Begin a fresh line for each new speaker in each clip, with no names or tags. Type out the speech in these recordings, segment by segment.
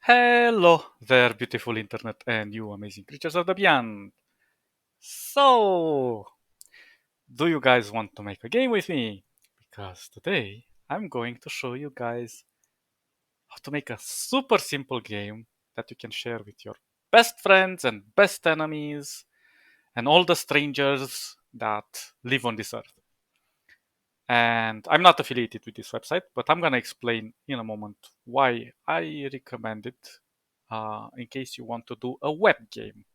Hello there, beautiful internet and you amazing creatures of the beyond. So, do you guys want to make a game with me? Because today I'm going to show you guys how to make a super simple game that you can share with your best friends and best enemies and all the strangers that live on this earth. And I'm not affiliated with this website, but I'm gonna explain in a moment why I recommend it in case you want to do a web game.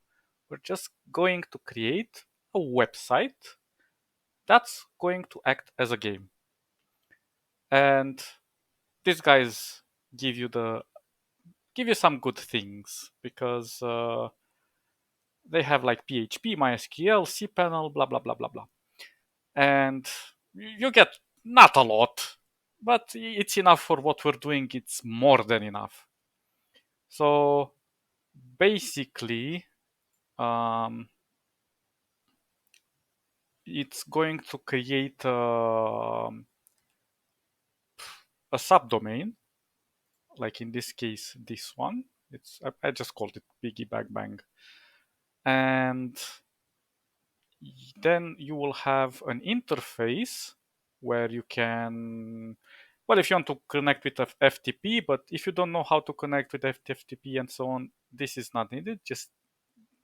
We're just going to create a website that's going to act as a game. And these guys give you some good things because they have like PHP, MySQL, cPanel, blah blah blah blah blah. And you get not a lot, but it's enough for what we're doing. It's more than enough. So basically, um, it's going to create a subdomain, like in this case, this one. I just called it Biggie Bang Bang, and then you will have an interface where you can. Well, if you want to connect with FTP, but if you don't know how to connect with FTP and so on, this is not needed.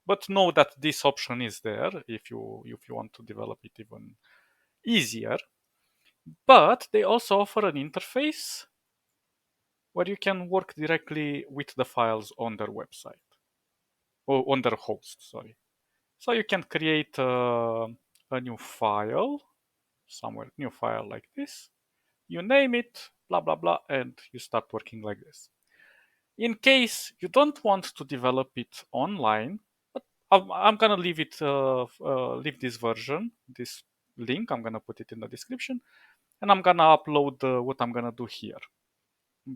But know that this option is there if you want to develop it even easier. But they also offer an interface where you can work directly with the files on their website or on their host. Sorry. So you can create a new file somewhere, new file like this. You name it, blah blah blah, and you start working like this. In case you don't want to develop it online, but I'm gonna leave this version, this link. I'm gonna put it in the description, and I'm gonna upload what I'm gonna do here.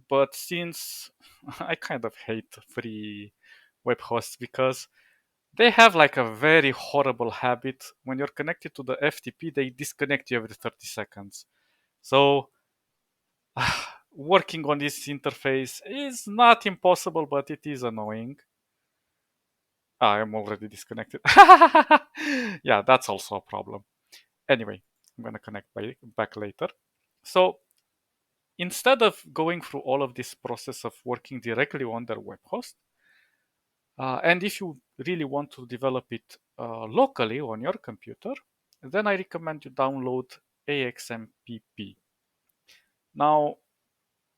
But since I kind of hate free web hosts because they have like a very horrible habit. When you're connected to the FTP, they disconnect you every 30 seconds. So working on this interface is not impossible, but it is annoying. I'm already disconnected. Yeah, that's also a problem. Anyway, I'm gonna back later. So instead of going through all of this process of working directly on their web host, and if you really want to develop it locally on your computer, then I recommend you download AXMPP. Now,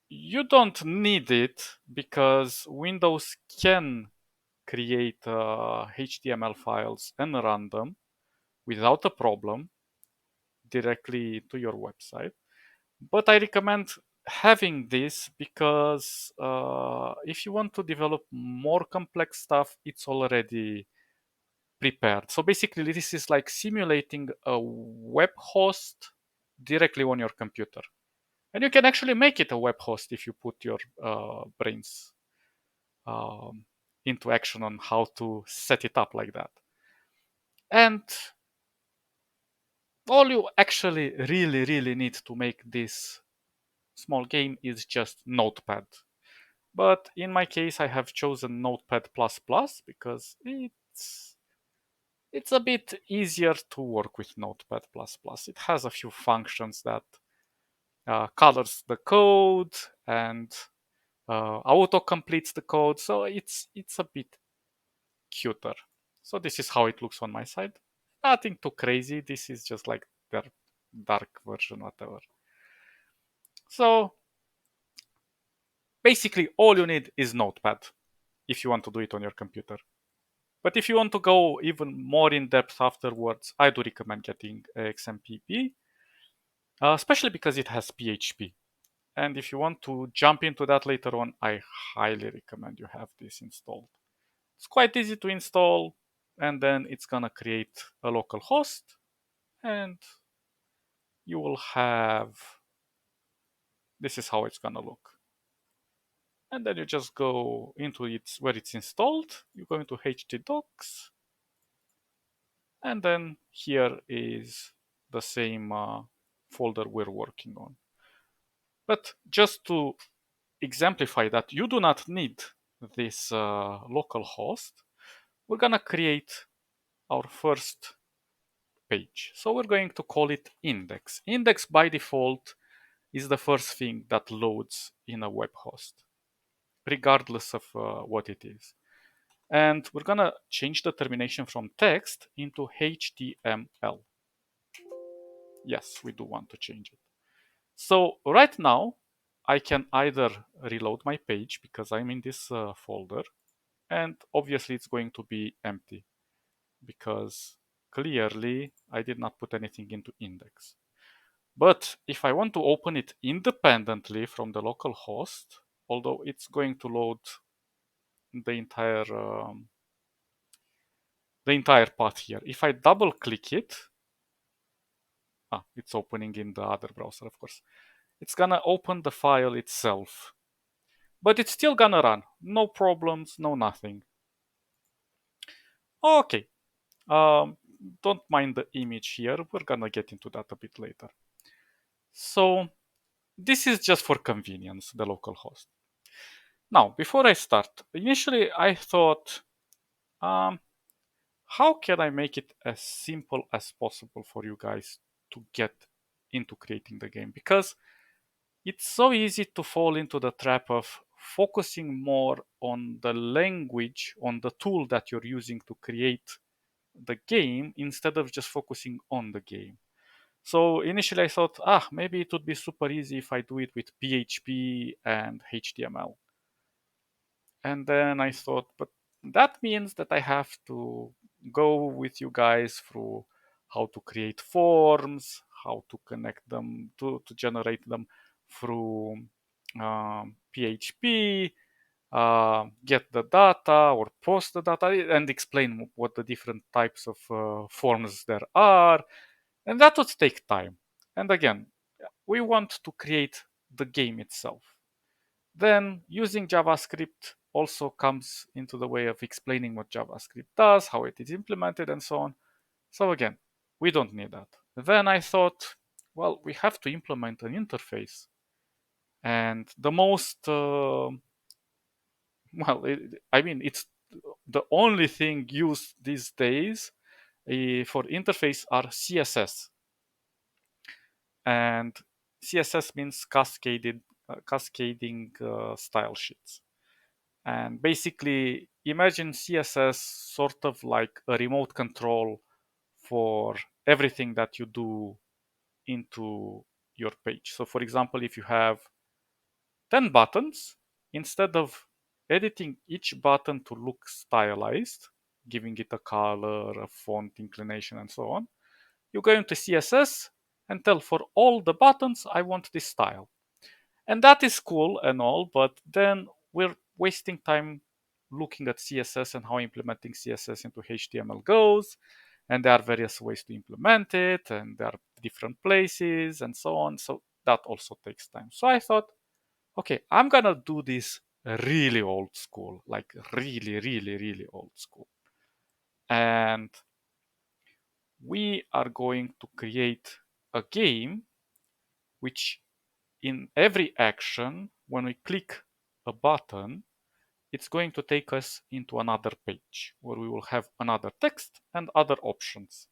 you don't need it because Windows can create HTML files and run them without a problem directly to your website. But I recommend having this because if you want to develop more complex stuff, it's already prepared. So basically, this is like simulating a web host directly on your computer. And you can actually make it a web host if you put your brains um, into action on how to set it up like that. And all you actually really need to make this small game is just Notepad. But in my case, I have chosen Notepad++ because it's a bit easier to work with Notepad++. It has a few functions that colors the code and auto completes the code, so it's a bit cuter. So this is how it looks on my side. Nothing too crazy. This is just like their dark version, whatever. So basically, all you need is Notepad if you want to do it on your computer. But if you want to go even more in depth afterwards, I do recommend getting XMPP, especially because it has PHP. And if you want to jump into that later on, I highly recommend you have this installed. It's quite easy to install, and then it's gonna create a local host, and you will have this is how it's gonna look. And then you just go into it where it's installed, you go into htdocs, and then here is the same folder we're working on. But just to exemplify that, you do not need this local host, we're gonna create our first page. So we're going to call it index. Index by default is the first thing that loads in a web host, regardless of what it is. And we're gonna change the termination from text into HTML. Yes, we do want to change it. So right now, I can either reload my page because I'm in this folder, and obviously it's going to be empty because clearly I did not put anything into index. But if I want to open it independently from the local host, although it's going to load the entire path here. If I double click it, it's opening in the other browser, of course. It's gonna open the file itself, but it's still gonna run. No problems, no nothing. Okay, um, don't mind the image here. We're gonna get into that a bit later. So this is just for convenience, the local host. Now, before I start, initially I thought, how can I make it as simple as possible for you guys to get into creating the game? Because it's so easy to fall into the trap of focusing more on the language, on the tool that you're using to create the game instead of just focusing on the game. So initially I thought, maybe it would be super easy if I do it with PHP and HTML. And then I thought, but that means that I have to go with you guys through how to create forms, how to connect them, to generate them through PHP, get the data or post the data, and explain what the different types of forms there are. And that would take time. And again, we want to create the game itself. Then using JavaScript also comes into the way of explaining what JavaScript does, how it is implemented, and so on. So again, we don't need that. Then I thought, well, we have to implement an interface. And the most, it's the only thing used these days for interface are CSS. And CSS means cascading style sheets. And basically, imagine CSS sort of like a remote control for everything that you do into your page. So, for example, if you have 10 buttons, instead of editing each button to look stylized, giving it a color, a font inclination, and so on, you go into CSS and tell for all the buttons, I want this style. And that is cool and all, but then we're wasting time looking at CSS and how implementing CSS into HTML goes. And there are various ways to implement it, and there are different places and so on. So that also takes time. So I thought, okay, I'm gonna do this really old school, like really, really, really old school. And we are going to create a game which in every action, when we click a button, it's going to take us into another page where we will have another text and other options.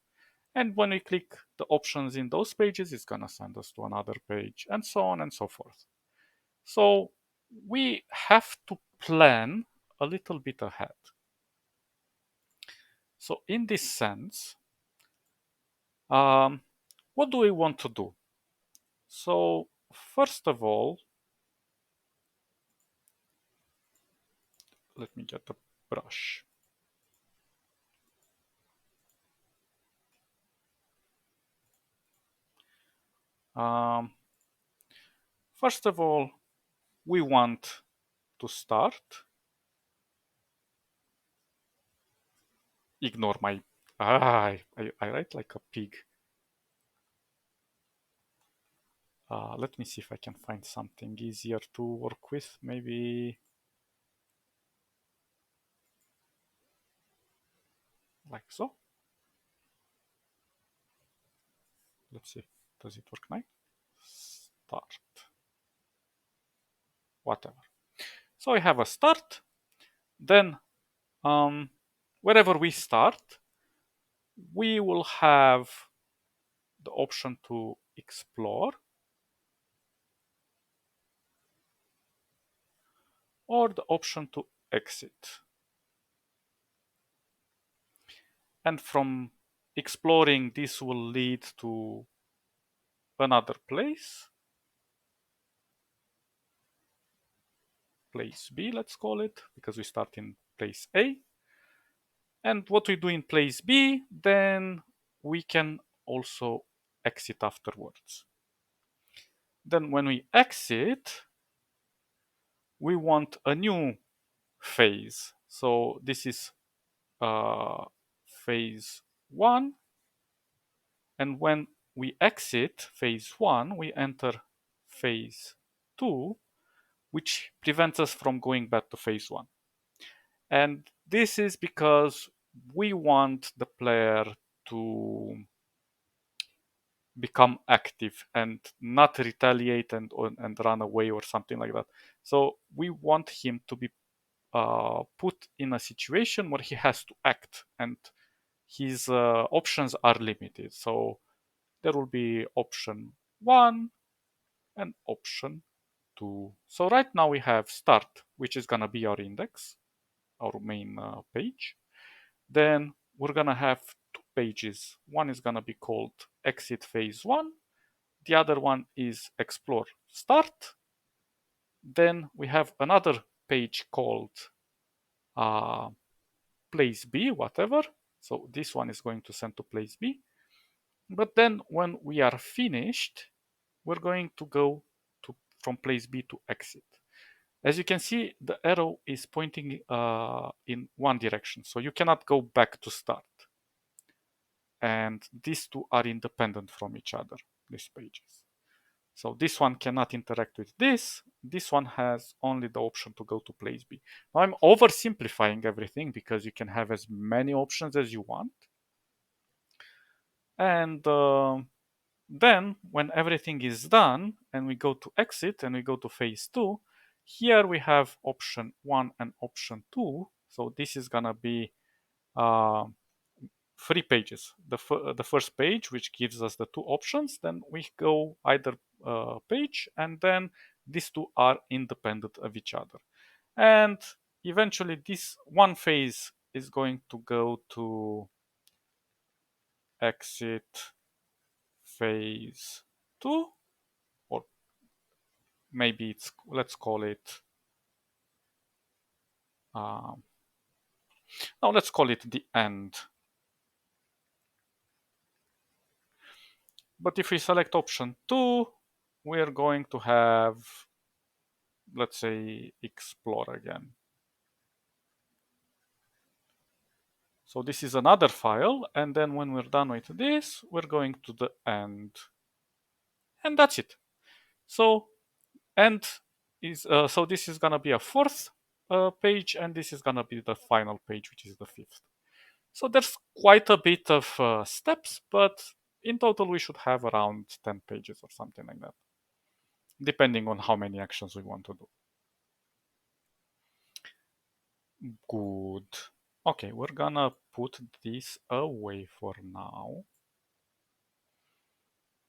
And when we click the options in those pages, it's going to send us to another page and so on and so forth. So we have to plan a little bit ahead. So in this sense, what do we want to do? So first of all, let me get a brush. Um, First of all, we want to start. Ignore my. I write like a pig. Let me see if I can find something easier to work with. Maybe like so. Let's see. Does it work now? Start. Whatever. So I have a start. Then wherever we start, we will have the option to explore or the option to exit. And from exploring, this will lead to another place B, let's call it, because we start in place A. And what we do in place B, then we can also exit afterwards. Then when we exit, we want a new phase. So this is phase 1. And when we exit phase 1, we enter phase 2, which prevents us from going back to phase 1. And this is because we want the player to become active and not retaliate and run away or something like that. So we want him to be put in a situation where he has to act, and his options are limited. So there will be option 1 and option 2. So right now we have start, which is going to be our index, our main page. Then we're going to have 2 pages. One is going to be called exit phase 1. The other one is explore start. Then we have another page called place B, whatever. So this one is going to send to place B. But then when we are finished, we're going to go from place B to exit. As you can see, the arrow is pointing in one direction, so you cannot go back to start. And these two are independent from each other, these pages. So this one cannot interact with this. This one has only the option to go to place B. Now I'm oversimplifying everything because you can have as many options as you want. And then when everything is done and we go to exit and we go to phase 2, here we have option 1 and option 2. So this is gonna be 3 pages. The first page, which gives us the 2 options, then we go either page, and then these 2 are independent of each other. And eventually this one phase is going to go to exit phase 2, or maybe let's call it no, let's call it the end. But if we select option 2, we're going to have, let's say, explore again. So this is another file, and then when we're done with this, we're going to the end. And that's it. So end is so this is gonna be a 4th page, and this is gonna be the final page, which is the 5th. So there's quite a bit of steps, but in total we should have around 10 pages or something like that, depending on how many actions we want to do. Good. Okay, we're gonna put this away for now.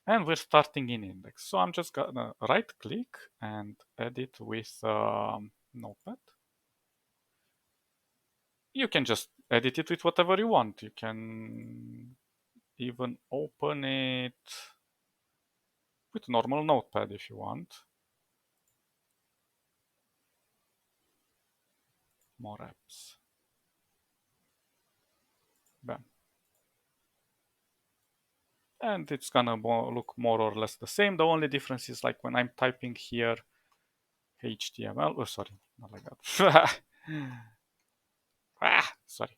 And we're starting in index. So I'm just gonna right click and edit with Notepad. You can just edit it with whatever you want. You can even open it with normal Notepad if you want. More apps. Bam. And it's gonna look more or less the same. The only difference is like when I'm typing here HTML, oh sorry, not like that. Sorry.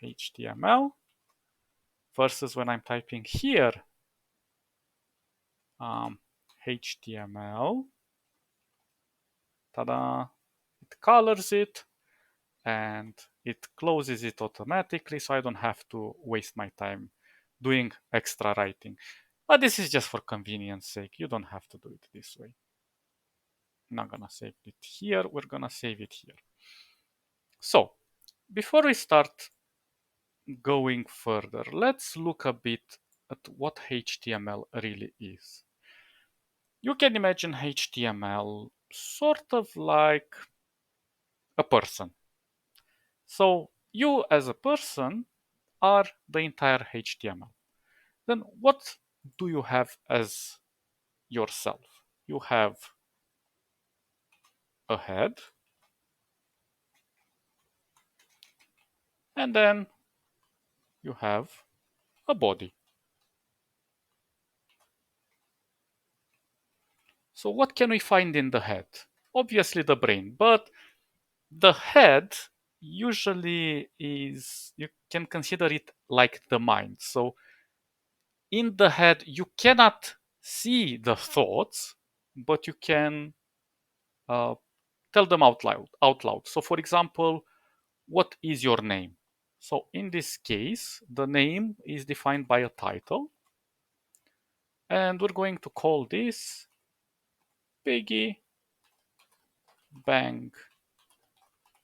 HTML versus when I'm typing here HTML. Ta-da! It colors it and it closes it automatically, so I don't have to waste my time doing extra writing. But this is just for convenience sake. You don't have to do it this way. I'm not gonna save it here. We're gonna save it here. So, before we start going further, let's look a bit at what HTML really is. You can imagine HTML sort of like a person. So, you as a person are the entire HTML. Then, what do you have as yourself? You have a head, and then you have a body. So what can we find in the head? Obviously the brain, but the head usually is, you can consider it like the mind. So in the head, you cannot see the thoughts, but you can uh, tell them out loud. Out loud. So for example, what is your name? So in this case, the name is defined by a title, and we're going to call this Piggy Bang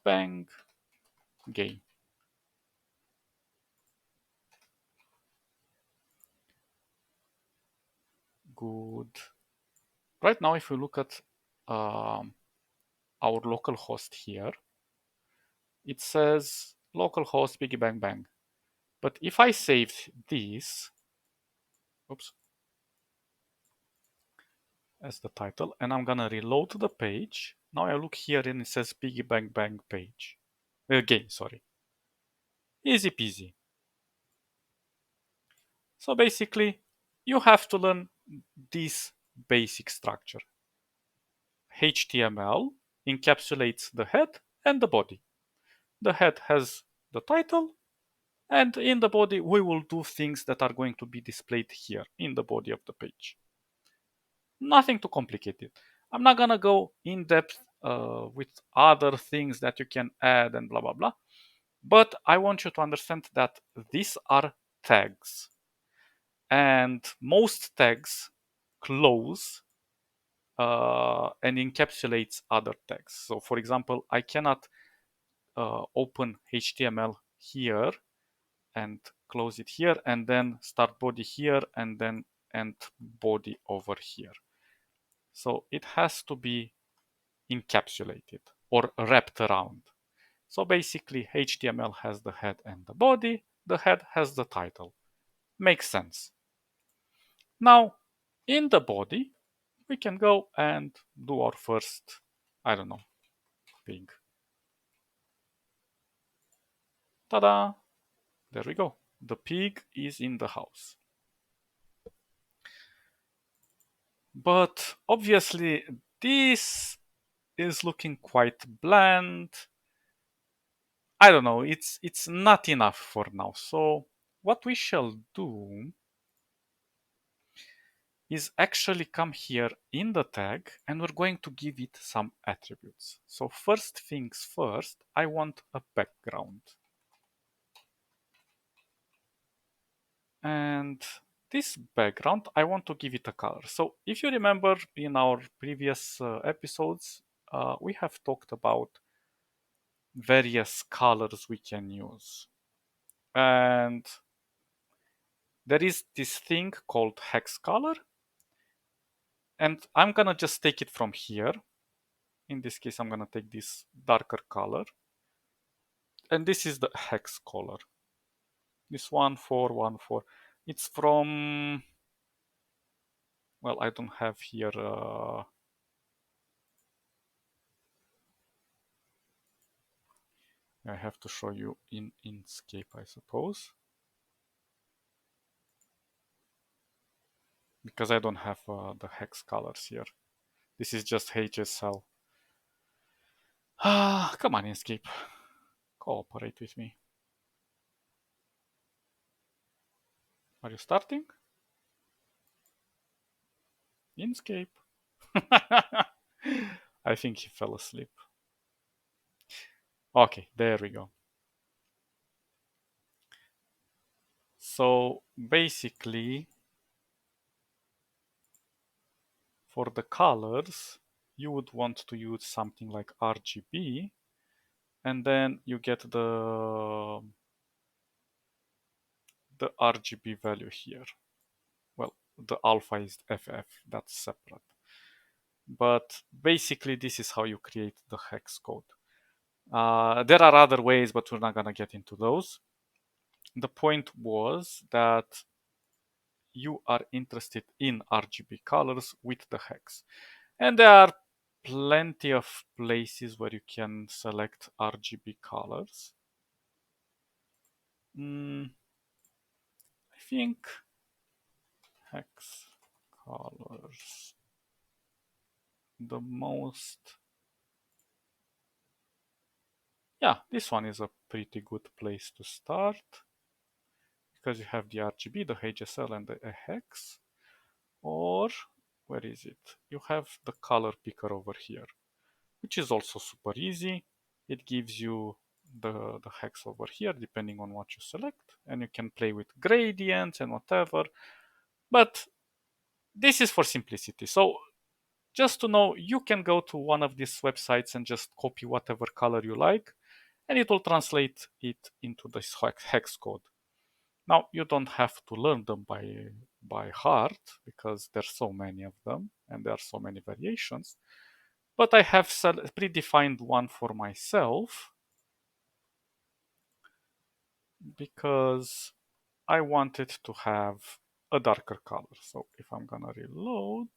Bang Game. Good. Right now, if we look at um, our local host here, it says localhost Piggy Bang Bang. But if I save this, oops, as the title, and I'm gonna reload the page, now I look here and it says Piggy Bang Bang page. Game, sorry. Easy peasy. So basically, you have to learn this basic structure. HTML encapsulates the head and the body. The head has the title, and in the body, we will do things that are going to be displayed here in the body of the page. Nothing too complicated. I'm not gonna go in depth with other things that you can add and blah blah blah. But I want you to understand that these are tags, and most tags close and encapsulates other tags. So, for example, I cannot open HTML here and close it here and then start body here and then end body over here. So it has to be encapsulated or wrapped around. So basically HTML has the head and the body, the head has the title. Makes sense. Now in the body we can go and do our first, I don't know, pig. Ta-da! There we go. The pig is in the house. But obviously this is looking quite bland. I don't know, it's not enough for now. So what we shall do is actually come here in the tag and we're going to give it some attributes. So first things first, I want a background. And this background, I want to give it a color. So if you remember in our previous episodes, we have talked about various colors we can use. And there is this thing called hex color. And I'm gonna just take it from here. In this case, I'm gonna take this darker color. And this is the hex color. This 1414. It's from, well, I don't have here. I have to show you in Inkscape, I suppose. Because I don't have the hex colors here. This is just HSL. Ah, come on, Inkscape. Cooperate with me. Are you starting? Inkscape. I think he fell asleep. Okay, there we go. So basically, for the colors, you would want to use something like RGB, and then you get the RGB value here. Well, the alpha is FF, that's separate. But basically, this is how you create the hex code. There are other ways, but we're not gonna get into those. The point was that you are interested in RGB colors with the hex. And there are plenty of places where you can select RGB colors. I think hex colors, the most, yeah, this one is a pretty good place to start because you have the RGB, the HSL, and the hex. Or where is it? You have the color picker over here, which is also super easy. It gives you the hex over here depending on what you select, and you can play with gradients and whatever. But this is for simplicity. So just to know, you can go to one of these websites and just copy whatever color you like, and it will translate it into this hex code. Now, you don't have to learn them by heart because there's so many of them and there are so many variations. But I have predefined one for myself because I wanted to have a darker color. So if I'm gonna reload,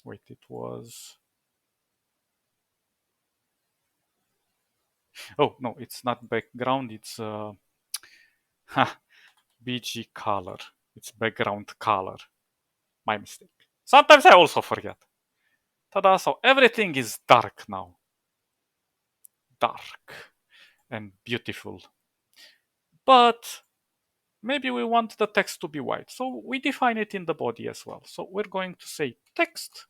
wait, it was, oh no, it's not background, it's BG color. It's background color. My mistake. Sometimes I also forget. Tada, so everything is dark now. Dark and beautiful. But maybe we want the text to be white. So we define it in the body as well. So we're going to say text.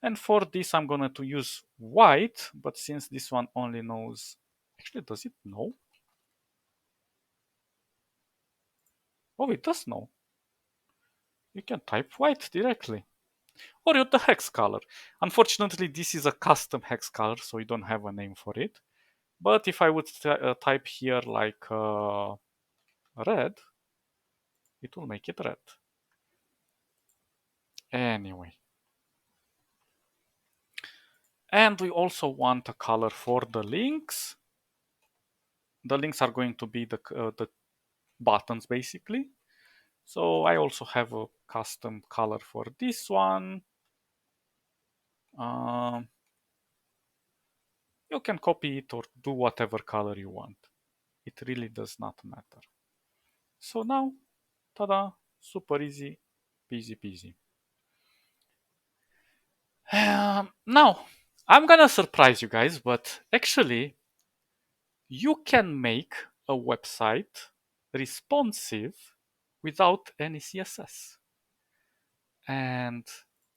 And for this, I'm going to use white. But since this one only knows... Actually, does it know? Oh, it does know. You can type white directly. Or use the hex color. Unfortunately, this is a custom hex color, so we don't have a name for it. But if I would type here like red, it will make it red. Anyway. And we also want a color for the links. The links are going to be the buttons, basically. So I also have a custom color for this one. You can copy it or do whatever color you want. It really does not matter. So now, tada, super easy, peasy peasy. Now, I'm gonna surprise you guys, but actually, you can make a website responsive without any CSS. And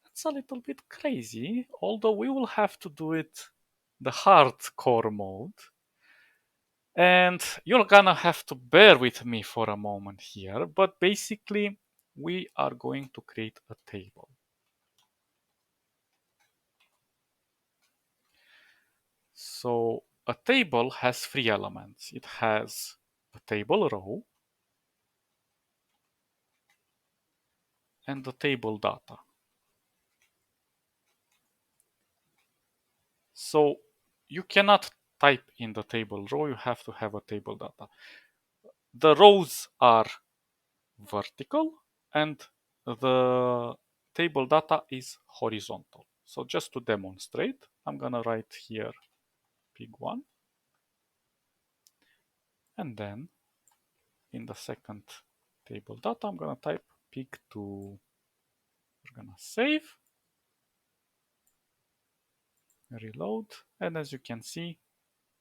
that's a little bit crazy, although we will have to do it the hardcore mode. And you're gonna have to bear with me for a moment here, but basically, we are going to create a table. So a table has three elements. It has a table row and the table data. So you cannot type in the table row, you have to have a table data. The rows are vertical and the table data is horizontal. So just to demonstrate, I'm gonna write here pig1, and then in the second table data, I'm gonna type pig2. We're gonna save, reload, and as you can see,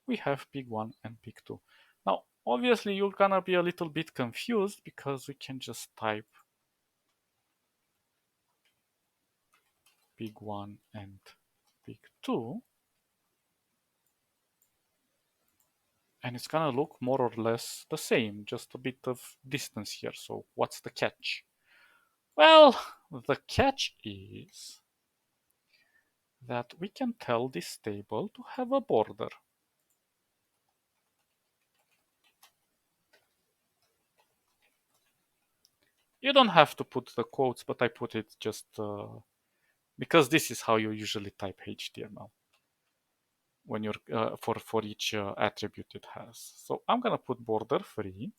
we have pig1 and pig2. Now, obviously, you're gonna be a little bit confused because we can just type pig1 and pig2, and it's gonna look more or less the same, just a bit of distance here. So what's the catch? Well, the catch is that we can tell this table to have a border. You don't have to put the quotes, but I put it just because this is how you usually type HTML when you're for each attribute it has. So I'm gonna put border free,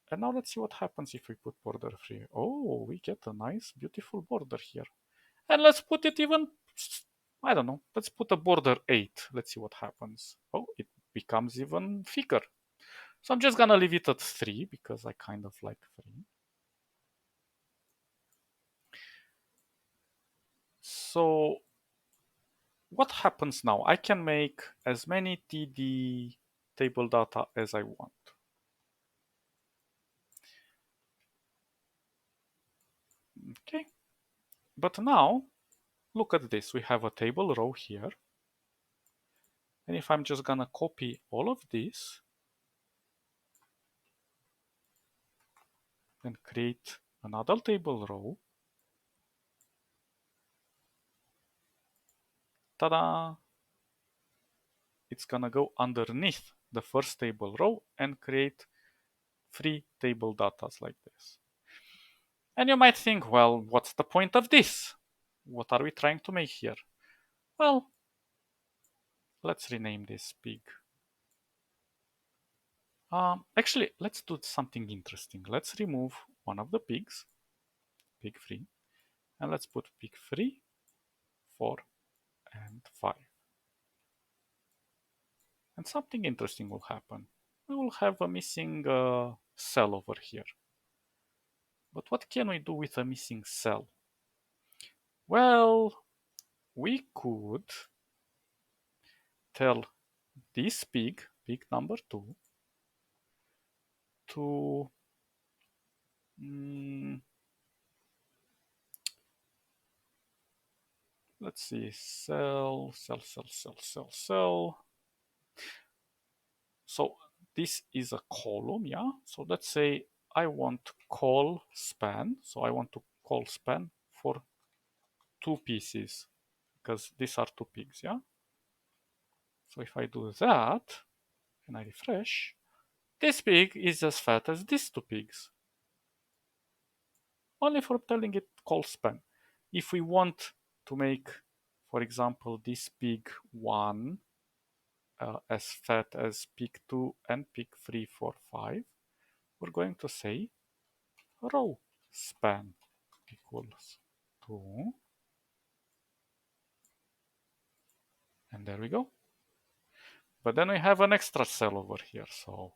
and now let's see what happens if we put border free. Oh, we get a nice, beautiful border here. And let's put it even, I don't know, let's put a border 8. Let's see what happens. Oh, it becomes even thicker. So I'm just gonna leave it at 3 because I kind of like 3. So what happens now? I can make as many TD table data as I want. Okay, but now look at this. We have a table row here. And if I'm just gonna copy all of this and create another table row, ta-da! It's gonna go underneath the first table row and create 3 table datas like this. And you might think, well, what's the point of this? What are we trying to make here? Well, let's rename this pig. Actually, let's do something interesting. Let's remove one of the pigs, pig 3, and let's put pig 3, 4, and 5. And something interesting will happen. We will have a missing cell over here. But what can we do with a missing cell? Well, we could tell this pig, pig number 2, to let's see, cell. So this is a column, yeah? So let's say I want call span. So I want to call span for 2 pieces because these are 2 pigs, yeah? So if I do that and I refresh, this pig is as fat as these 2 pigs. Only for telling it call span. If we want to make, for example, this pig 1 as fat as pig 2 and pig 3, 4, 5, we're going to say row span equals 2. And there we go. But then we have an extra cell over here. So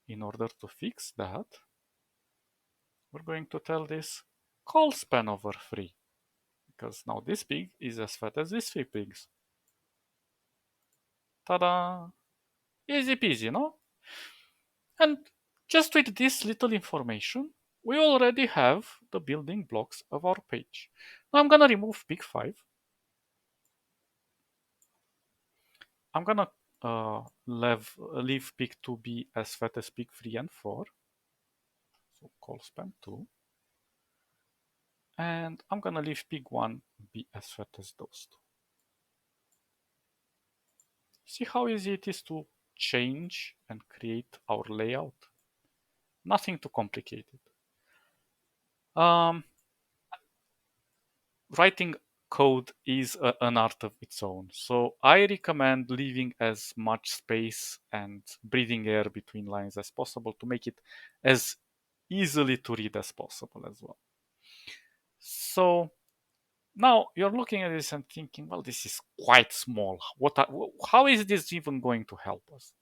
in order to fix that, we're going to tell this call span over 3. Because now this pig is as fat as these 3 pigs. Ta-da! Easy peasy, no? And just with this little information, we already have the building blocks of our page. Now I'm gonna remove pig 5. I'm gonna leave pig 2 be as fat as pig 3 and 4. So call span 2. And I'm gonna leave pig 1 be as fat as those 2. See how easy it is to change and create our layout? Nothing too complicated. Writing code is an art of its own. So I recommend leaving as much space and breathing air between lines as possible to make it as easily to read as possible as well. So now you're looking at this and thinking, well, this is quite small. How is this even going to help us?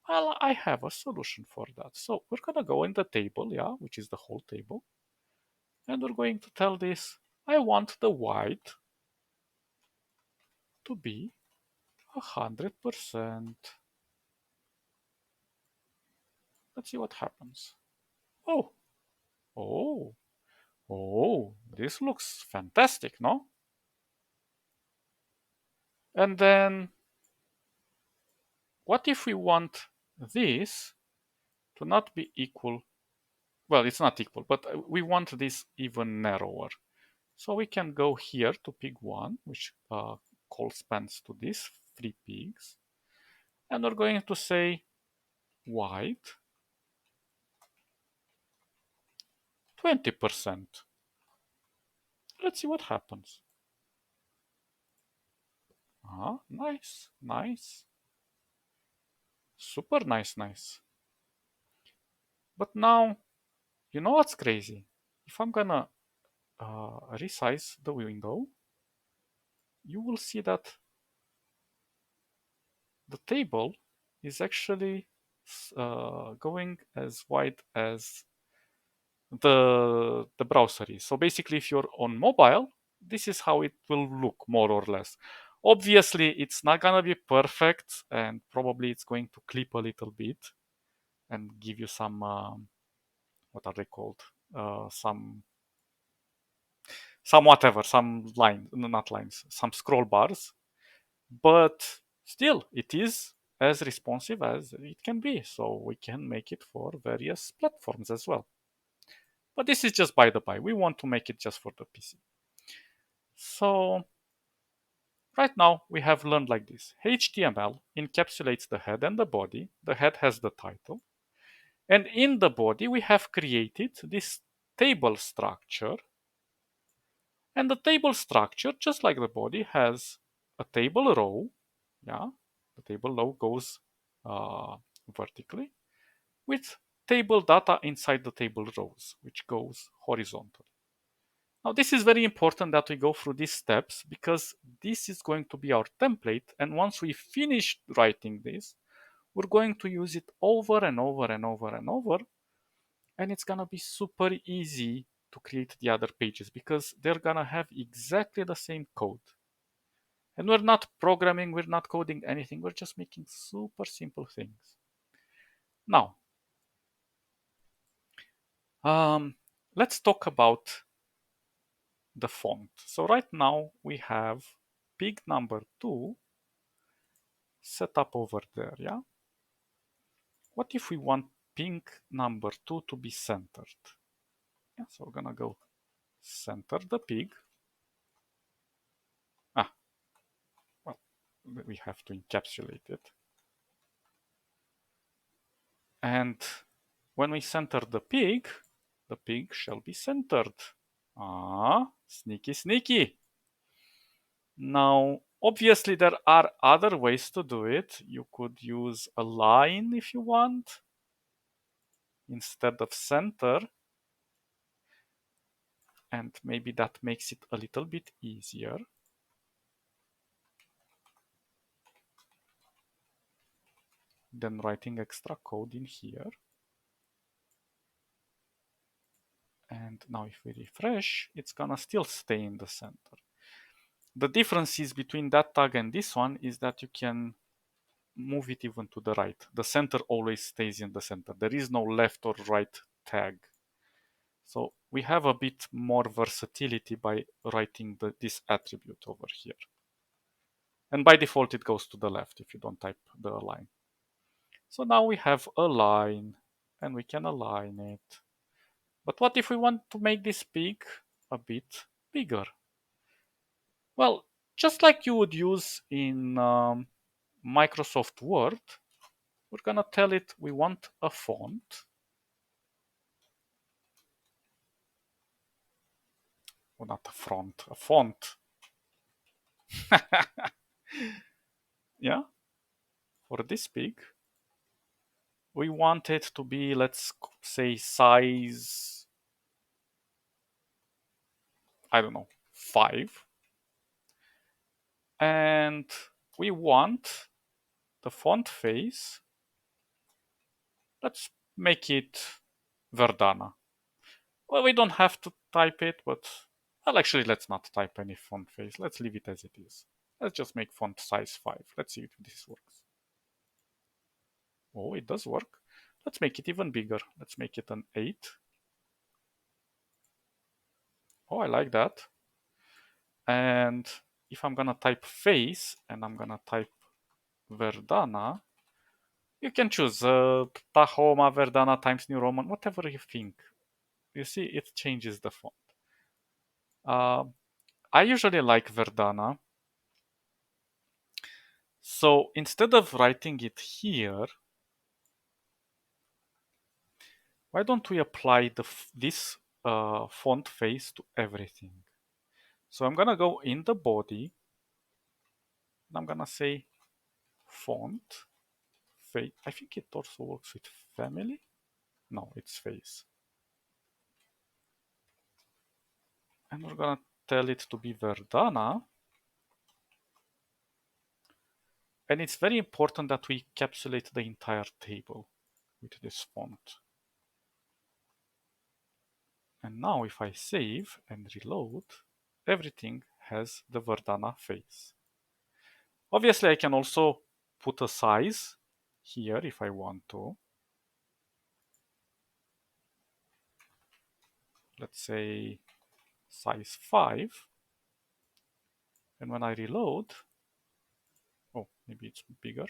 Well, I have a solution for that. So we're going to go in the table, yeah, which is the whole table. And we're going to tell this, I want the white to be 100%. Let's see what happens. Oh, oh, oh, this looks fantastic, no? And then what if we want this to not be equal? Well, it's not equal, but we want this even narrower. So we can go here to pig 1, which corresponds to these 3 pigs. And we're going to say white 20%. Let's see what happens. Ah, nice, nice. Super nice. But now, you know what's crazy? If I'm gonna resize the window, you will see that the table is actually going as wide as the browser is. So basically, if you're on mobile, this is how it will look more or less. Obviously, it's not gonna be perfect, and probably it's going to clip a little bit and give you some what are they called? Some whatever, some line, not lines, some scroll bars. But still, it is as responsive as it can be. So we can make it for various platforms as well. But this is just by the by. We want to make it just for the PC. So right now we have learned like this. HTML encapsulates the head and the body. The head has the title. And in the body, we have created this table structure. And the table structure, just like the body, has a table row. Yeah, the table row goes vertically with table data inside the table rows, which goes horizontally. Now, this is very important that we go through these steps because this is going to be our template. And once we finish writing this, we're going to use it over and over and over and over. And it's going to be super easy to create the other pages because they're going to have exactly the same code. And we're not programming, we're not coding anything, we're just making super simple things. Now, let's talk about the font. So right now we have pig number 2 set up over there, yeah? What if we want pig number 2 to be centered? Yeah, so we're gonna go center the pig. Ah, well, we have to encapsulate it. And when we center the pig shall be centered. Ah, sneaky. Now, obviously, there are other ways to do it. You could use a line if you want instead of center. And maybe that makes it a little bit easier. Than writing extra code in here. And now if we refresh, it's gonna still stay in the center. The difference is between that tag and this one is that you can move it even to the right. The center always stays in the center. There is no left or right tag. So we have a bit more versatility by writing this attribute over here. And by default, it goes to the left if you don't type the line. So now we have a line and we can align it. But what if we want to make this pig a bit bigger? Well, just like you would use in Microsoft Word, we're gonna tell it we want a font. Well, not a front, a font. Yeah, for this pig. We want it to be, let's say, size, I don't know, 5. And we want the font face, let's make it Verdana. Well, we don't have to type it, but, well, actually, let's not type any font face. Let's leave it as it is. Let's just make font size 5. Let's see if this works. Oh, it does work. Let's make it even bigger. Let's make it an 8. Oh, I like that. And if I'm gonna type face and I'm gonna type Verdana, you can choose Tahoma, Verdana, Times New Roman, whatever you think. You see, it changes the font. I usually like Verdana. So instead of writing it here, why don't we apply this font face to everything? So I'm gonna go in the body, and I'm gonna say font face. I think it also works with family. No, it's face. And we're gonna tell it to be Verdana. And it's very important that we encapsulate the entire table with this font. And now if I save and reload, everything has the Verdana face. Obviously, I can also put a size here if I want to. Let's say size 5. And when I reload, oh, maybe it's bigger.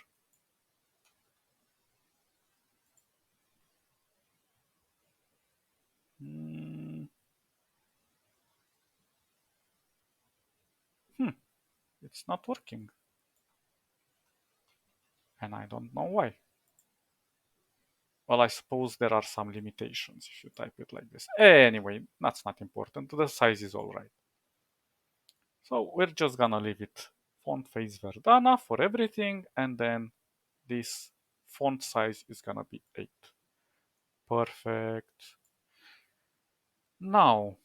It's not working. And I don't know why. Well, I suppose there are some limitations if you type it like this. Anyway, that's not important. The size is all right. So we're just gonna leave it font face Verdana for everything, and then this font size is gonna be 8. Perfect. Now,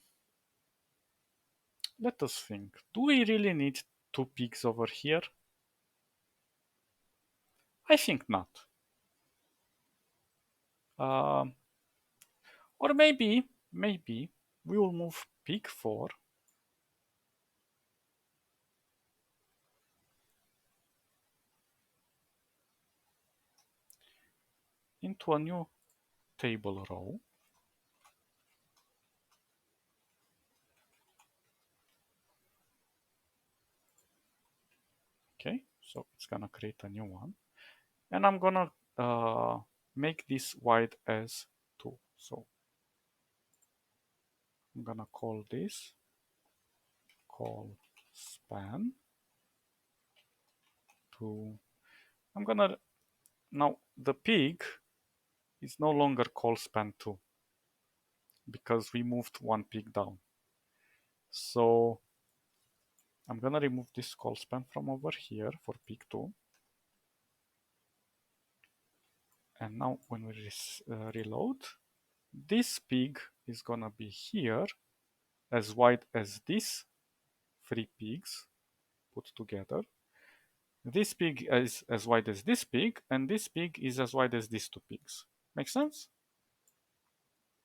let us think. Do we really need 2 pigs over here? I think not. Um, or maybe we will move pig 4 into a new table row. Okay, so it's gonna create a new one. And I'm gonna make this wide as 2. So I'm gonna call this call span to. I'm gonna now the pig is no longer call span 2 because we moved 1 pig down. So I'm gonna remove this call span from over here for pig 2. And now when we reload, this pig is gonna be here as wide as these 3 pigs put together. This pig is as wide as this pig, and this pig is as wide as these 2 pigs. Make sense?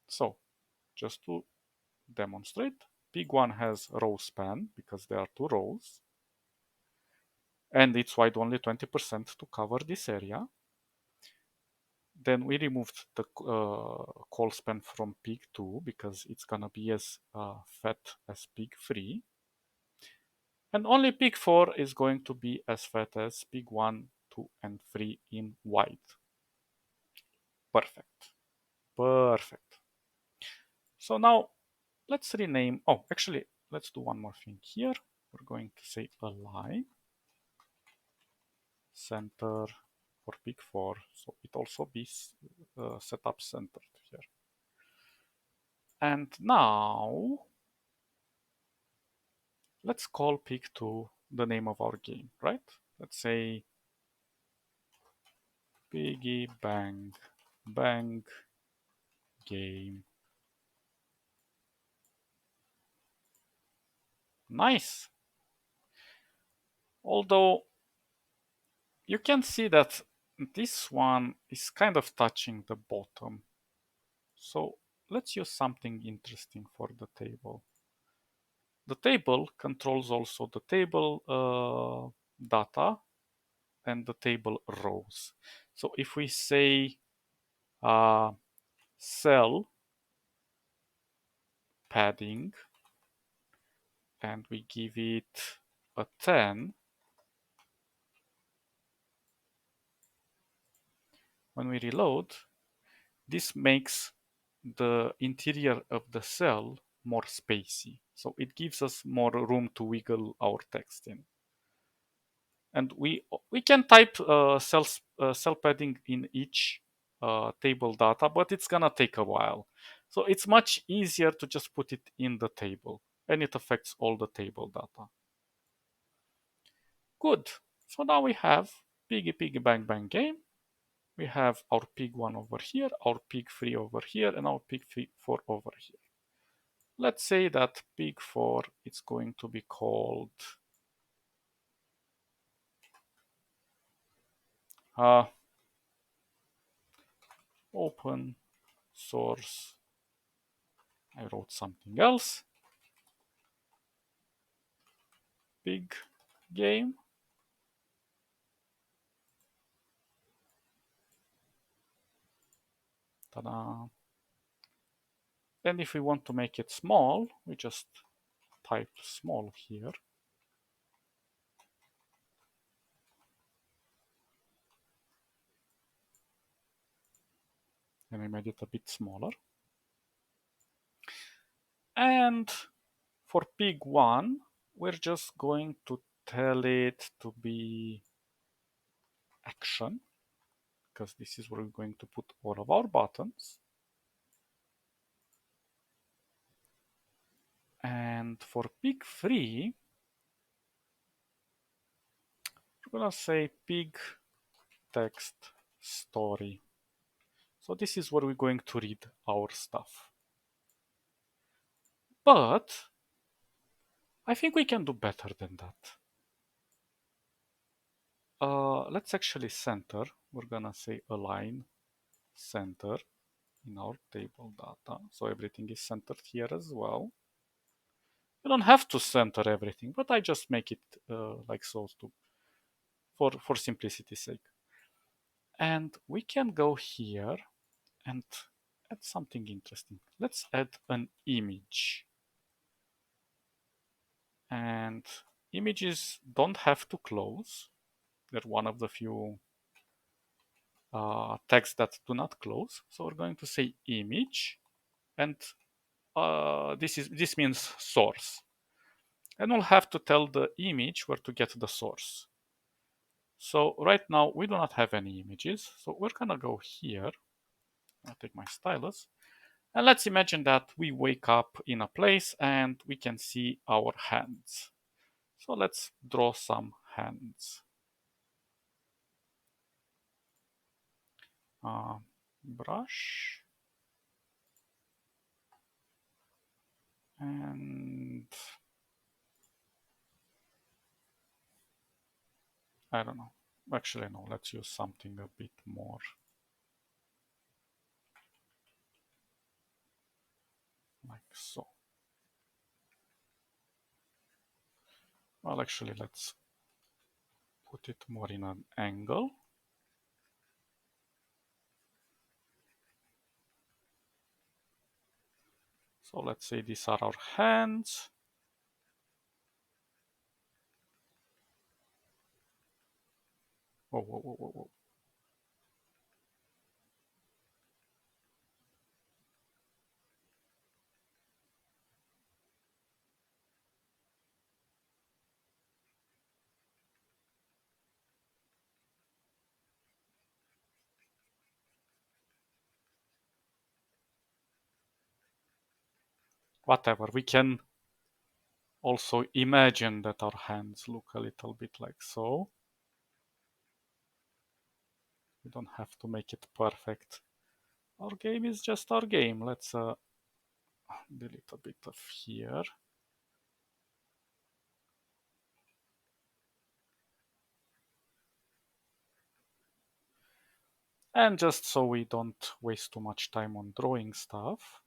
So, just to demonstrate, pig 1 has row span because there are 2 rows, and it's wide only 20% to cover this area. Then we removed the call span from pig 2 because it's gonna be as fat as pig 3. And only pig 4 is going to be as fat as pig 1, 2, and 3 in wide. Perfect. Perfect. So now let's rename. Oh, actually, let's do one more thing here. We're going to say align center for pig 4. So it also be set up centered here. And now let's call pig 2 the name of our game, right? Let's say Piggy Bang Bang Game. Nice. Although you can see that this one is kind of touching the bottom. So let's use something interesting for the table. The table controls also the table data and the table rows. So if we say cell padding and we give it a 10, when we reload, this makes the interior of the cell more spacey. So it gives us more room to wiggle our text in. And we can type cell padding in each table data, but it's gonna take a while. So it's much easier to just put it in the table, and it affects all the table data. Good. So now we have Piggy Piggy Bang Bang game. We have our pig 1 over here, our pig 3 over here, and our pig 4 over here. Let's say that pig 4 is going to be called open source. I wrote something else. Pig game. Ta-da. And if we want to make it small, we just type small here. And we made it a bit smaller. And for pig 1, we're just going to tell it to be action, because this is where we're going to put all of our buttons. And for pig 3, we're going to say pig text story. So this is where we're going to read our stuff. But I think we can do better than that. Let's actually center. We're gonna say align center in our table data. So everything is centered here as well. You don't have to center everything, but I just make it like so for simplicity's sake. And we can go here and add something interesting. Let's add an image. And images don't have to close. They're one of the few tags that do not close. So we're going to say image, and this means source. And we'll have to tell the image where to get the source. So right now we do not have any images. So we're gonna go here. I'll take my stylus. And let's imagine that we wake up in a place and we can see our hands. So let's draw some hands. Brush. And I don't know. Actually, no, let's use something a bit more like so. Well, actually, let's put it more in an angle. So let's say these are our hands. Whoa, whoa, whoa, whoa, whoa. Whatever. We can also imagine that our hands look a little bit like so. We don't have to make it perfect. Our game is just our game. Let's delete a bit of here. And just so we don't waste too much time on drawing stuff,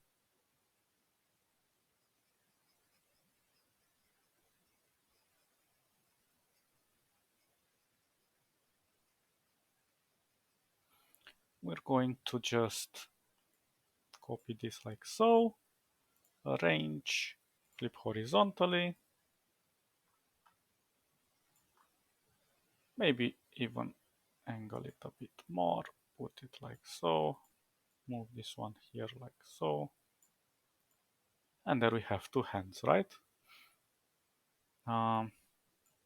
we're going to just copy this like so, arrange, flip horizontally, maybe even angle it a bit more, put it like so, move this one here like so. And there we have two hands, right?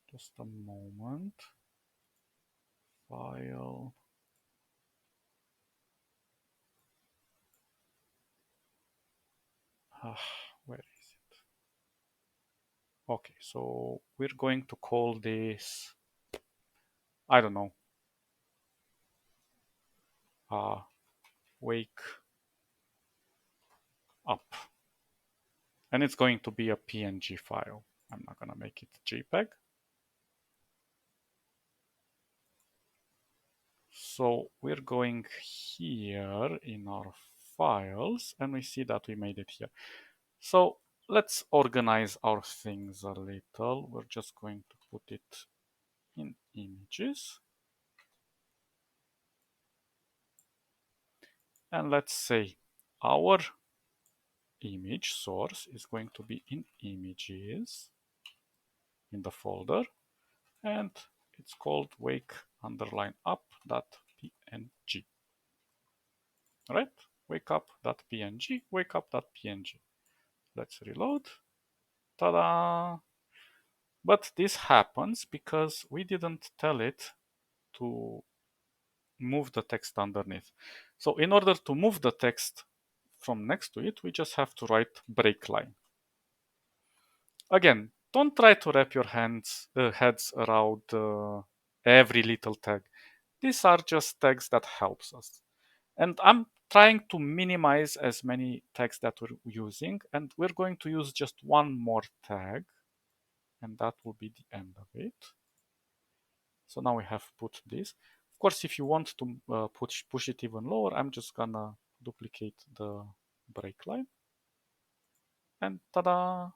Just a moment. File. Where is it? Okay, so we're going to call this, I don't know, wake up. And it's going to be a PNG file. I'm not going to make it JPEG. So we're going here in our files and we see that we made it here. So let's organize our things a little. We're just going to put it in images. And let's say our image source is going to be in images in the folder, and it's called wake underline up.png. Right? Wake up.png, wake up.png. Let's reload. Ta-da! But this happens because we didn't tell it to move the text underneath. So in order to move the text from next to it, we just have to write break line. Again, don't try to wrap your heads around every little tag. These are just tags that helps us. And I'm trying to minimize as many tags that we're using, and we're going to use just one more tag, and that will be the end of it. So now we have put this. Of course, if you want to push it even lower, I'm just gonna duplicate the break line. And ta-da!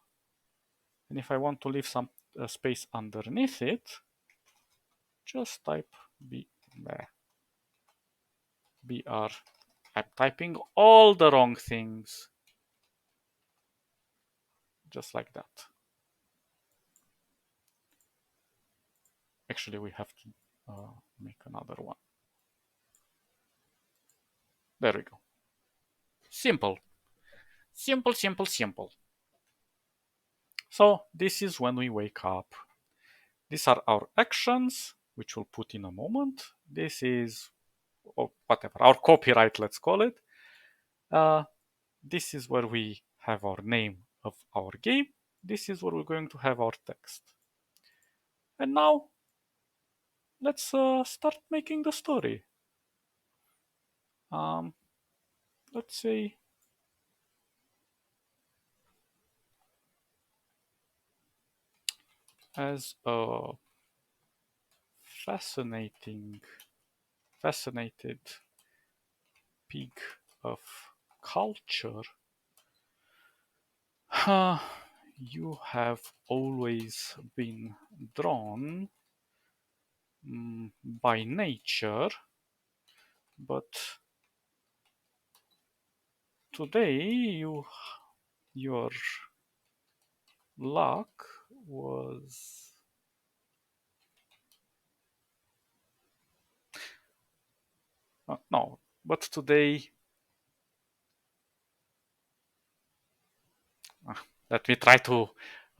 And if I want to leave some space underneath it, just type br. I'm typing all the wrong things. Just like that. Actually, we have to make another one. There we go. Simple. Simple, simple, simple. So this is when we wake up. These are our actions, which we'll put in a moment. This is, or whatever, our copyright, let's call it. This is where we have our name of our game. This is where we're going to have our text. And now, let's start making the story. Let's say as a fascinated pig of culture, you have always been drawn by nature, but today your luck was no, but today let me try to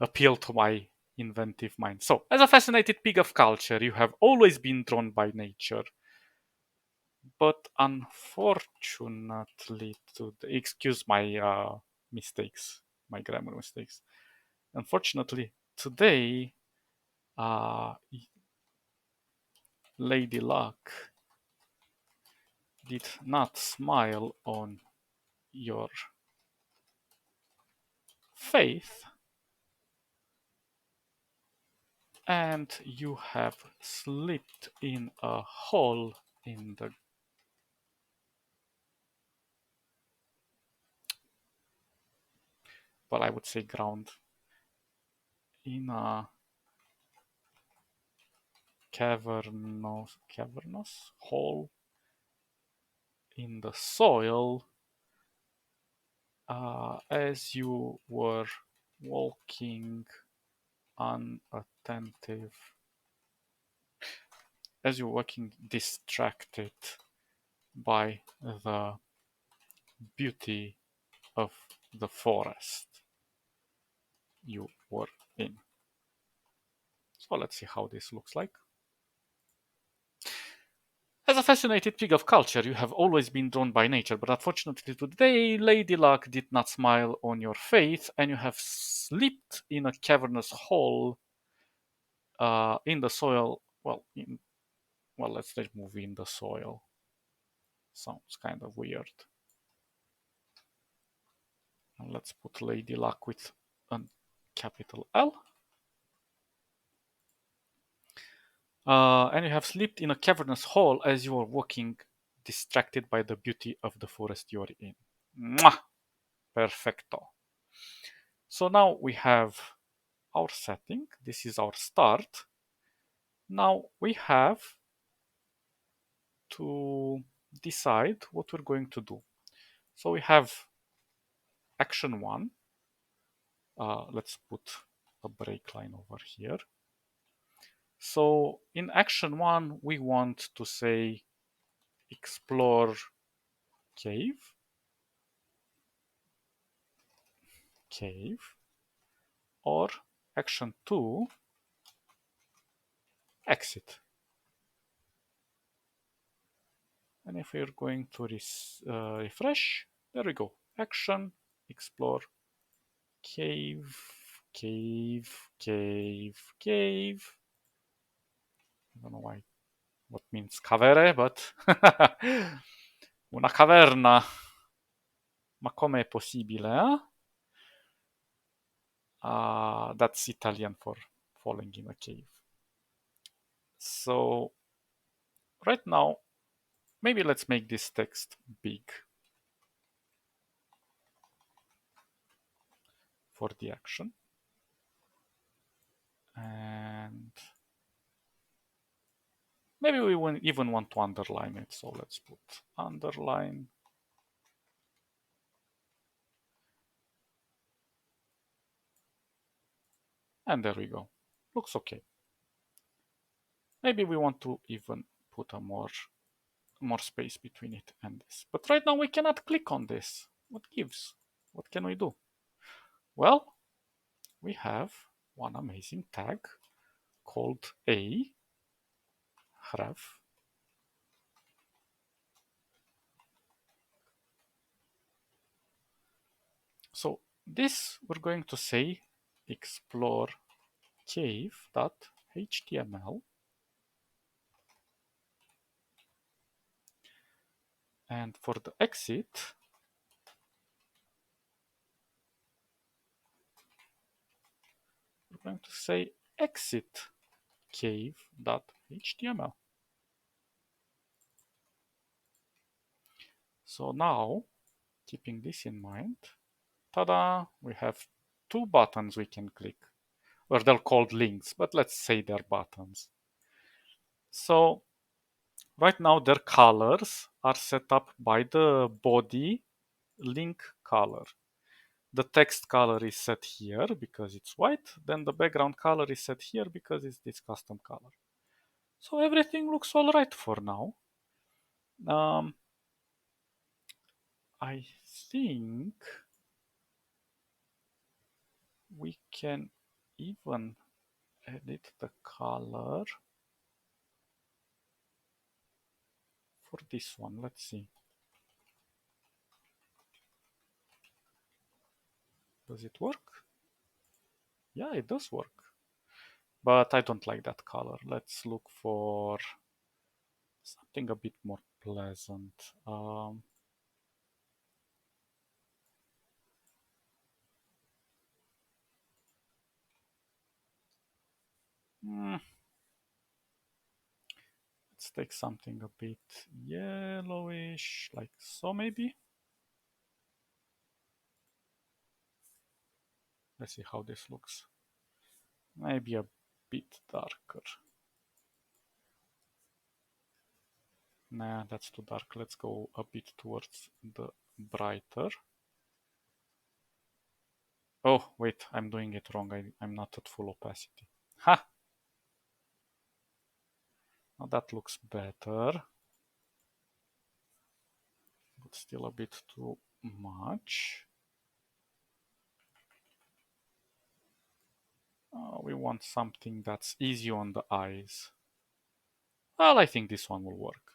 appeal to my inventive mind. So, as a fascinated pig of culture, you have always been drawn by nature. But unfortunately, excuse my mistakes, my grammar mistakes. Unfortunately, today, Lady Luck did not smile on your faith, and you have slipped in a hole in the well, I would say ground, in a cavernous hole in the soil as you were walking unattentive, as you're walking distracted by the beauty of the forest. you were in. So let's see how this looks like. As a fascinated pig of culture, you have always been drawn by nature, but unfortunately today, Lady Luck did not smile on your face, and you have slipped in a cavernous hole in the soil. Well, let's just move in the soil. Sounds kind of weird. And let's put Lady Luck with a capital L. And you have slipped in a cavernous hole as you are walking, distracted by the beauty of the forest you are in. Mwah! Perfecto. So now we have our setting. This is our start. Now we have to decide what we're going to do. So we have action 1. Let's put a break line over here. So in action 1, we want to say explore cave, or action 2, exit. And if we're going to refresh, there we go. Action, explore, cave. I don't know why, what means cavere, but una caverna. Ma come è possibile, eh? That's Italian for falling in a cave. So right now, maybe let's make this text big for the action. And maybe we won't even want to underline it. So let's put underline. And there we go. Looks okay. Maybe we want to even put a more space between it and this. But right now we cannot click on this. What gives? What can we do? Well, we have one amazing tag called a href. So this we're going to say explore cave.html, and for the exit we're going to say exit cave.html. So now, keeping this in mind, ta-da, we have 2 buttons we can click, or they're called links, but let's say they're buttons. So right now their colors are set up by the body link color. The text color is set here because it's white, then the background color is set here because it's this custom color. So everything looks all right for now. I think we can even edit the color for this one. Let's see. Does it work? Yeah, it does work. But I don't like that color. Let's look for something a bit more pleasant. Let's take something a bit yellowish, like so maybe. Let's see how this looks. Maybe a bit darker. Nah, that's too dark. Let's go a bit towards the brighter. Oh, wait, I'm doing it wrong. I'm not at full opacity. Ha! Now that looks better. But still a bit too much. We want something that's easy on the eyes. Well, I think this one will work.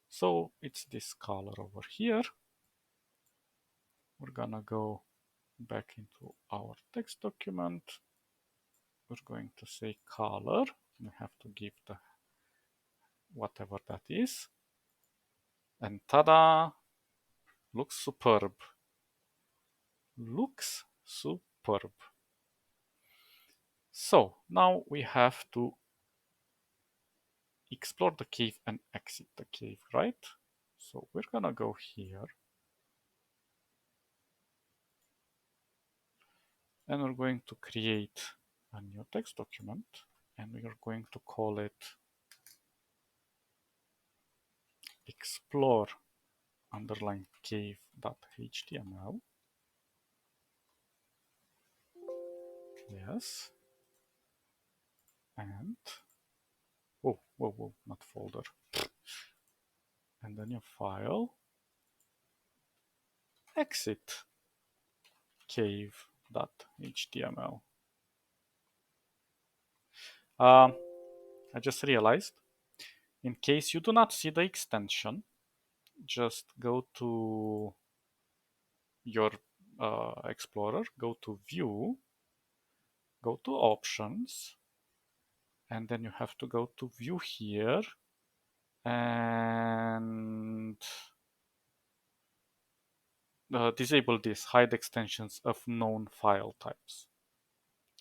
So it's this color over here. We're gonna go back into our text document. We're going to say color. We have to give the whatever that is. And ta-da! Looks superb. Looks superb. So now we have to explore the cave and exit the cave, right? So we're gonna go here and we're going to create a new text document and we are going to call it explore underline cave.html. Yes. And whoa, not folder. And then your file exit cave.html. I just realized, in case you do not see the extension, just go to your Explorer, go to View, go to Options, and then you have to go to View here, and disable this, hide extensions of known file types.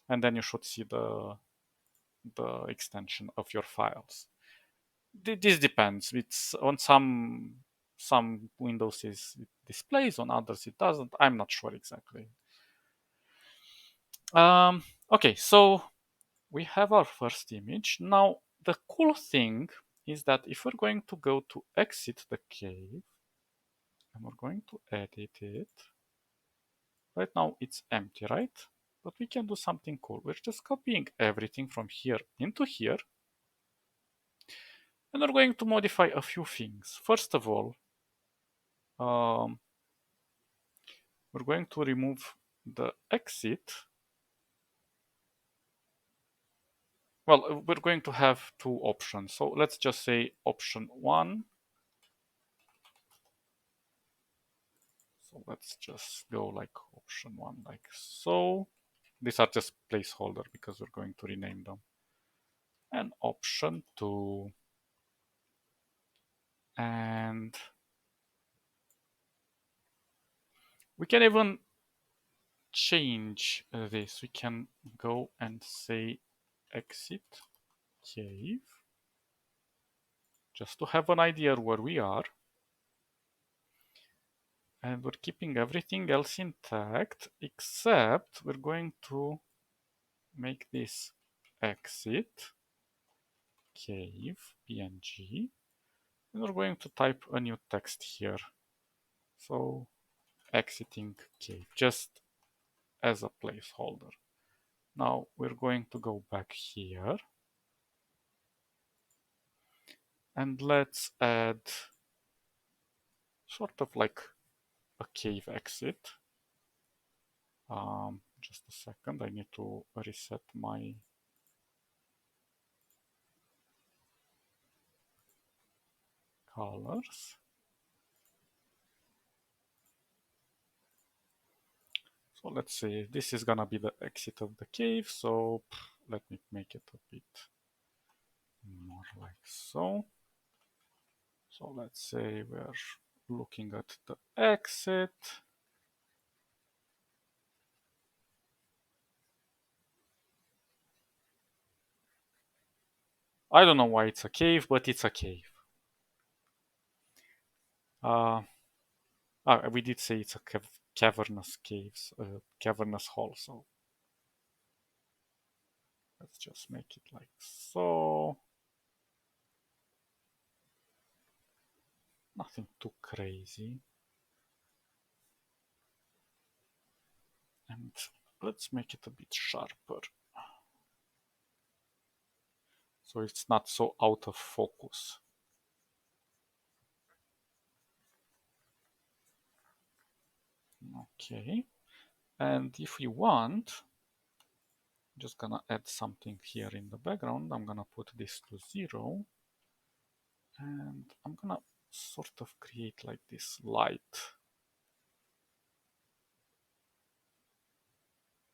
And then you should see the extension of your files. This depends. It's on some Windows it displays, on others it doesn't. I'm not sure exactly. Okay, so we have our first image. Now the cool thing is that if we're going to go to exit the cave and we're going to edit it, right now it's empty, right? But we can do something cool. We're just copying everything from here into here. And we're going to modify a few things. First of all, we're going to remove the exit. Well, we're going to have two options. So let's just say option 1. So let's just go like option 1, like so. These are just placeholder because we're going to rename them. And option 2. And we can even change this. We can go and say exit cave, just to have an idea where we are. And we're keeping everything else intact, except we're going to make this exit cave png, and we're going to type a new text here. So exiting cave, just as a placeholder. Now we're going to go back here and let's add sort of like a cave exit. Just a second, I need to reset my colors. So let's say this is gonna be the exit of the cave. So let me make it a bit more like so. So let's say we're looking at the exit. I don't know why it's a cave, but it's a cave. We did say it's a cavernous caves, cavernous hall. So let's just make it like so. Nothing too crazy. And let's make it a bit sharper, so it's not so out of focus. Okay. And if we want, Just gonna add something here in the background. I'm gonna put this to 0. And I'm gonna sort of create like this light,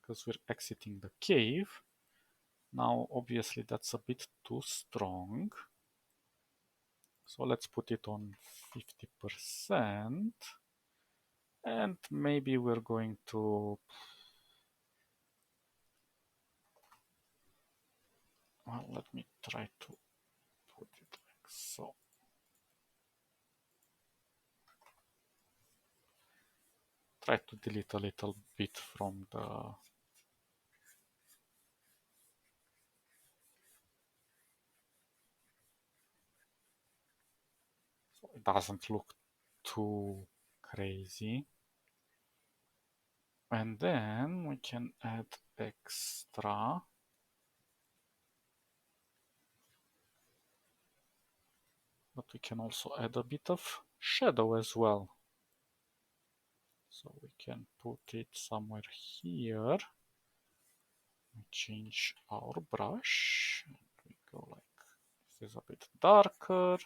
because we're exiting the cave. Now, obviously, that's a bit too strong. So let's put it on 50%. And maybe we're going to, well, let me try to put it like so. Try to delete a little bit from the, so it doesn't look too crazy. And then we can add extra. But we can also add a bit of shadow as well. So we can put it somewhere here. We change our brush. And we go like, this is a bit darker.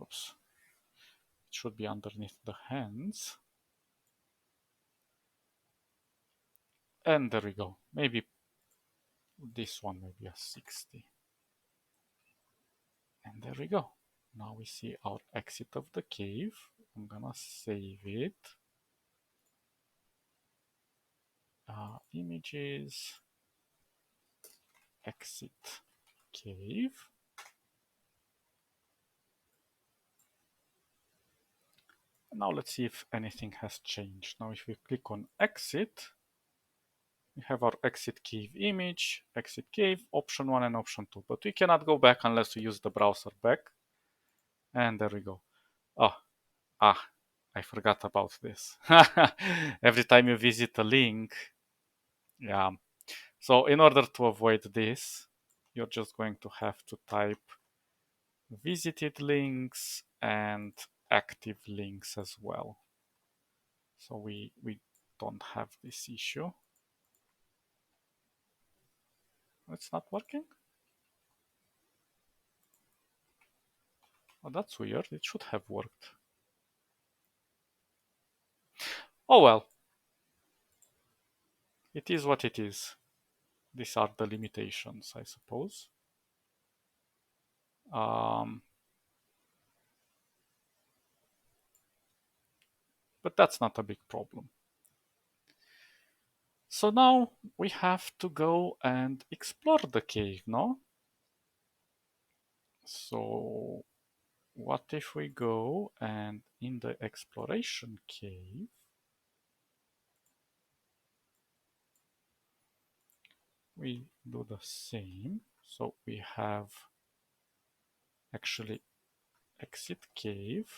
Oops. It should be underneath the hands. And there we go. Maybe this one, maybe a 60. And there we go. Now we see our exit of the cave. I'm gonna save it. Images, exit cave. Now let's see if anything has changed. Now if we click on exit, we have our exit cave image, exit cave, option 1 and option 2. But we cannot go back unless we use the browser back. And there we go. I forgot about this. Every time you visit a link, yeah. So in order to avoid this, you're just going to have to type visited links and active links as well. So we don't have this issue. It's not working? Oh, that's weird. It should have worked. Oh well. It is what it is. These are the limitations, I suppose. But that's not a big problem. So now we have to go and explore the cave, no? So what if we go and in the exploration cave, we do the same. So we have actually exit cave.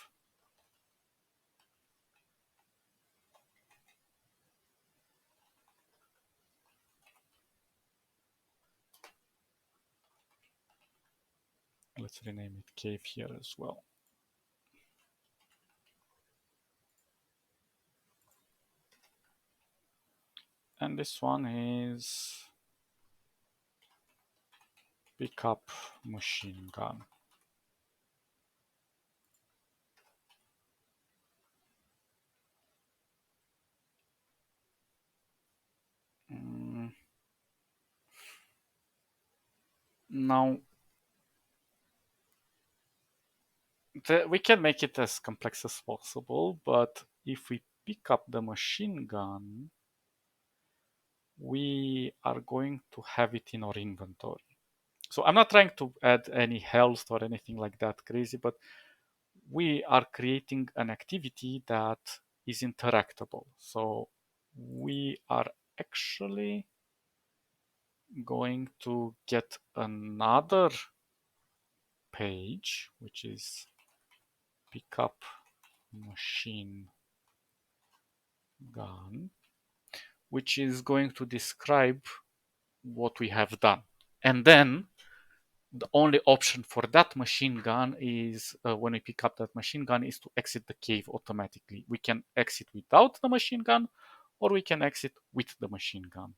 Let's rename it cave here as well. And this one is pick up machine gun. Now, we can make it as complex as possible, but if we pick up the machine gun, we are going to have it in our inventory. So I'm not trying to add any health or anything like that crazy, but we are creating an activity that is interactable. So we are actually going to get another page, which is pick up machine gun, which is going to describe what we have done. And then The only option for that machine gun is when we pick up that machine gun is to exit the cave automatically. We can exit without the machine gun, or we can exit with the machine gun.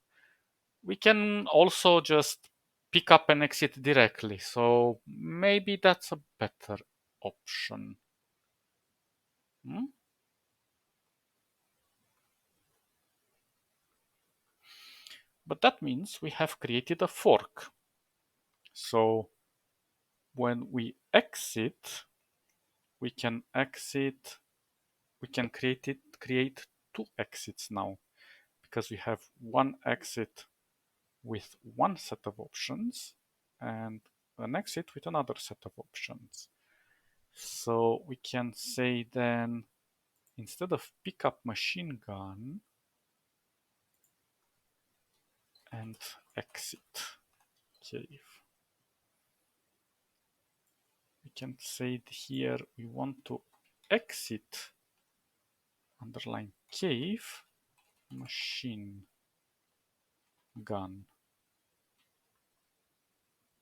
We can also just pick up and exit directly, so maybe that's a better option. Hmm? But that means we have created a fork. So when we exit, we can create two exits now, because we have one exit with one set of options and an exit with another set of options. So we can say then, instead of pick up machine gun and exit cave, we can say here we want to exit underline cave machine gun,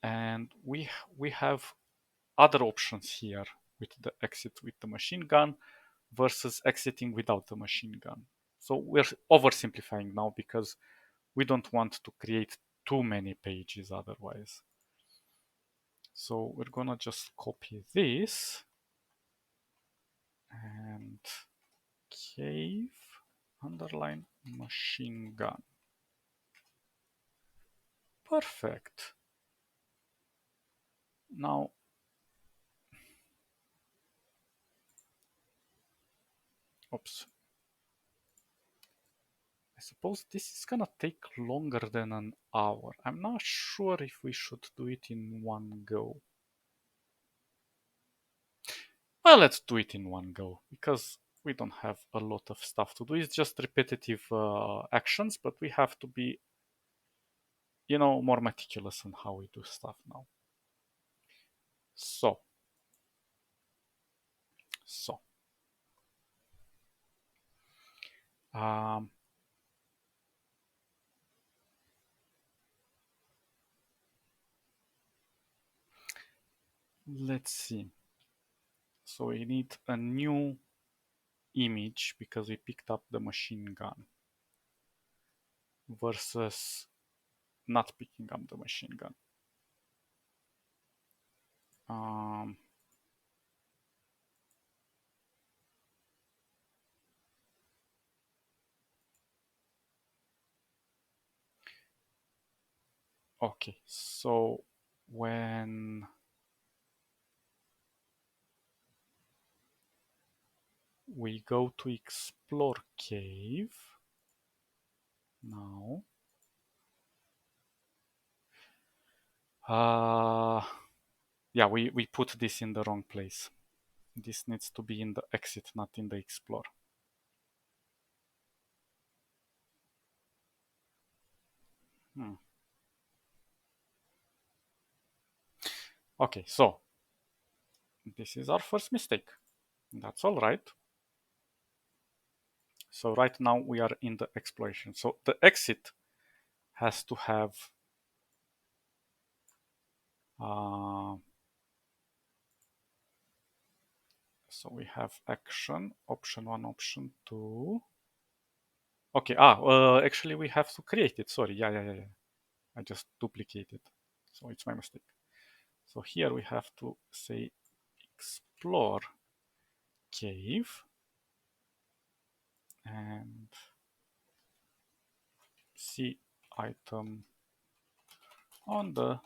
and we have other options here with the exit with the machine gun versus exiting without the machine gun. So we're oversimplifying now because we don't want to create too many pages otherwise. So we're gonna just copy this and cave underline machine gun. Perfect. Now, oops. I suppose this is gonna take longer than an hour. I'm not sure if we should do it in one go. Well, let's do it in one go because we don't have a lot of stuff to do. It's just repetitive actions, but we have to be, more meticulous in how we do stuff now. So, um, let's see. So we need a new image because we picked up the machine gun versus not picking up the machine gun. Um, okay, so when we go to explore cave now, yeah, we put this in the wrong place. This needs to be in the exit, not in the explore. Okay, so this is our first mistake. That's all right. So right now we are in the exploration. So the exit has to have so we have action, option 1, option 2. Okay, actually we have to create it. Sorry, yeah. I just duplicated. So it's my mistake. So here we have to say explore cave and see item on the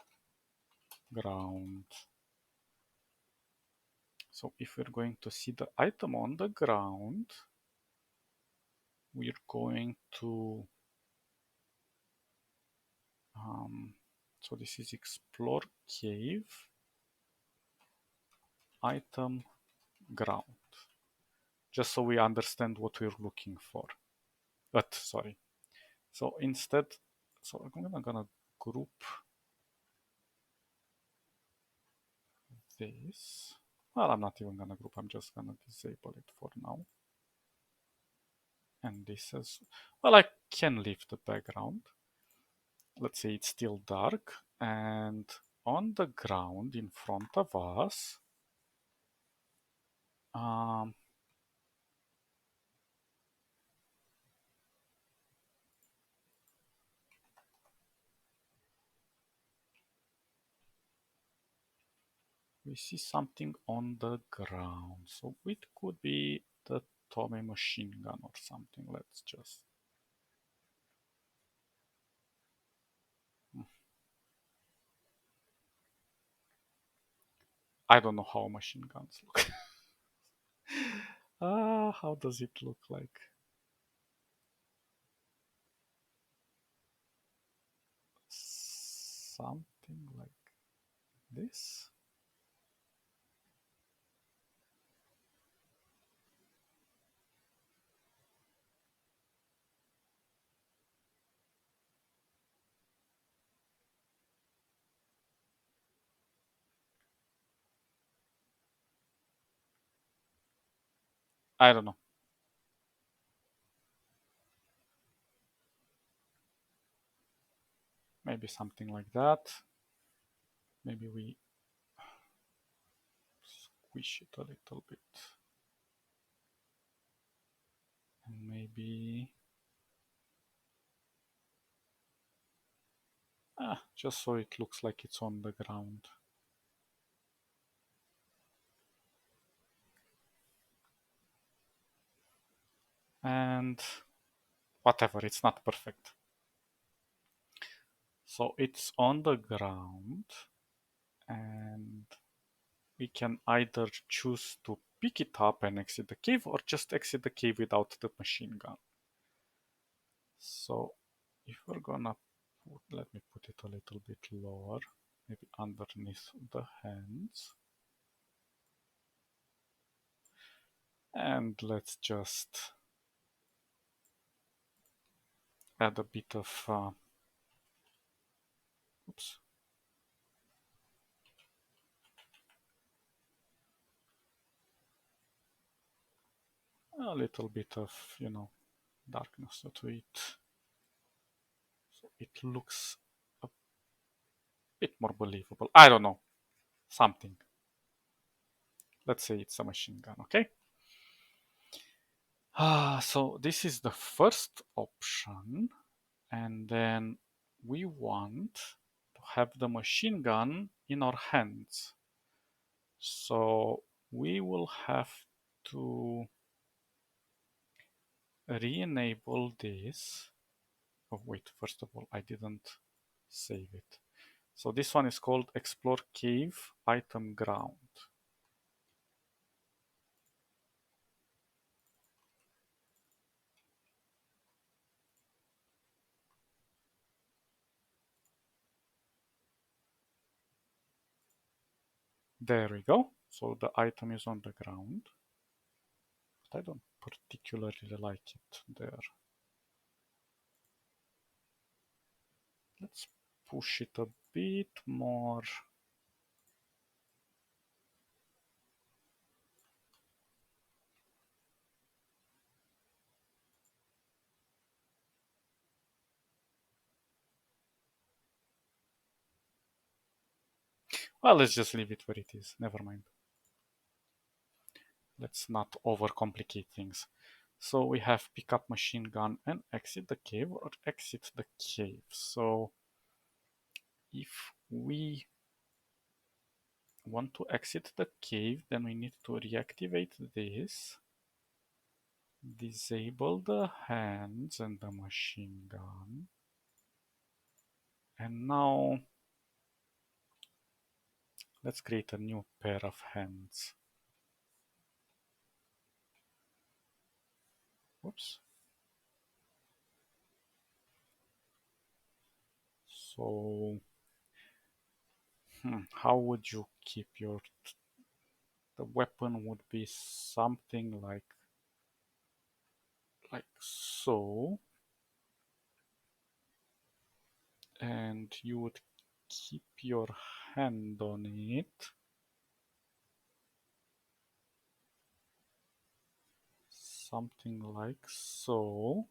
ground. So if we're going to see the item on the ground, we're going to so this is explore cave item ground, just so we understand what we're looking for. But sorry. So instead, so I'm gonna group this. Well, I'm not even gonna group, I'm just gonna disable it for now. And this is, well, I can leave the background. Let's say it's still dark, and on the ground in front of us. We see something on the ground. So it could be the Tommy machine gun or something. Let's just... I don't know how machine guns look. How does it look like? Something like this? I don't know. Maybe something like that. Maybe we squish it a little bit. And maybe... just so it looks like it's on the ground. And whatever, it's not perfect. So it's on the ground, and we can either choose to pick it up and exit the cave or just exit the cave without the machine gun. So if we're gonna let me put it a little bit lower, maybe underneath the hands. And let's just add a bit of, oops. A little bit of, darkness to it. So it looks a bit more believable. I don't know. Something. Let's say it's a machine gun, okay? So this is the first option. And then we want to have the machine gun in our hands. So we will have to re-enable this. Oh wait, first of all, I didn't save it. So this one is called Explore Cave Item Ground. There we go. So the item is on the ground. But I don't particularly like it there. Let's push it a bit more. Well, let's just leave it where it is. Never mind. Let's not overcomplicate things. So we have pick up machine gun and exit the cave or exit the cave. So if we want to exit the cave, then we need to reactivate this, disable the hands and the machine gun. And now let's create a new pair of hands. Whoops. So how would you keep your... The weapon would be something like so, and you would keep your hand on it something like so.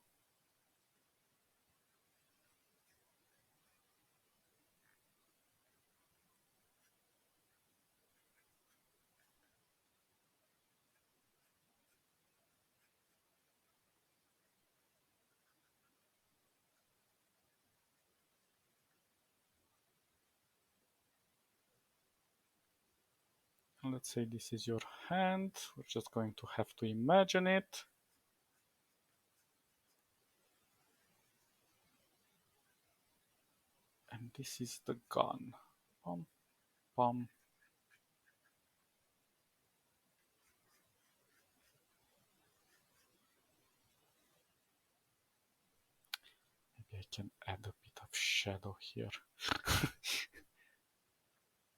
Let's say this is your hand. We're just going to have to imagine it. And this is the gun. Pum, pum. Maybe I can add a bit of shadow here.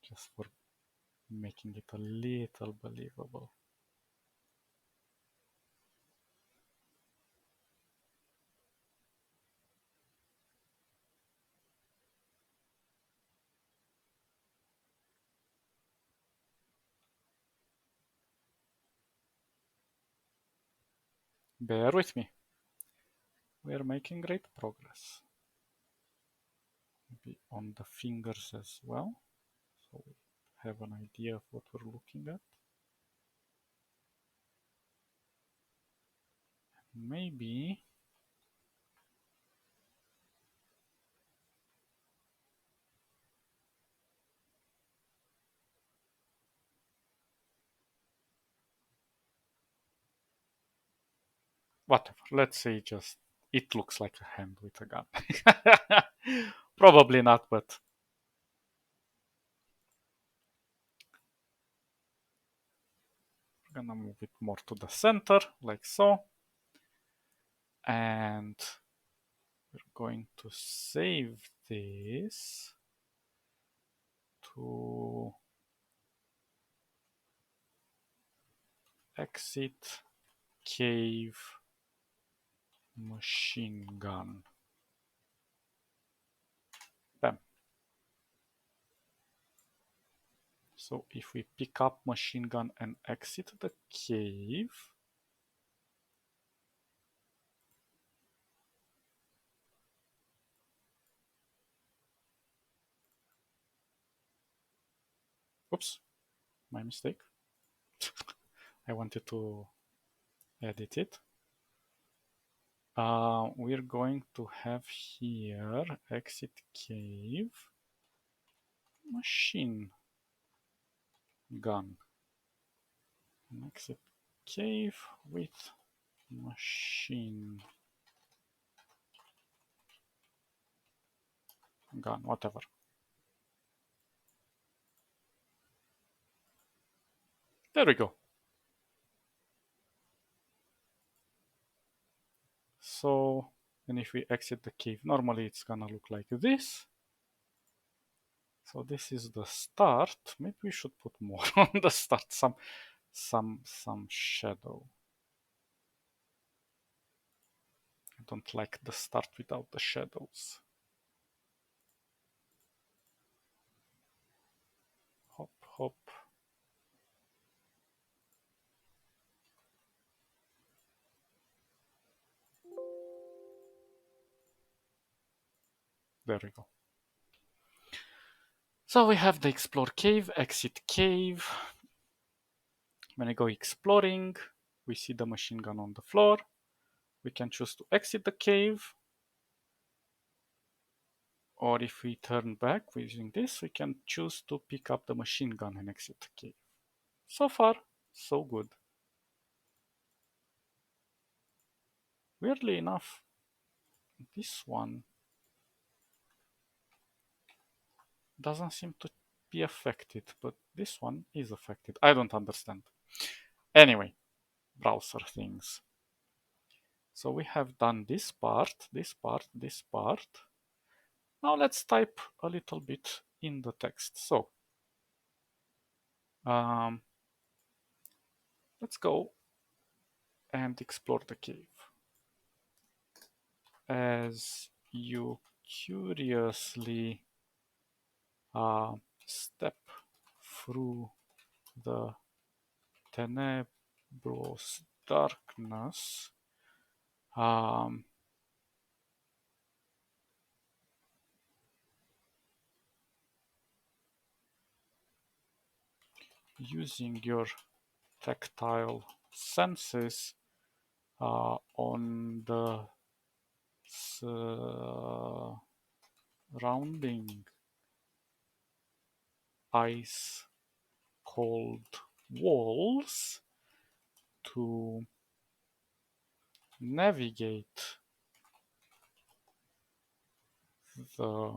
Just for making it a little believable. Bear with me. We are making great progress. Maybe on the fingers as well, so we have an idea of what we're looking at. Maybe whatever. Let's say just it looks like a hand with a gun. Probably not, but we're gonna move it more to the center, like so. And we're going to save this to exit cave machine gun. Bam. So if we pick up machine gun and exit the cave, oops, my mistake. I wanted to edit it. We're going to have here exit cave machine gun. And exit cave with machine gun, whatever. There we go. So, and if we exit the cave, normally it's gonna look like this. So this is the start. Maybe we should put more on the start, some shadow. I don't like the start without the shadows. Hop, hop. There we go. So we have the explore cave, exit cave. When I go exploring, we see the machine gun on the floor. We can choose to exit the cave. Or if we turn back using this, we can choose to pick up the machine gun and exit the cave. So far, so good. Weirdly enough, this one doesn't seem to be affected, but this one is affected. I don't understand. Anyway, browser things. So we have done this part, this part, this part. Now let's type a little bit in the text. So let's go and explore the cave. As you curiously step through the tenebrous darkness, using your tactile senses on the surrounding ice called walls to navigate the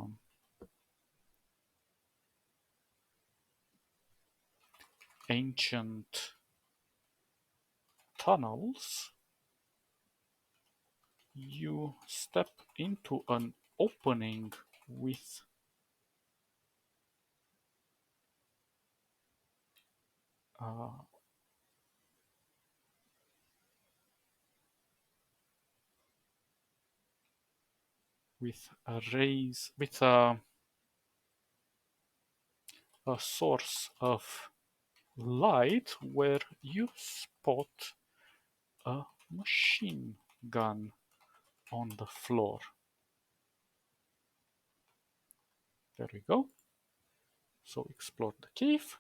ancient tunnels, you step into an opening with uh, a source of light where you spot a machine gun on the floor. There we go. So explore the cave.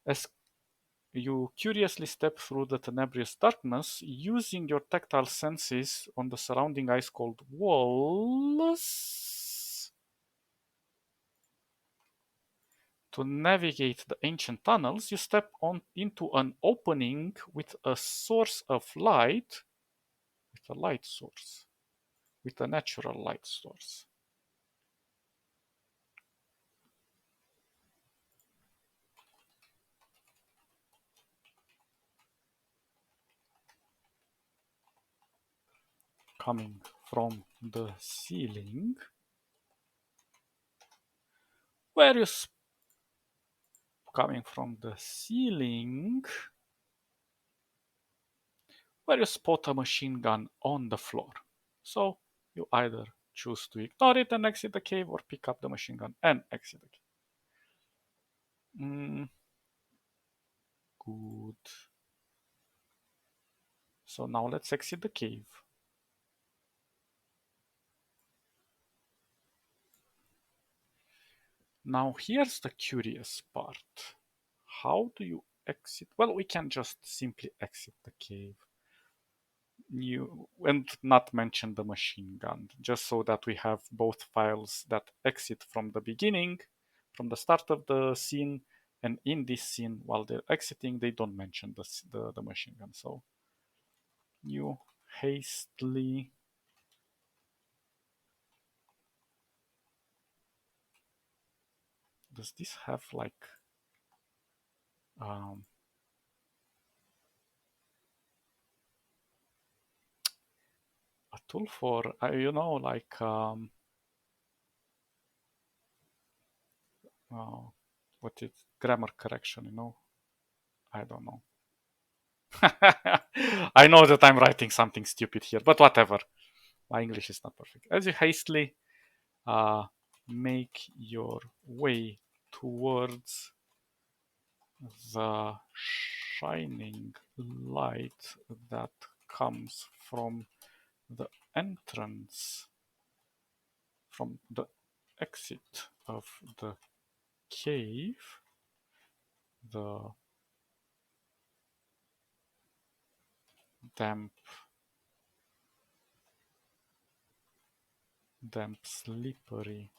As you curiously step through the tenebrous darkness, using your tactile senses on the surrounding ice cold walls to navigate the ancient tunnels, you step on into an opening with a source of light, with a light source, with a natural light source. Coming from the ceiling, where you coming from the ceiling, where you spot a machine gun on the floor. So you either choose to ignore it and exit the cave, or pick up the machine gun and exit the cave. Good. So now let's exit the cave. Now here's the curious part. How do you exit? Well, we can just simply exit the cave. And not mention the machine gun, just so that we have both files that exit from the beginning, from the start of the scene, and in this scene, while they're exiting, they don't mention the machine gun. So you hastily does this have like a tool for like what is grammar correction? I don't know. I know that I'm writing something stupid here, but whatever. My English is not perfect. As you hastily make your way towards the shining light that comes from the entrance, from the exit of the cave, the damp, slippery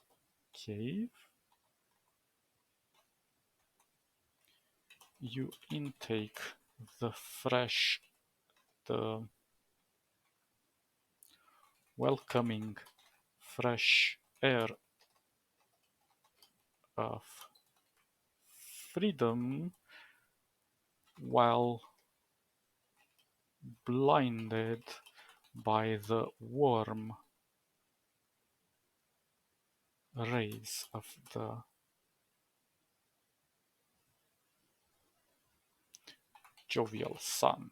cave, you intake the welcoming fresh air of freedom while blinded by the warm rays of the jovial sun.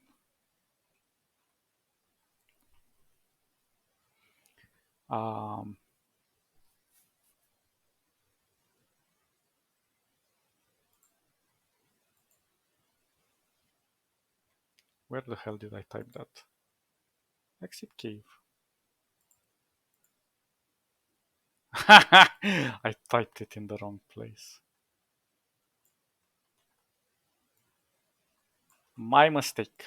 Where the hell did I type that? Exit cave. I typed it in the wrong place. My mistake.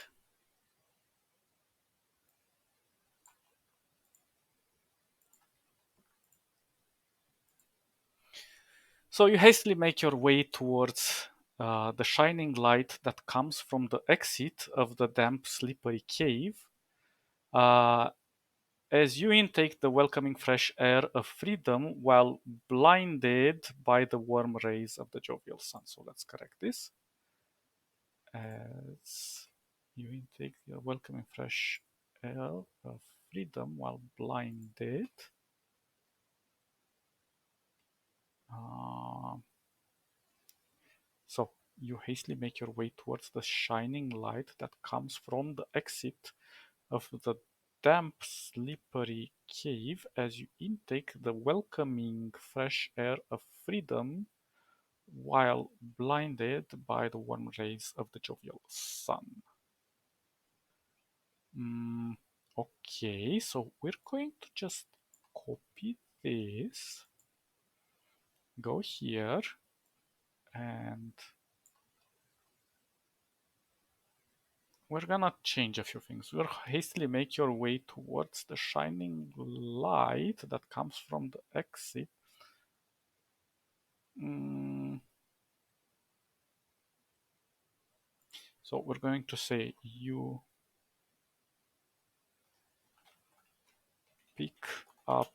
So you hastily make your way towards the shining light that comes from the exit of the damp, slippery cave as you intake the welcoming fresh air of freedom while blinded by the warm rays of the jovial sun. So let's correct this. As you intake the welcoming fresh air of freedom while blinded. So you hastily make your way towards the shining light that comes from the exit of the damp, slippery cave as you intake the welcoming fresh air of freedom while blinded by the warm rays of the jovial sun. Okay, so we're going to just copy this, go here, and we're gonna change a few things. We'll hastily make your way towards the shining light that comes from the exit. So we're going to say you pick up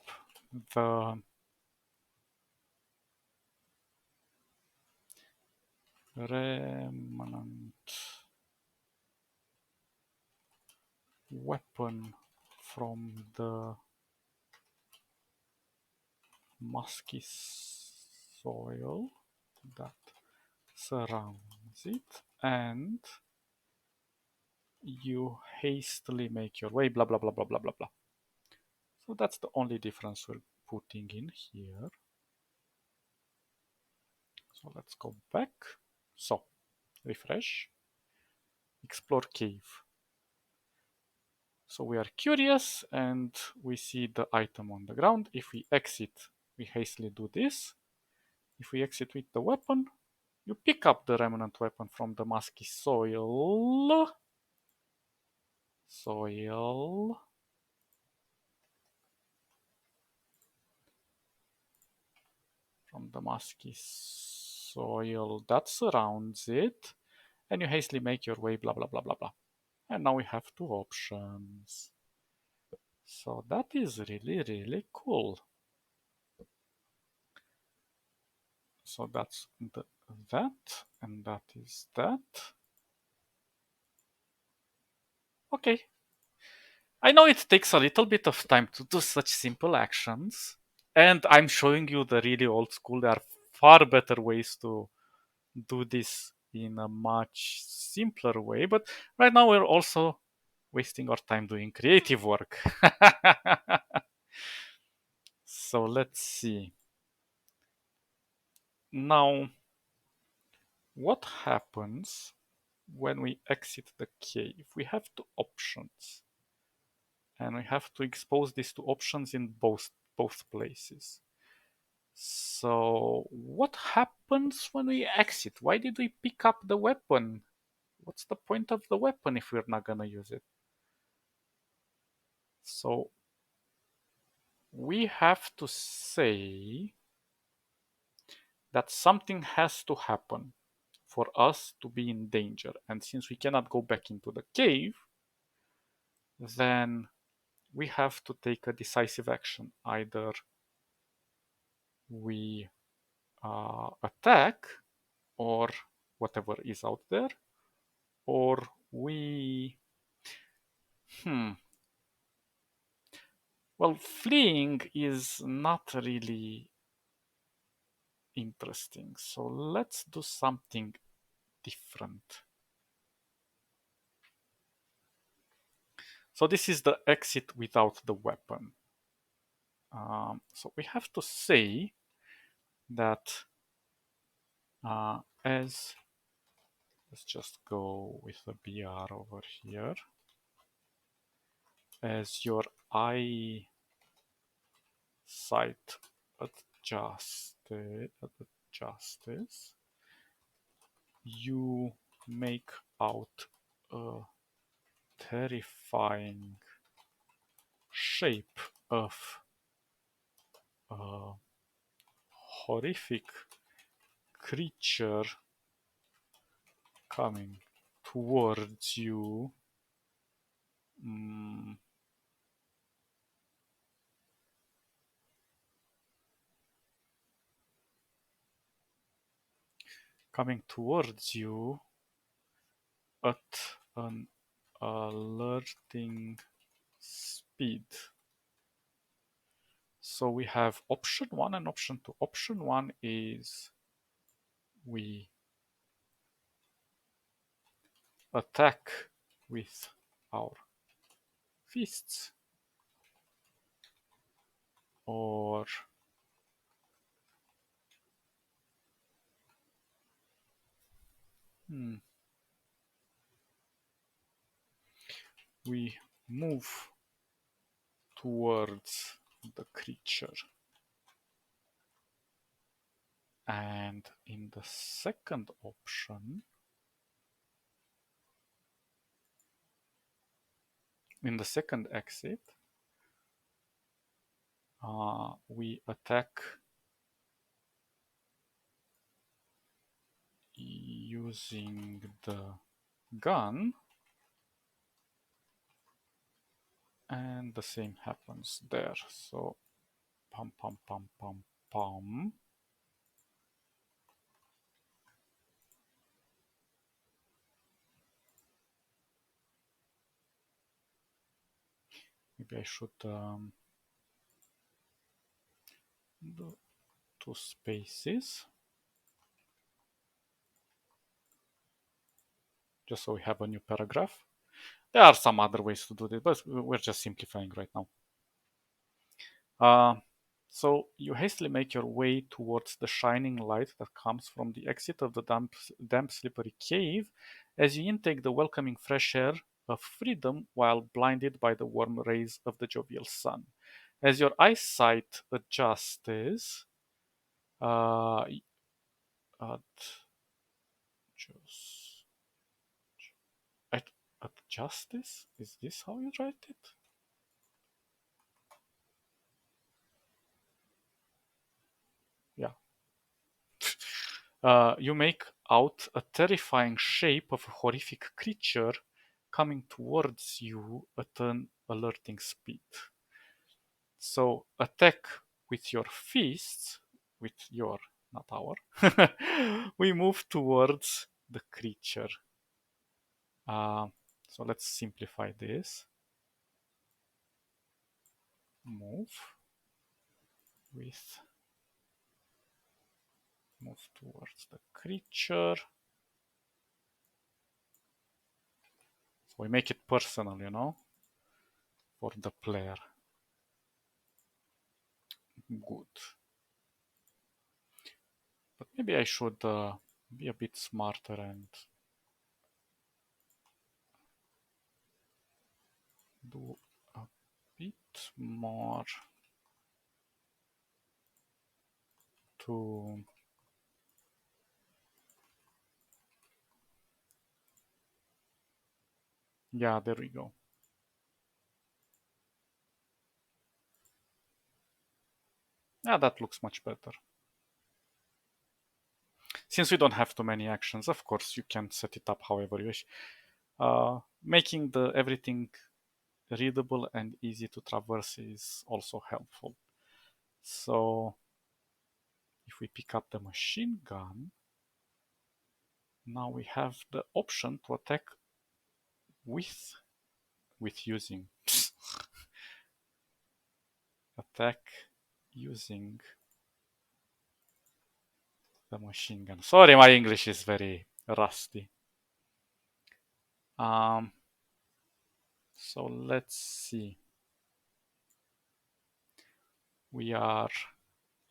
the remnant weapon from the musky soil that surrounds it, and you hastily make your way, blah blah blah blah blah blah blah. So that's the only difference we're putting in here. So let's go back. So refresh, explore cave. So we are curious and we see the item on the ground. If we exit, we hastily do this. If we exit with the weapon, you pick up the remnant weapon from the musky soil. From the musky soil that surrounds it. And you hastily make your way, blah, blah, blah, blah, blah. And now we have two options. So that is really, really cool. So that's that, and that is that. Okay. I know it takes a little bit of time to do such simple actions, and I'm showing you the really old school. There are far better ways to do this in a much simpler way, but right now we're also wasting our time doing creative work. So let's see. Now, what happens when we exit the cave? We have two options, and we have to expose these two options in both places. So, what happens when we exit? Why did we pick up the weapon? What's the point of the weapon if we're not gonna use it? So, we have to say that something has to happen for us to be in danger. And since we cannot go back into the cave, then we have to take a decisive action. Either we attack or whatever is out there, or we well, fleeing is not really interesting, so let's do something different. So this is the exit without the weapon. So we have to say that as, let's just go with the BR over here, as your eyesight adjusts, you make out a terrifying shape of a horrific creature coming towards you. Coming towards you at an alerting speed. So we have option 1 and option 2. Option 1 is we attack with our fists, or we move towards the creature. And in the second option, in the second exit, we attack using the gun, and the same happens there. So pum pum pum pum pum. Maybe I should do 2 spaces, just so we have a new paragraph. There are some other ways to do this, but we're just simplifying right now. So you hastily make your way towards the shining light that comes from the exit of the damp slippery cave as you intake the welcoming fresh air of freedom while blinded by the warm rays of the jovial sun. As your eyesight adjusts, justice? Is this how you write it? Yeah. You make out a terrifying shape of a horrific creature coming towards you at an alerting speed. So attack with your fists, with your, not our. We move towards the creature. So let's simplify this. Move towards the creature. So we make it personal, for the player. Good. But maybe I should be a bit smarter and do a bit more to yeah, there we go. Yeah, that looks much better. Since we don't have too many actions, of course, you can set it up however you wish. Making the everything readable and easy to traverse is also helpful. So if we pick up the machine gun, now we have the option to attack with using attack using the machine gun. Sorry, my English is very rusty. So let's see. We are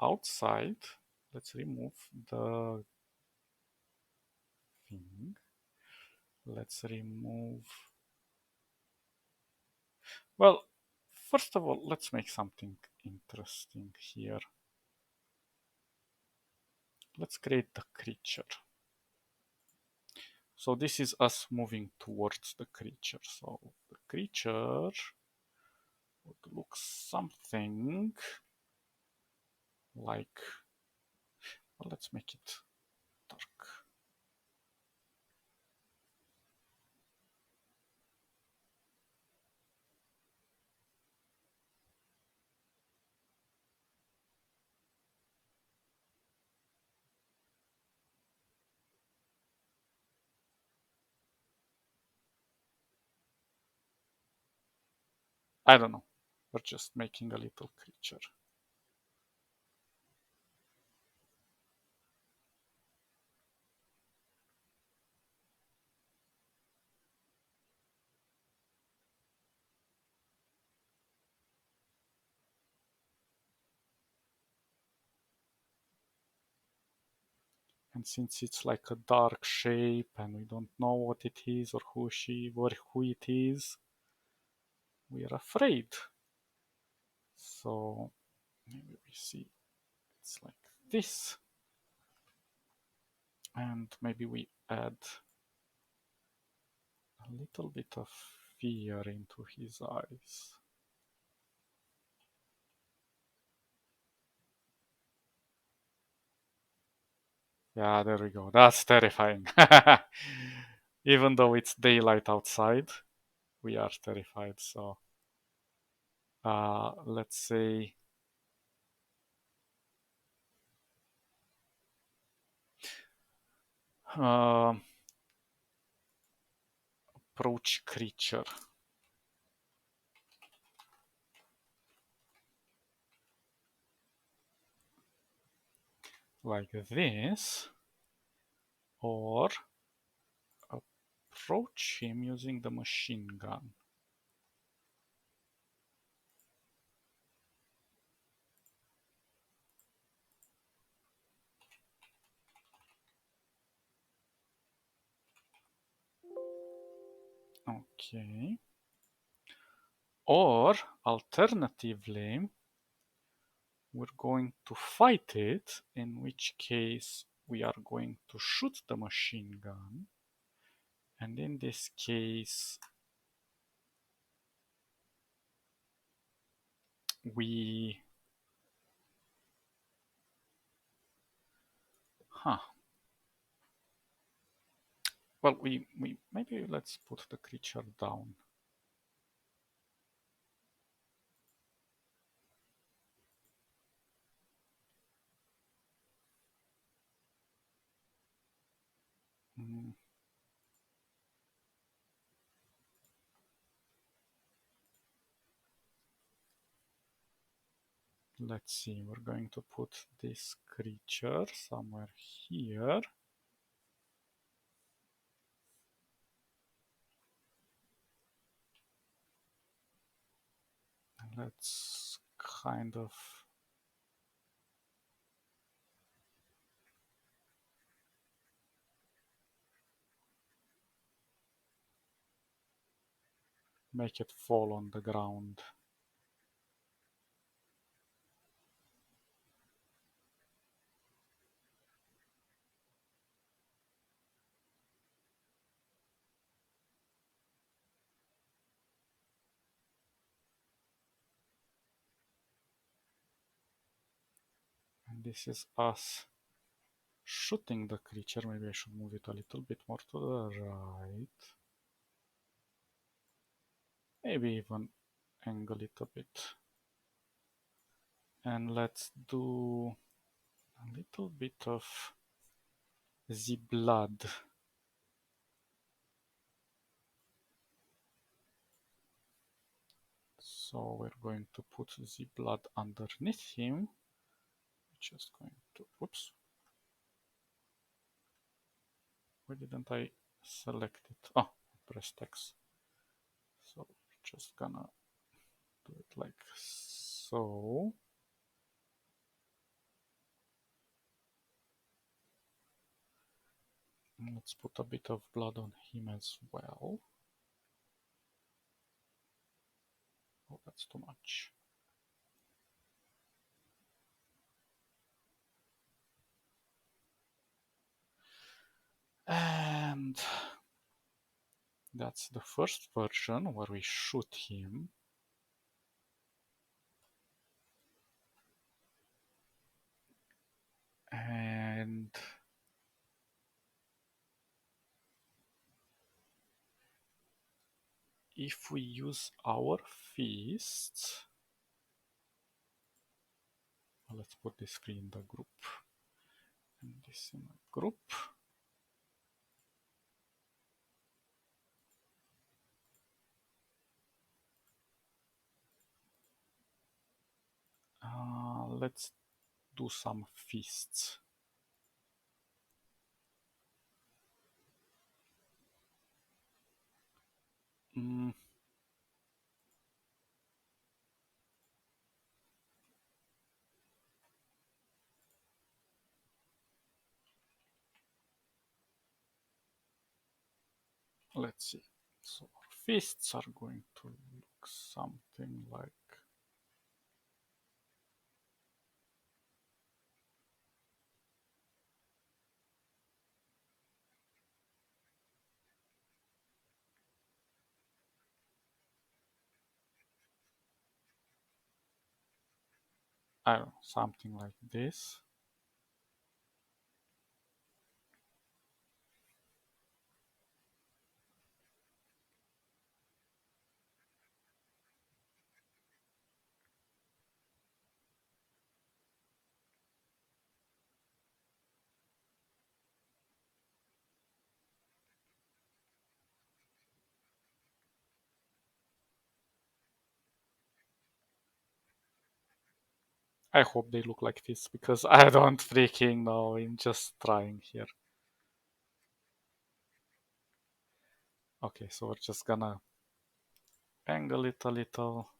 outside. Let's remove the thing. Let's remove. Well, first of all, let's make something interesting here. Let's create the creature. So this is us moving towards the creature. So the creature would look something like, well, let's make it dark. I don't know. We're just making a little creature. And since it's like a dark shape and we don't know what it is or who it is, we are afraid. So maybe we see it's like this. And maybe we add a little bit of fear into his eyes. Yeah, there we go. That's terrifying. Even though it's daylight outside, we are terrified. So let's say approach creature. Like this, or approach him using the machine gun. Okay. Or alternatively, we're going to fight it, in which case we are going to shoot the machine gun. And in this case, we... Huh. Well, we maybe let's put the creature down. Mm. Let's see, we're going to put this creature somewhere here. Let's kind of make it fall on the ground. And this is us shooting the creature. Maybe I should move it a little bit more to the right. Maybe even angle it a bit. And let's do a little bit of the blood. So we're going to put the blood underneath him. Just going to, whoops. Why didn't I select it? Oh, press X. So just gonna do it like so. And let's put a bit of blood on him as well. Oh, that's too much. And that's the first version where we shoot him. And if we use our fists, let's put this screen in the group and this in a group. let's do some fists. Let's see. So our fists are going to look something like I don't know, something like this. I hope they look like this because I don't freaking know. I'm just trying here. Okay, so we're just gonna angle it a little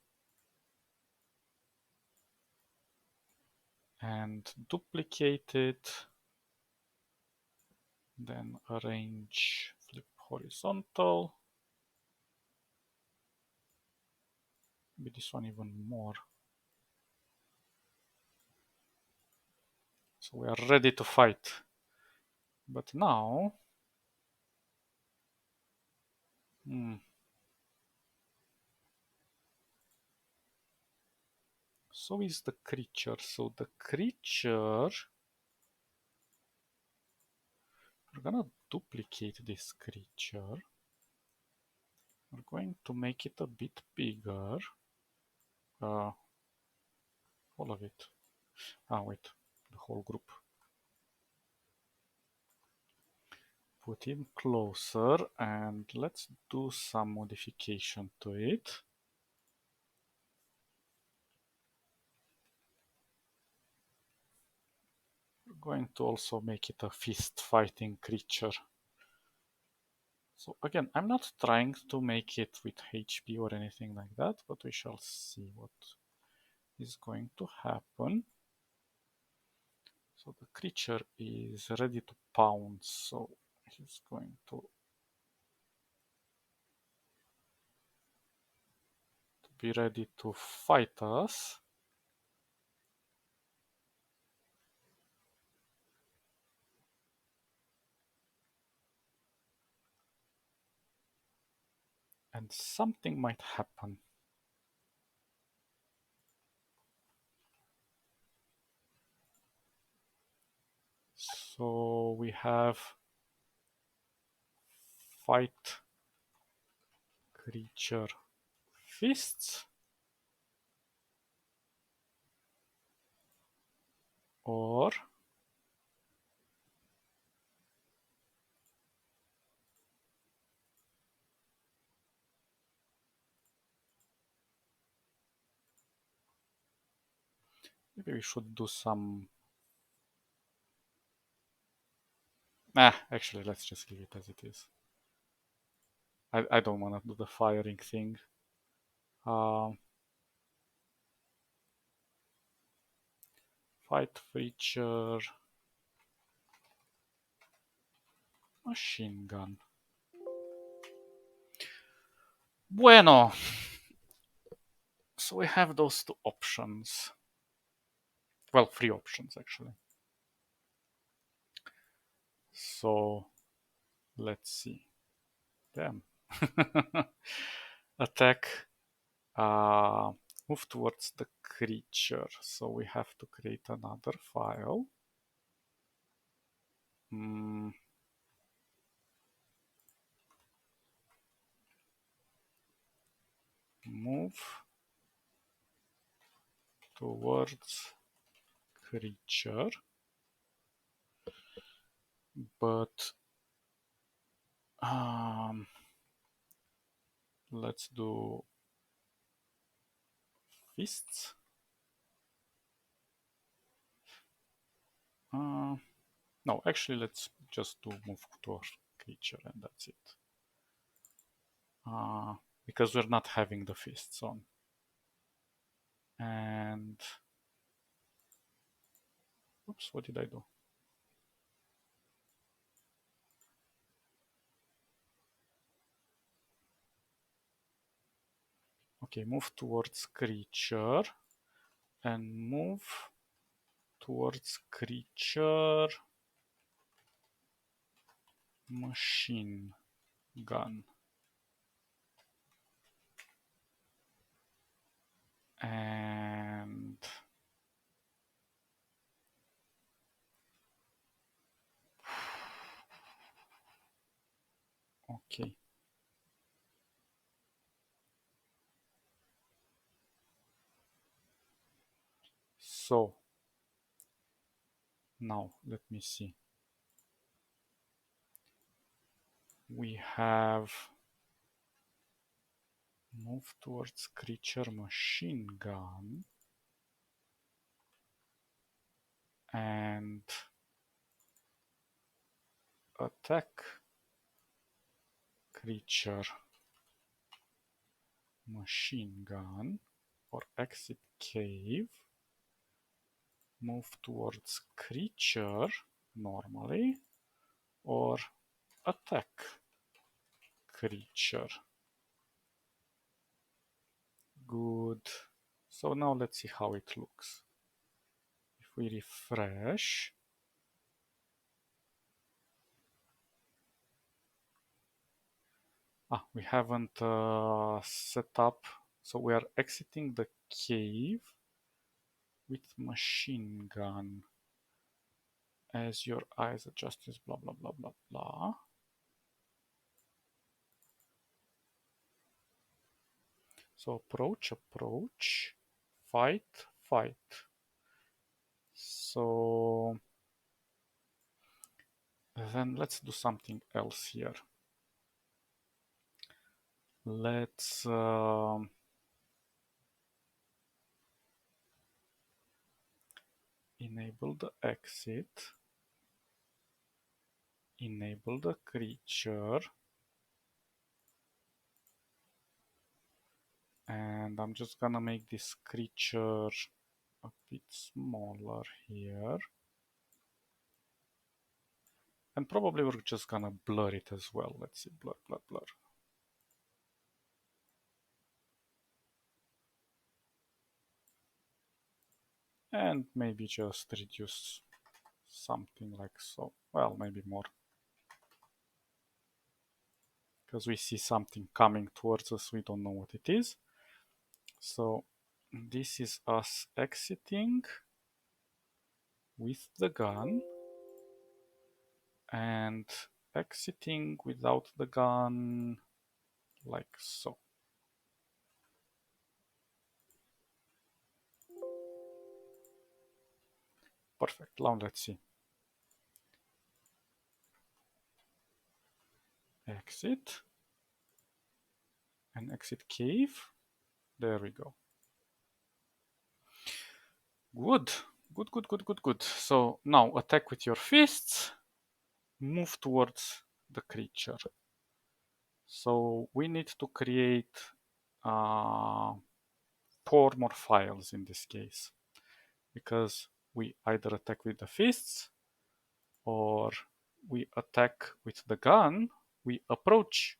and duplicate it. Then arrange, flip horizontal. Maybe this one even more. So we are ready to fight. But now, so is the creature. So the creature, we're gonna duplicate this creature. We're going to make it a bit bigger. All of it. Wait, the whole group. Put him closer and let's do some modification to it. We're going to also make it a fist fighting creature. So again, I'm not trying to make it with HP or anything like that, but we shall see what is going to happen. So the creature is ready to pounce, so he's going to be ready to fight us. And something might happen. So we have fight creature fists, or maybe we should do some. Actually, let's just leave it as it is. I don't want to do the firing thing. Fight feature machine gun. Bueno. So we have those two options. Well, three options actually. So let's see. Damn. Attack. Move towards the creature. So we have to create another file. Move towards creature. But let's do fists. No, actually, let's just do move to our creature and that's it. Because we're not having the fists on. And oops, what did I do? Okay, move towards creature and move towards creature machine gun. And okay. So now let me see. We have move towards creature machine gun and attack creature machine gun or exit cave, move towards creature normally or attack creature. Good. So now let's see how it looks. If we refresh, we haven't set up, so we are exiting the cave with machine gun. As your eyes adjust this blah blah blah blah blah. So approach, approach, fight, fight. So then let's do something else here. Let's enable the exit, enable the creature, and I'm just gonna make this creature a bit smaller here. And probably we're just gonna blur it as well. Let's see, blur, blur, blur. And maybe just reduce something like so. Well, maybe more. Because we see something coming towards us, we don't know what it is. So this is us exiting with the gun and exiting without the gun like so. Perfect. Now let's see. Exit and exit cave. There we go. Good. Good, good, good, good, good. So now attack with your fists. Move towards the creature. So we need to create 4 more files in this case. Because we either attack with the fists or we attack with the gun. We approach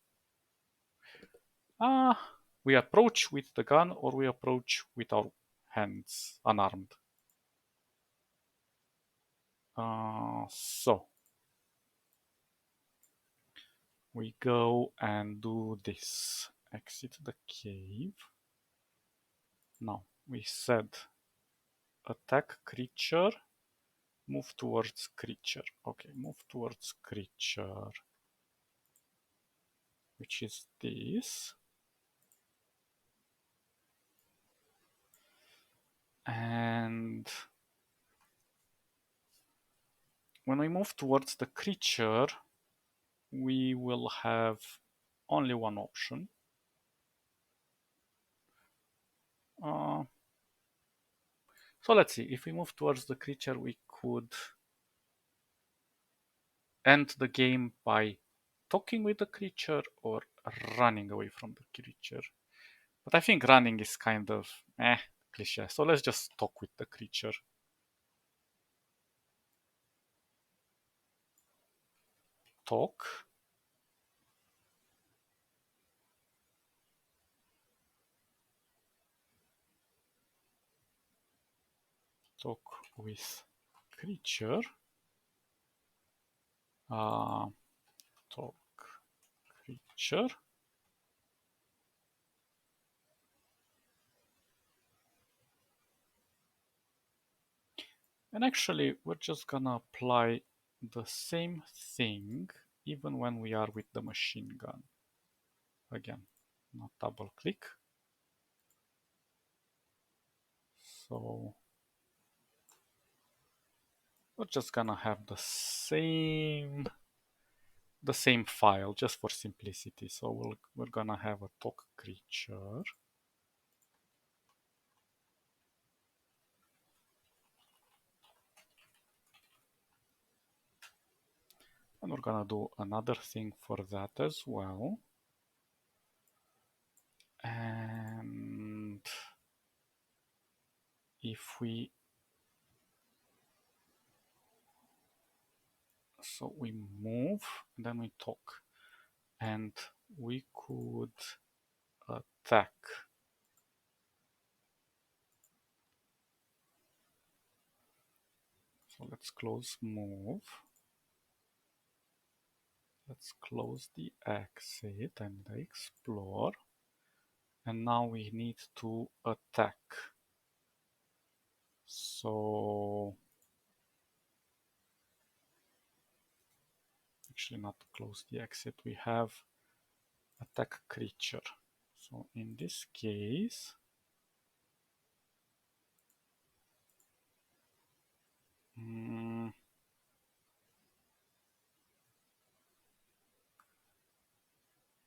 with the gun or we approach with our hands unarmed. So we go and do this. Exit the cave. Now we said attack creature, move towards creature. Okay, move towards creature, which is this. And when we move towards the creature, we will have only one option. So let's see, if we move towards the creature, we could end the game by talking with the creature or running away from the creature. But I think running is kind of cliche. So let's just talk with the creature. Talk. Talk with creature. Talk creature. And actually, we're just gonna apply the same thing even when we are with the machine gun. Again, not double click. So we're just gonna have the same file just for simplicity. So we're gonna have a talk creature. And we're gonna do another thing for that as well. And if we so we move, then we talk, and we could attack. So let's close move. Let's close the exit and the explore. And now we need to attack. So actually not to close the exit, we have attack creature. So in this case,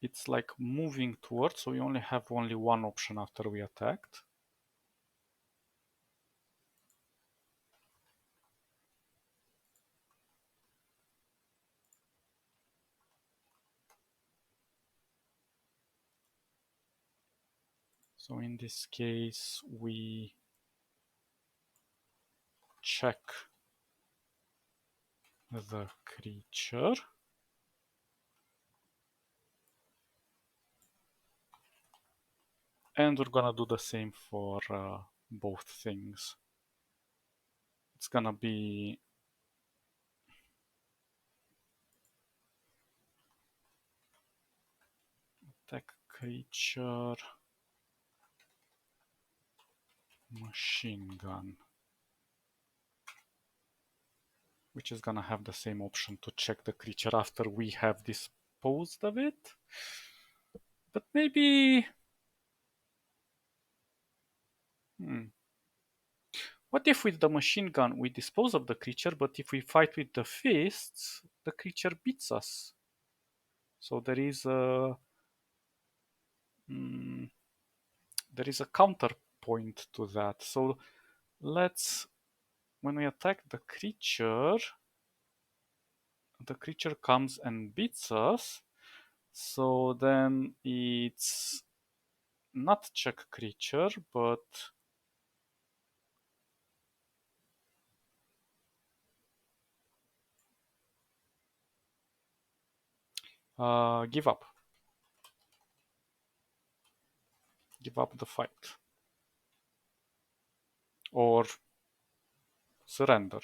it's like moving towards, so we only have one option after we attacked. So in this case, we check the creature. And we're gonna do the same for both things. It's gonna be attack creature, machine gun, which is gonna have the same option to check the creature after we have disposed of it. But maybe... What if with the machine gun we dispose of the creature, but if we fight with the fists, the creature beats us? So there is a counterpoint to that. So let's, when we attack the creature comes and beats us. So then it's not check creature, but give up. Give up the fight. Or surrender.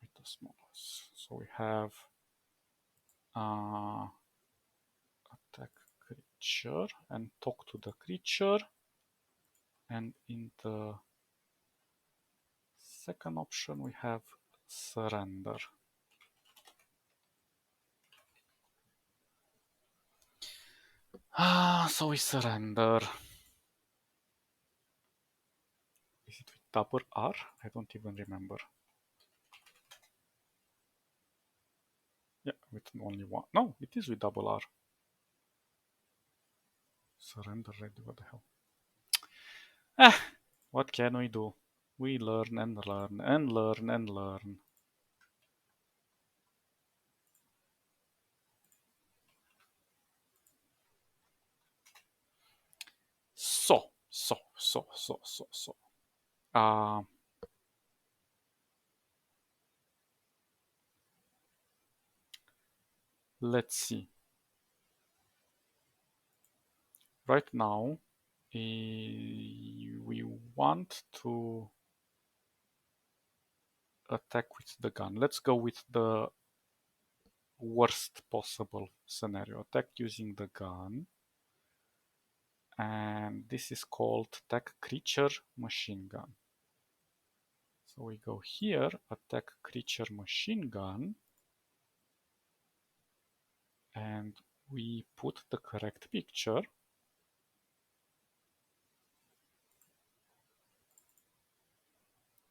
With the smallest. So we have attack creature and talk to the creature. And in the second option, we have surrender. So we surrender. Is it with double R? I don't even remember. Yeah, with only one. No, it is with double R. Surrender ready, what the hell? Ah, what can we do? We learn and learn and learn and learn. So. Uh, let's see. Right now, we want to attack with the gun. Let's go with the worst possible scenario. Attack using the gun. And this is called attack creature machine gun. So we go here, attack creature machine gun, and we put the correct picture,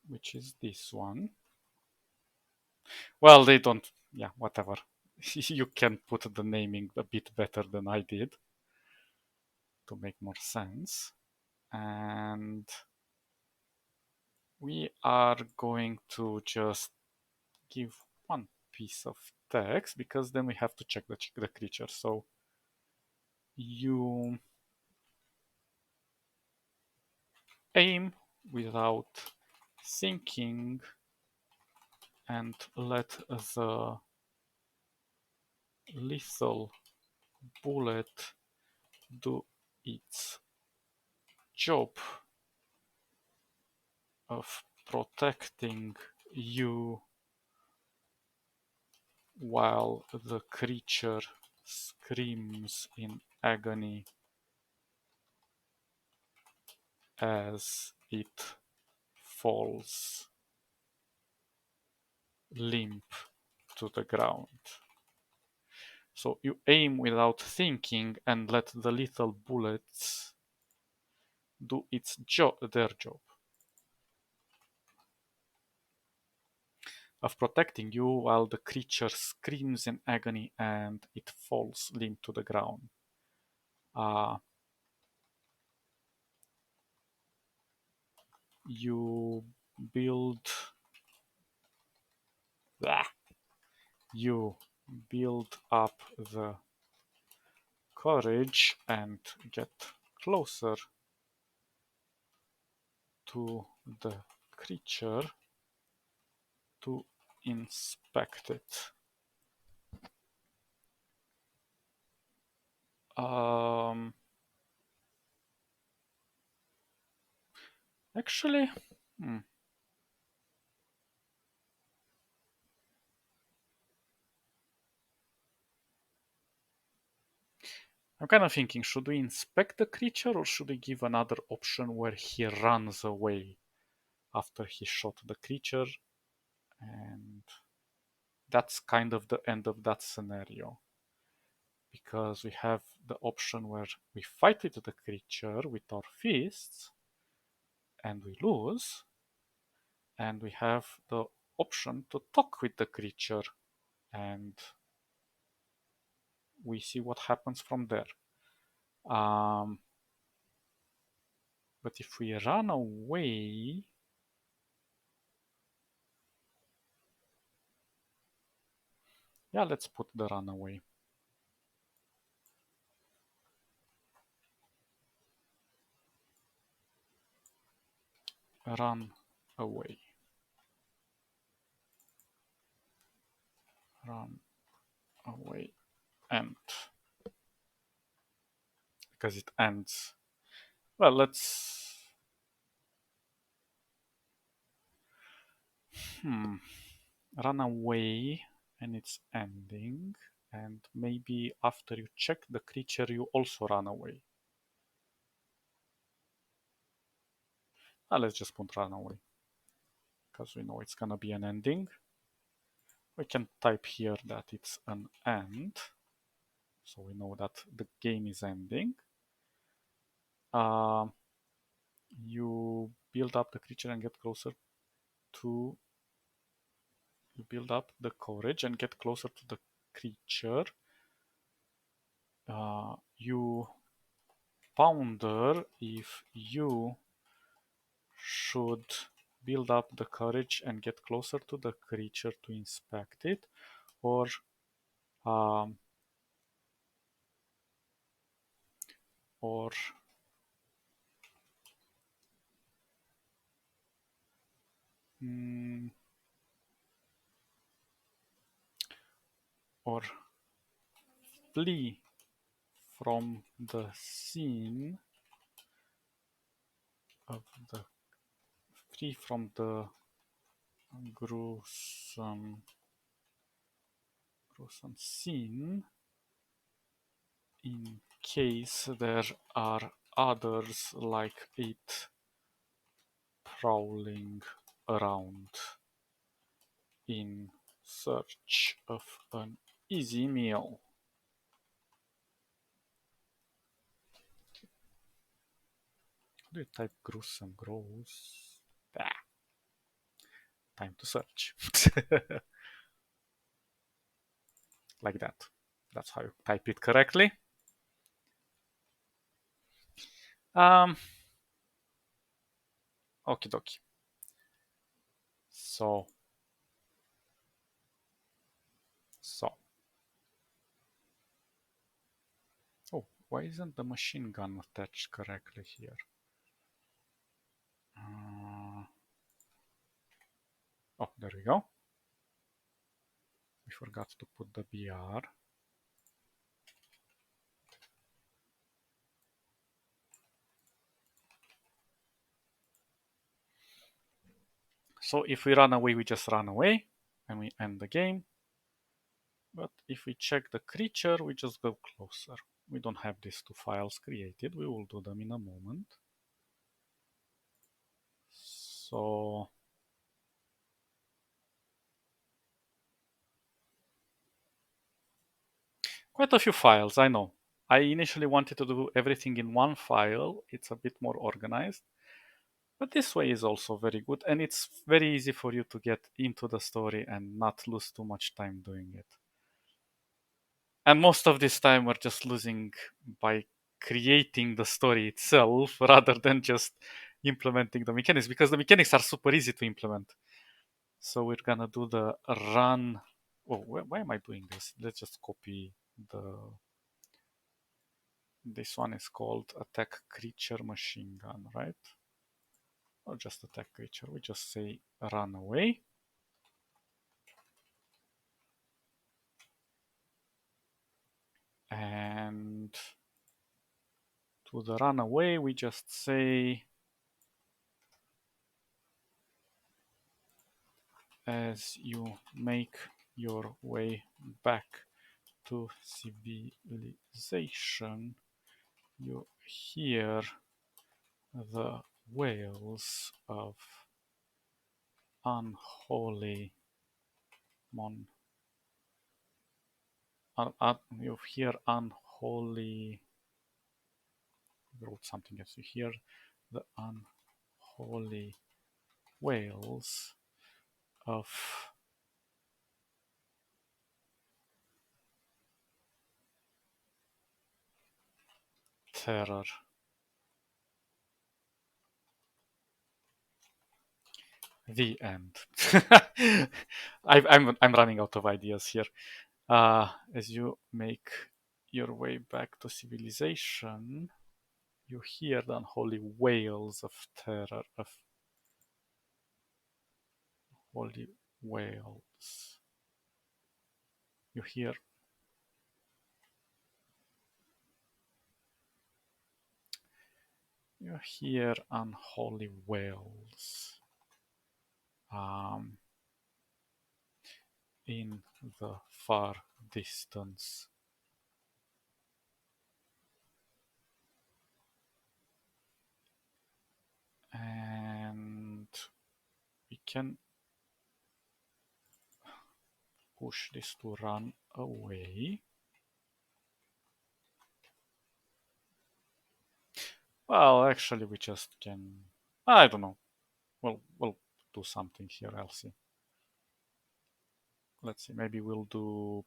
which is this one. Well, they don't, yeah, whatever. You can put the naming a bit better than I did to make more sense. And we are going to just give one piece of text because then we have to check the creature. So you aim without thinking and let the lethal bullet do its job of protecting you while the creature screams in agony as it falls limp to the ground. So you aim without thinking and let the lethal bullets do their job of protecting you while the creature screams in agony and it falls limp to the ground. You build you build up the courage and get closer to the creature to inspect it. Actually, I'm kind of thinking, should we inspect the creature or should we give another option where he runs away after he shot the creature? And that's kind of the end of that scenario. Because we have the option where we fight with the creature with our fists and we lose. And we have the option to talk with the creature and we see what happens from there. But if we run away, yeah, let's put the run away. Run away. Run away. End. Because it ends. Well, let's... Run away and it's ending. And maybe after you check the creature, you also run away. Let's just put run away. Because we know it's gonna be an ending. We can type here that it's an end. So we know that the game is ending. You build up the creature and get closer to... You build up the courage and get closer to the creature. You Founder, if you should build up the courage and get closer to the creature to inspect it, or um, or mm, or flee from the scene of the flee from the gruesome scene in case there are others like it prowling around in search of an easy meal. How do you type gruesome? Gross. Ah, time to search. Like that. That's how you type it correctly. Um, Okie dokie. So. Oh, why isn't the machine gun attached correctly here? Oh, there we go. We forgot to put the BR. So if we run away, we just run away and we end the game. But if we check the creature, we just go closer. We don't have these two files created. We will do them in a moment. So quite a few files, I know. I initially wanted to do everything in one file. It's a bit more organized. But this way is also very good, and it's very easy for you to get into the story and not lose too much time doing it. And most of this time we're just losing by creating the story itself rather than just implementing the mechanics, because the mechanics are super easy to implement. So we're gonna do the run. Oh, why am I doing this? Let's just copy the. This one is called attack creature machine gun, right? Or just attack creature. We just say run away. And to the run away, we just say as you make your way back to civilization, you hear the wails of unholy mon. You hear unholy. Wrote something else. You hear the unholy wails of terror. The end. I'm running out of ideas here. As you make your way back to civilization, you hear the unholy wails of terror, of holy wails. You hear unholy wails in the far distance. And we can push this to run away. Well, actually, we just can. I don't know. We'll do something here. I'll see. Let's see. Maybe we'll do.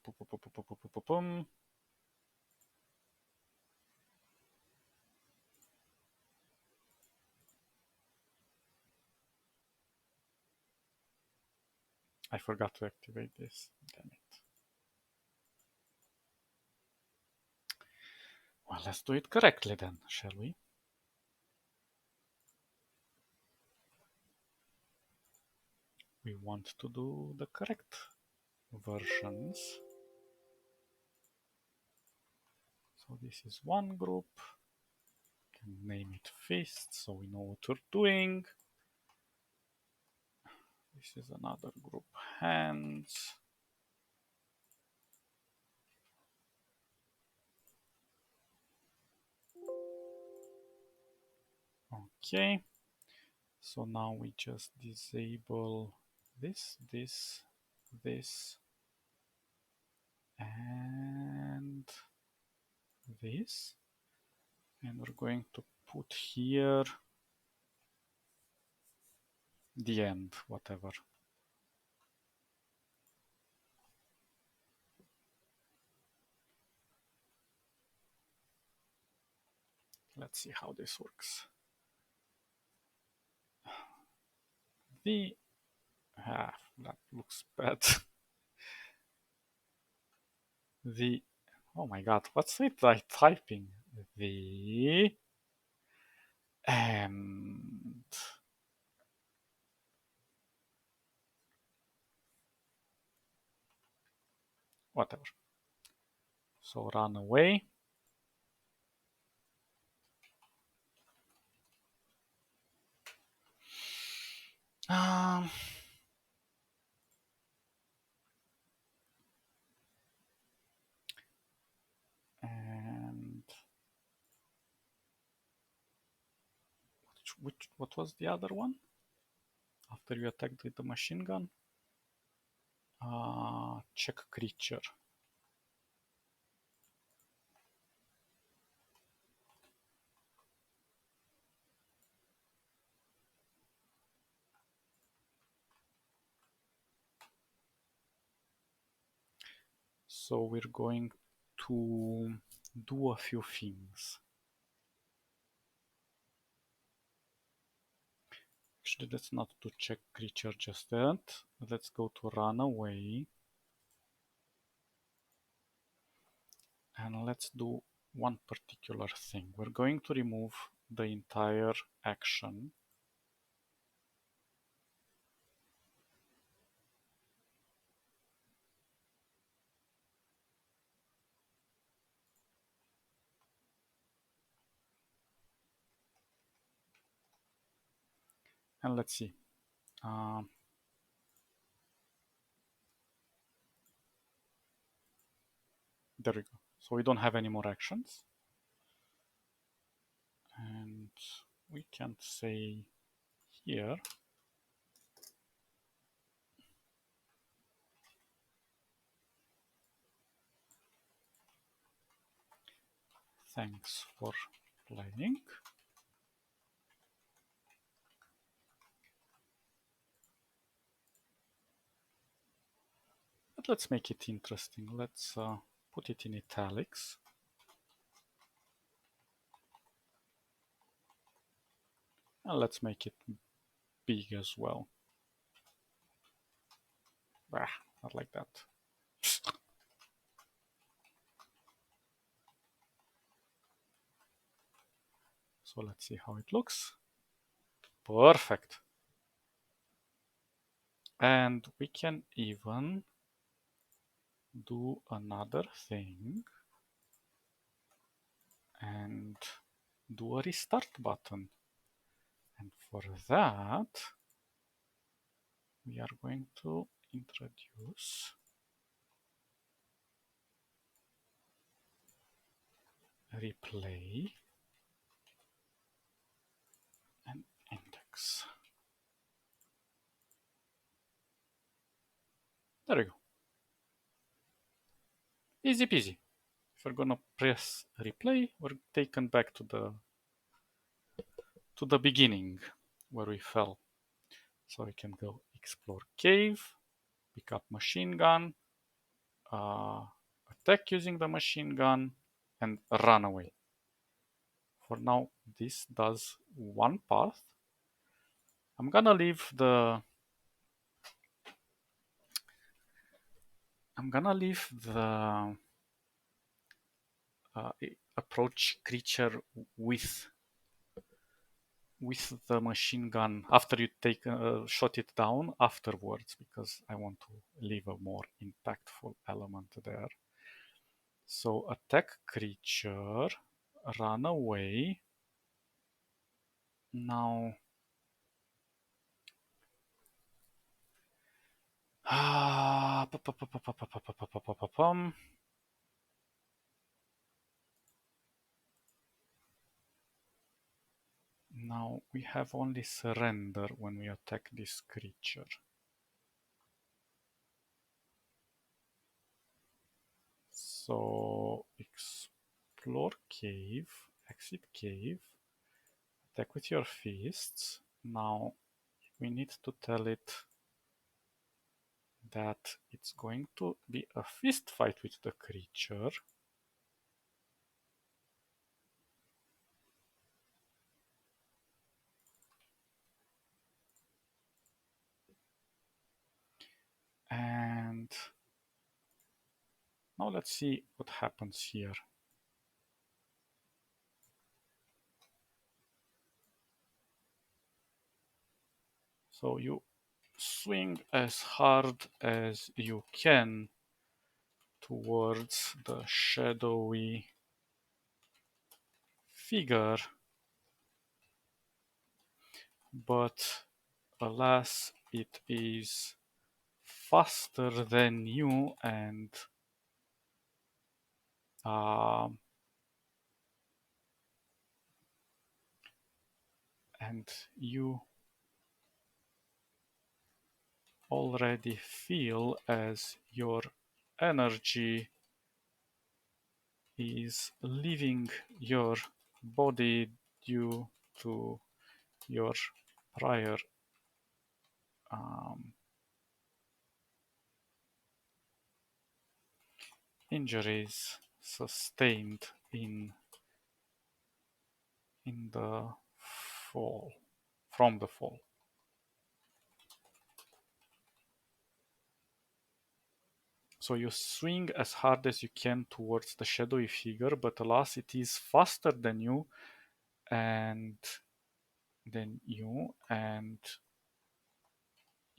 I forgot to activate this. Damn it. Well, let's do it correctly then, shall we? We want to do the correct versions. So this is one group. Can name it fist so we know what we're doing. This is another group, hands. Okay, so now we just disable this, and this. And we're going to put here the end, whatever. Let's see how this works. That looks bad. Oh my god, what's it like typing? And whatever. So run away. Um, and what was the other one? After you attacked with the machine gun? Check creature. So we're going to do a few things. Actually, let's not do check creature just yet. Let's go to run away. And let's do one particular thing. We're going to remove the entire action. And let's see. There we go. So we don't have any more actions. And we can say here, thanks for playing. But let's make it interesting. Let's put it in italics. And let's make it big as well. Not like that. So let's see how it looks. Perfect. And we can even do another thing and do a restart button. And for that, we are going to introduce replay and index. There we go. Easy peasy. If we're gonna press replay, we're taken back to the beginning where we fell. So we can go explore cave, pick up machine gun, attack using the machine gun, and run away. For now, this does one path. I'm gonna leave the I'm gonna leave the approach creature with the machine gun after you take shot it down afterwards, because I want to leave a more impactful element there. So attack creature, run away. Now now we have only surrender when we attack this creature. So explore cave, exit cave, attack with your fists. Now we need to tell it that it's going to be a fist fight with the creature. And now let's see what happens here. So you swing as hard as you can towards the shadowy figure, but alas, it is faster than you, um, and you already feel as your energy is leaving your body due to your prior injuries sustained in the fall, from the fall. So you swing as hard as you can towards the shadowy figure, but alas, it is faster than you, and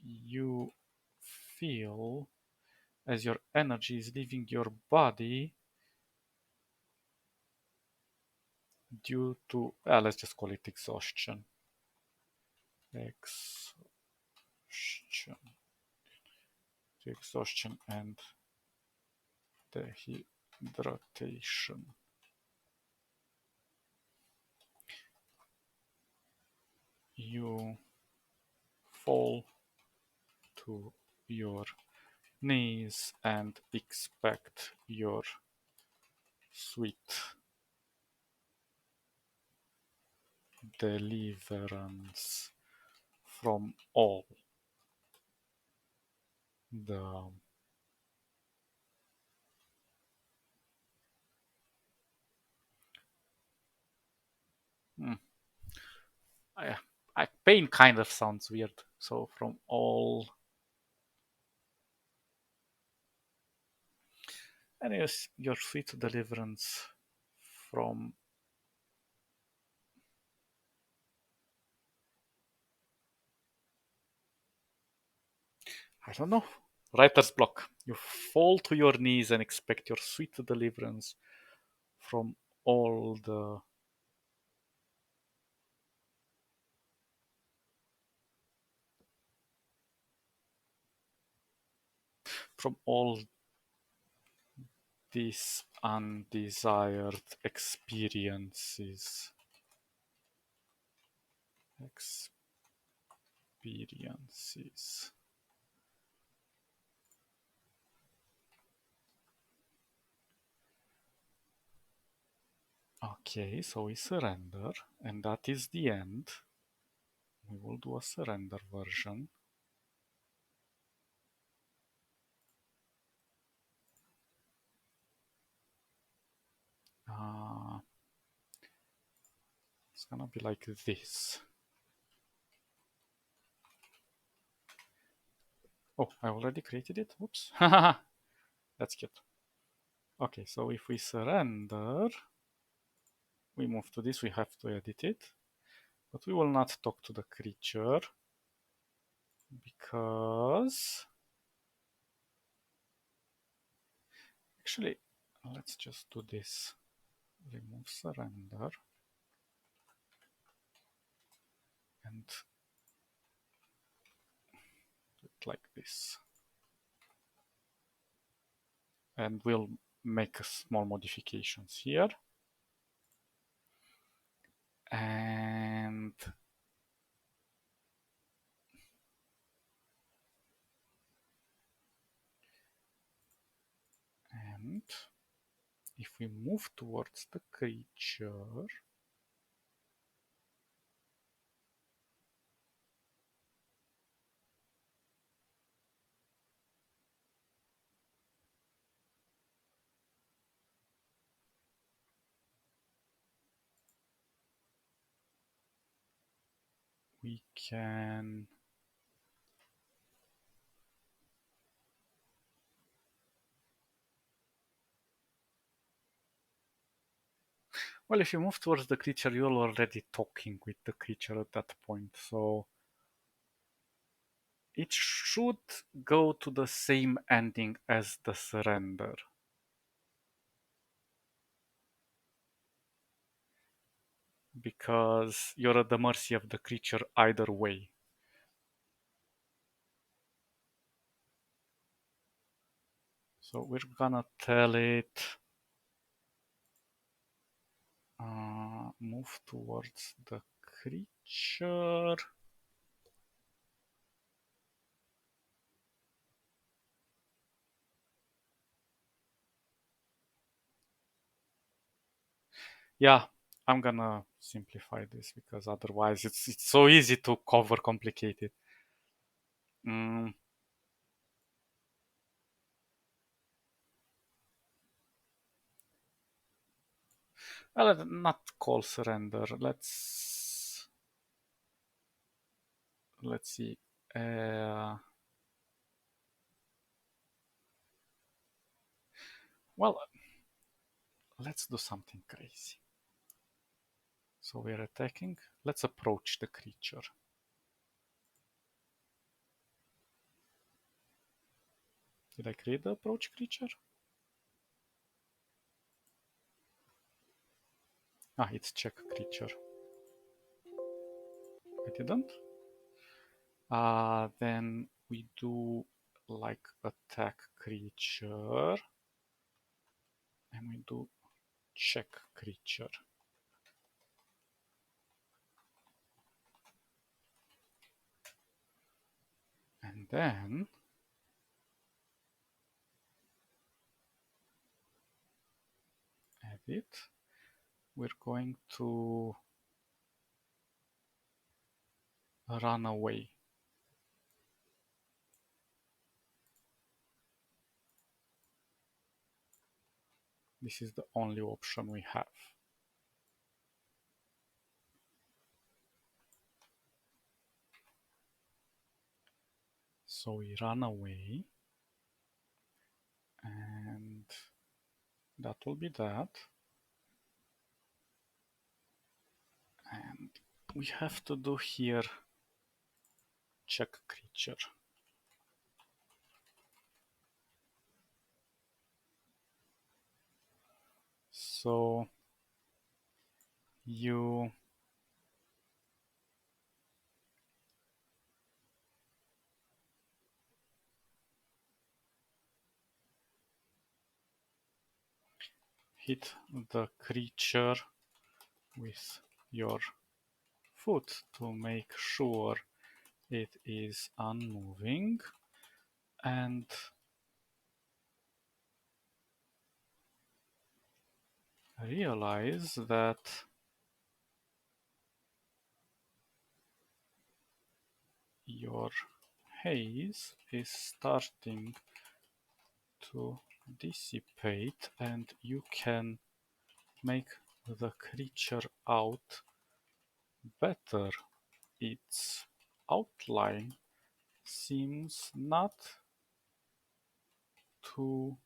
you feel as your energy is leaving your body due to, let's just call it exhaustion. Exhaustion and dehydration. You fall to your knees and expect your sweet deliverance from all the pain kind of sounds weird. So from all, anyways, your sweet deliverance from, I don't know, writer's block. You fall to your knees and expect your sweet deliverance from all the from all these undesired experiences. Okay, so we surrender, and that is the end. We will do a surrender version. It's gonna be like this. Oh, I already created it. Oops. That's cute. Okay, so if we surrender, we move to this, we have to edit it. But we will not talk to the creature because actually, let's just do this. Remove surrender and do it like this. And we'll make small modifications here. And if we move towards the creature, we can well, if you move towards the creature, you're already talking with the creature at that point, so it should go to the same ending as the surrender. Because you're at the mercy of the creature either way. So we're gonna tell it move towards the creature. Yeah, I'm gonna simplify this because otherwise it's so easy to overcomplicate it. Well, not call surrender. Let's see. Well, let's do something crazy. So we're attacking. Let's approach the creature. Did I create the approach creature? Ah, it's check creature. I didn't. Then we do like attack creature and we do check creature. And then edit. We're going to run away. This is the only option we have. So we run away and that will be that. And we have to do here check creature. So you hit the creature with your foot to make sure it is unmoving and realize that your haze is starting to dissipate and you can make the creature out better. Its outline seems not too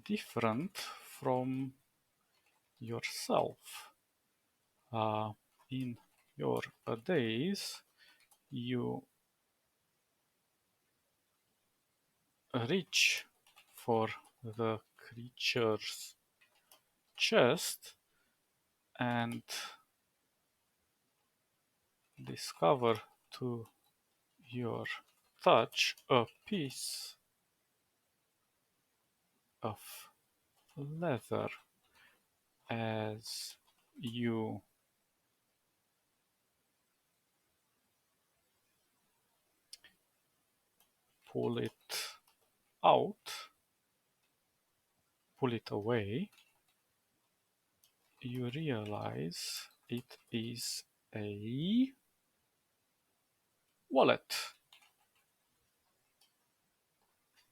different from yourself. In your days, you reach for the creature's chest and discover to your touch a piece of leather. As you pull it out, pull it away, you realize it is a wallet.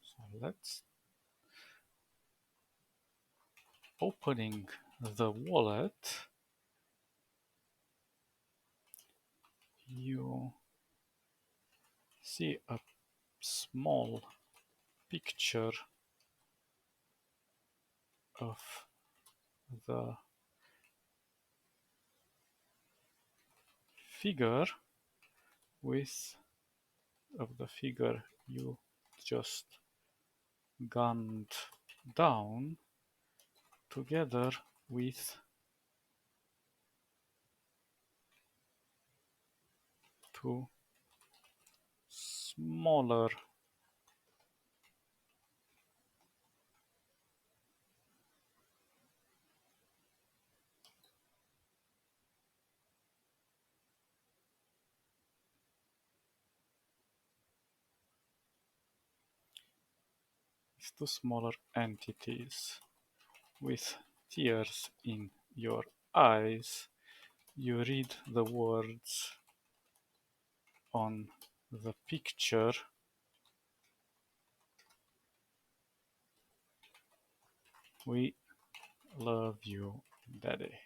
So let's opening the wallet. You see a small picture of the figure you just gunned down together with two smaller entities with tears in your eyes. You read the words on the picture. We love you, Daddy.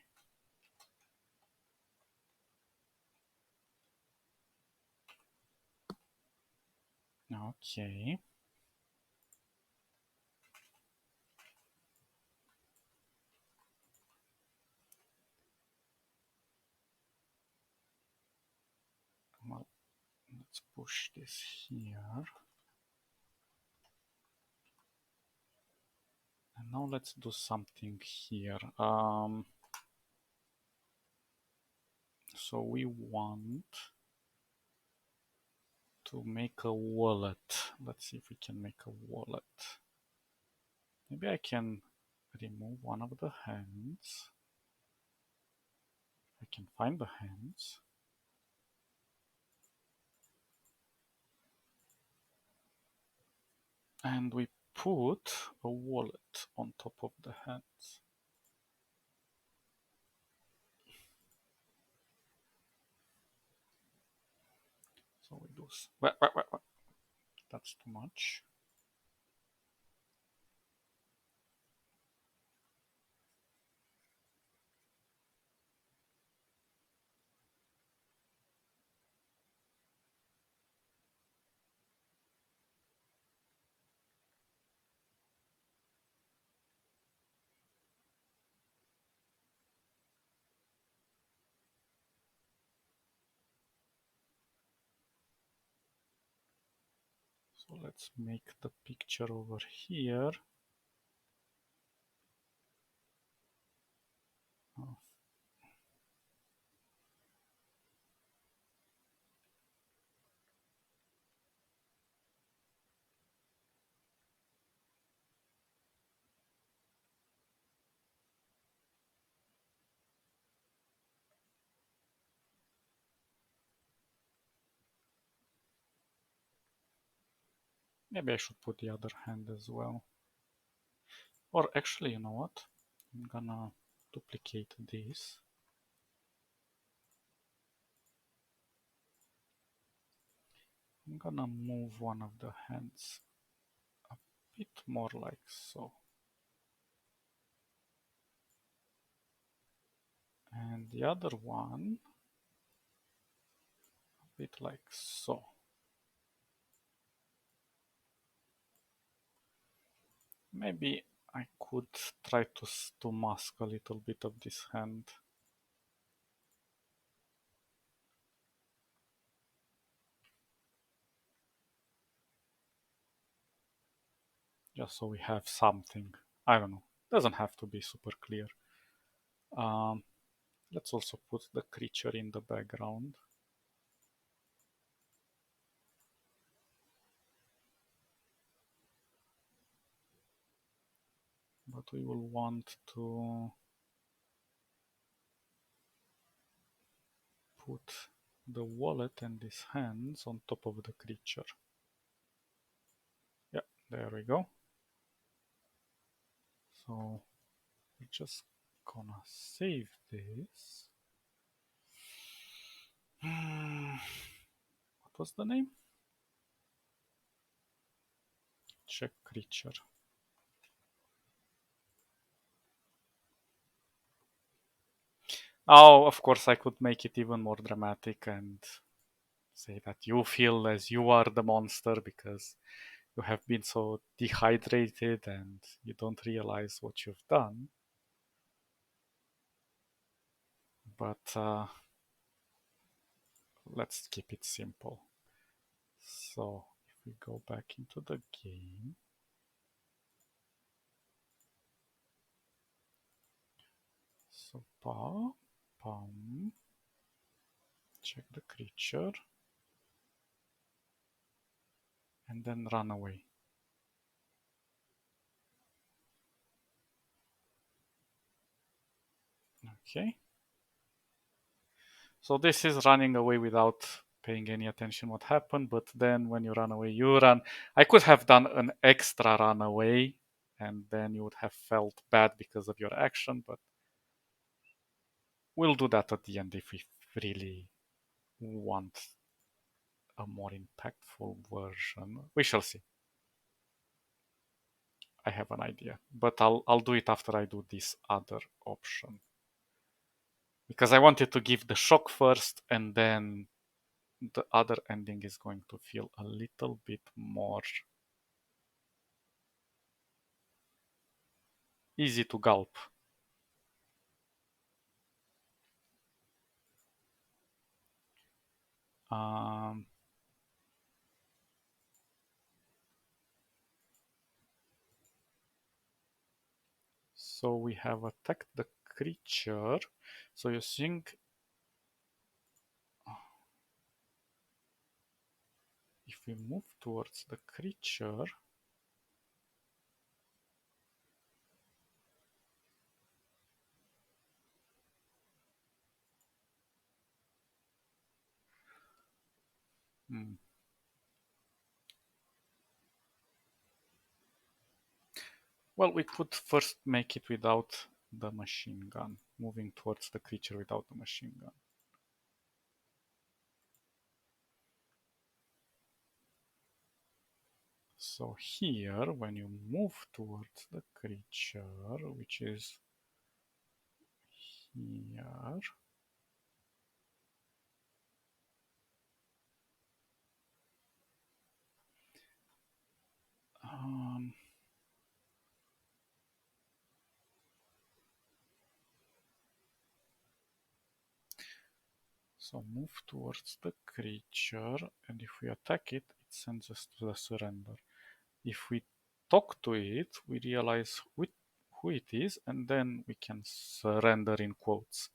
Okay. Well, let's push this here. And now let's do something here. So we want to make a wallet. Let's see if we can make a wallet. Maybe I can remove one of the hands. I can find the hands. And we put a wallet on top of the hands. So we do. Wait. That's too much. So let's make the picture over here. Oh. Maybe I should put the other hand as well. Or actually, you know what? I'm gonna duplicate this. I'm gonna move one of the hands a bit more like so. And the other one a bit like so. Maybe I could try to mask a little bit of this hand. Just so we have something. I don't know. Doesn't have to be super clear. Um, let's also put the creature in the background. But we will want to put the wallet and his hands on top of the creature. Yeah, there we go. So we're just gonna save this. What was the name? Check creature. Oh, of course, I could make it even more dramatic and say that you feel as you are the monster because you have been so dehydrated and you don't realize what you've done. But let's keep it simple. So if we go back into the game, so pum, check the creature, and then run away. Okay. So this is running away without paying any attention what happened, but then when you run away, you run. I could have done an extra run away, and then you would have felt bad because of your action, but we'll do that at the end if we really want a more impactful version. We shall see. I have an idea, but I'll do it after I do this other option. Because I wanted to give the shock first, and then the other ending is going to feel a little bit more easy to gulp. Um, so we have attacked the creature. So you think if we move towards the creature, hmm, well, we could first make it without the machine gun, moving towards the creature without the machine gun. So here, when you move towards the creature, which is here, um, so move towards the creature, and if we attack it, it sends us to the surrender. If we talk to it, we realize who it is, and then we can surrender in quotes.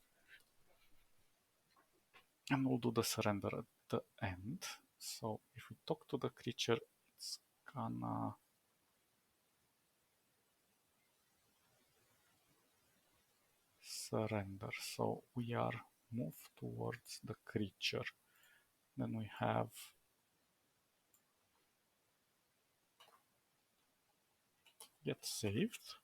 And we'll do the surrender at the end. So if we talk to the creature, it's gonna surrender. So we are moved towards the creature. Then we have get saved.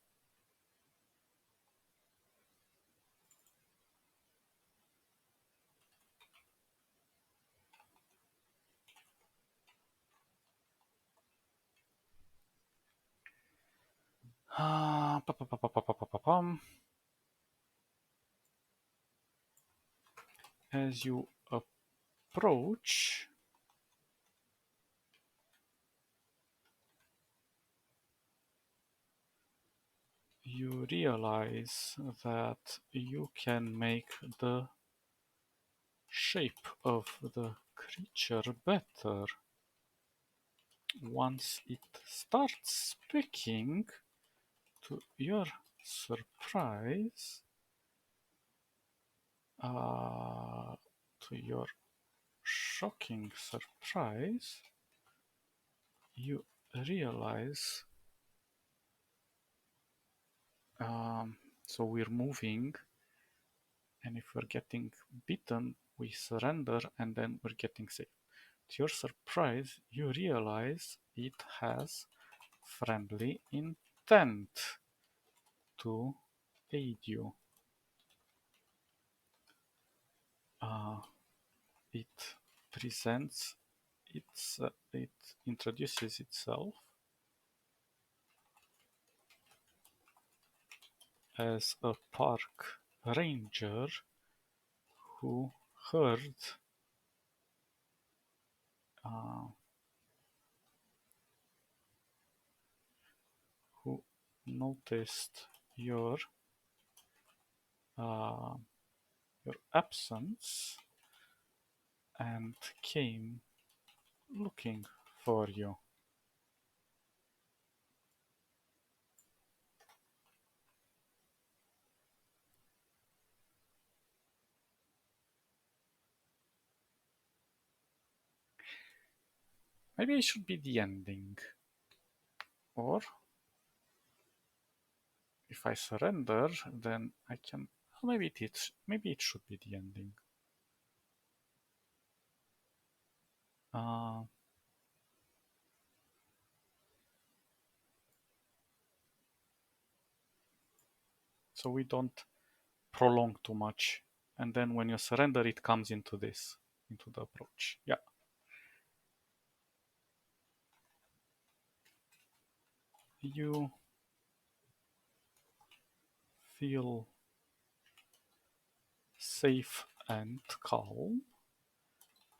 As you approach, you realize that you can make the shape of the creature better. Once it starts speaking, to your surprise, to your shocking surprise, you realize, so we're moving, and if we're getting beaten, we surrender, and then we're getting saved. To your surprise, you realize it has friendly intent to aid you. It presents it introduces itself as a park ranger who heard who noticed your absence and came looking for you. Maybe it should be the ending. Or if I surrender, then I can. Maybe maybe it should be the ending. So we don't prolong too much, and then when you surrender, it comes into the approach. Yeah. You feel safe and calm,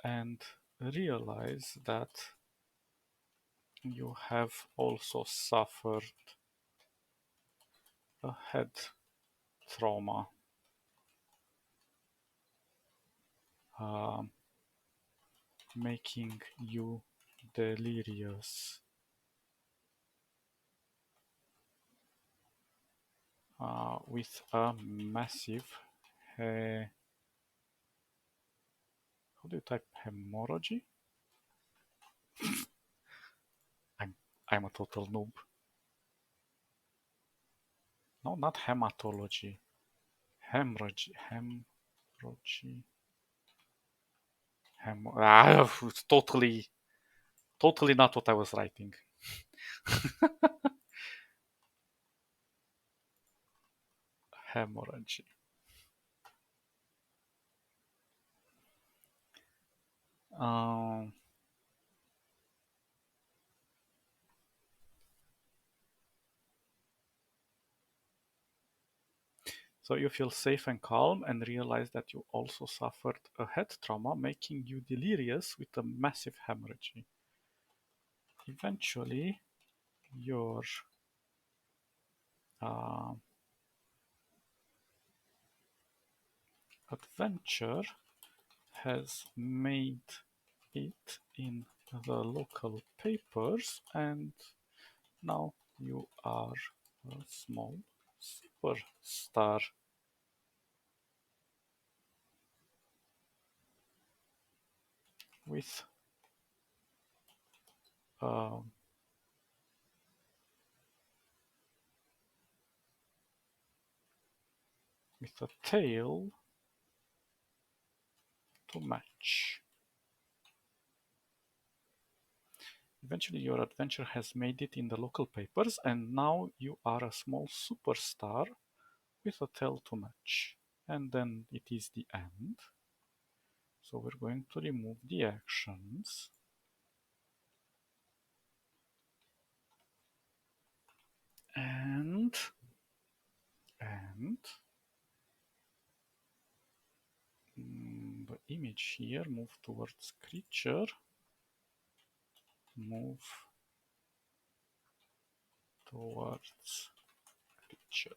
and realize that you have also suffered a head trauma. Making you delirious. With a massive, how do you type hemorrhage? I'm a total noob. No, not hematology. Hemorrhage. It's totally not what I was writing. Hemorrhage. So you feel safe and calm and realize that you also suffered a head trauma, making you delirious with a massive hemorrhage. Eventually, your adventure has made it in the local papers, and now you are a small superstar. With a tail to match. Eventually, your adventure has made it in the local papers, and now you are a small superstar with a tail to match. And then it is the end. So we're going to remove the actions. And the image here, move towards creature, move towards creature.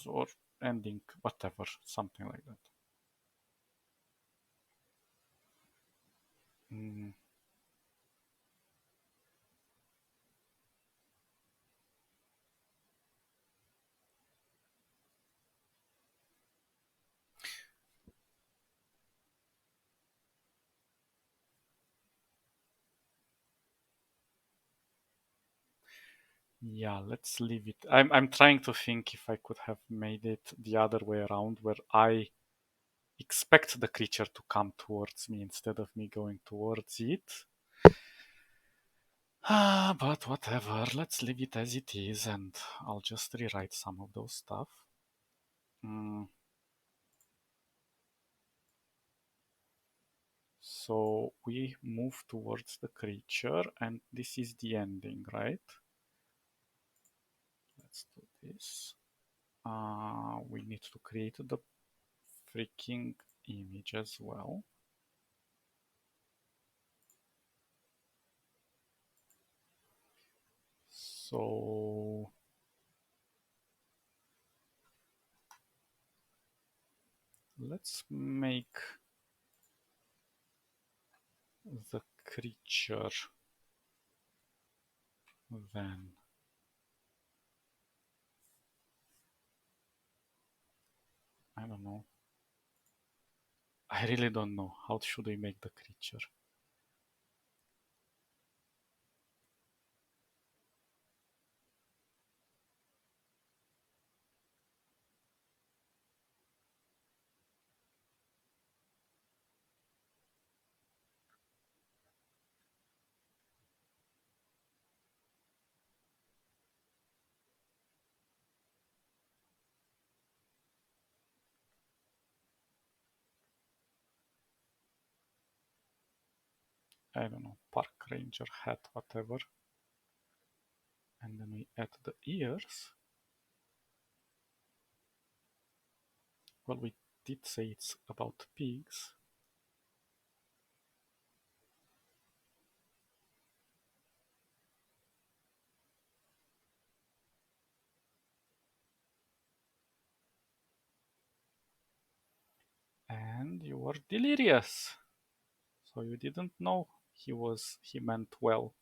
Or ending, whatever, something like that. Mm. Yeah, let's leave it. I'm trying to think if I could have made it the other way around, where I expect the creature to come towards me instead of me going towards it. But whatever, let's leave it as it is, and I'll just rewrite some of those stuff. Mm. So we move towards the creature, and this is the ending, right? Let's do this. We need to create the freaking image as well. So let's make the creature then. I don't know. I really don't know. How should we make the creature? I don't know. Park ranger hat, whatever. And then we add the ears. Well, we did say it's about pigs. And you were delirious. So you didn't know he meant well.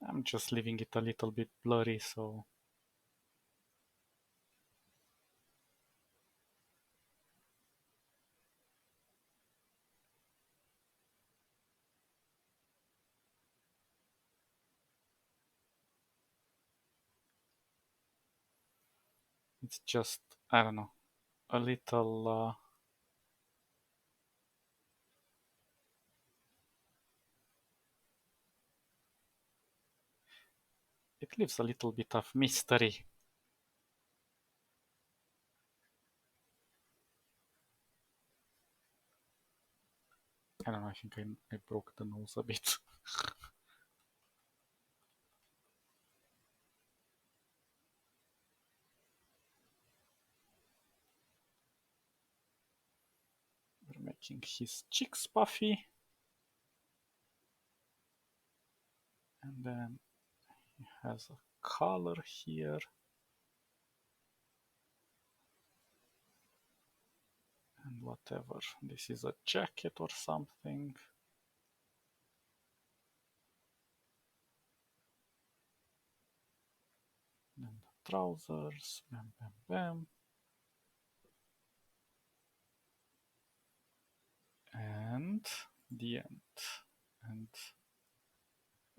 I'm just leaving it a little bit blurry, so it's just, I don't know, a little it leaves a little bit of mystery. I don't know, I think I broke the nose a bit. We're making his cheeks puffy. And then he has a collar here. And whatever. This is a jacket or something. And the trousers. Bam, bam, bam. And the end. And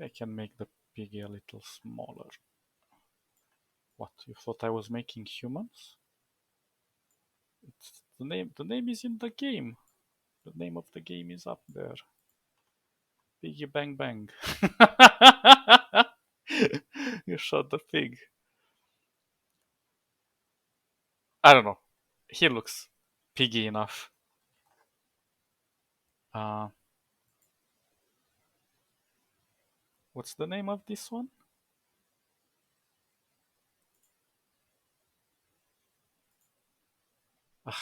I can make the piggy a little smaller. What, you thought I was making humans? It's the name is in the game. The name of the game is up there. Piggy bang bang. You shot the pig. I don't know. He looks piggy enough. Uh, what's the name of this one?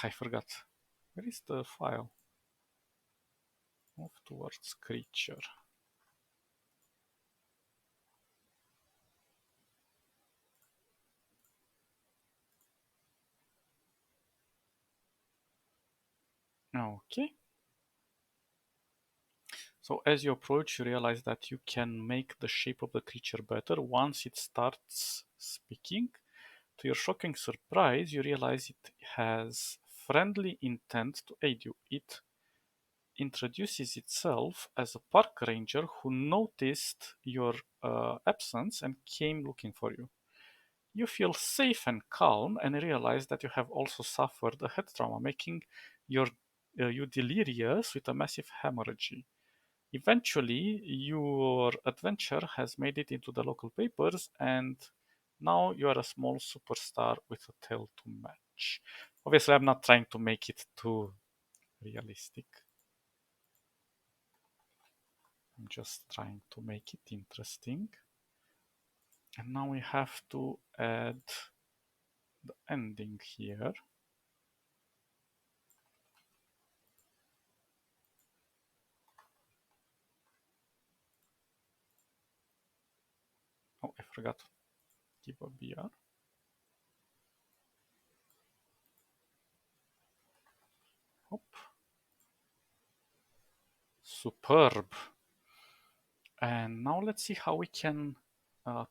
I forgot. Where is the file? Move towards creature. Okay. So as you approach, you realize that you can make the shape of the creature better once it starts speaking. To your shocking surprise, you realize it has friendly intent to aid you. It introduces itself as a park ranger who noticed your absence and came looking for you. You feel safe and calm and realize that you have also suffered a head trauma, making you delirious with a massive hemorrhage. Eventually, your adventure has made it into the local papers, and now you are a small superstar with a tail to match. Obviously, I'm not trying to make it too realistic. I'm just trying to make it interesting. And now we have to add the ending here. Oh, I forgot to give a BR. Hop. Superb. And now let's see how we can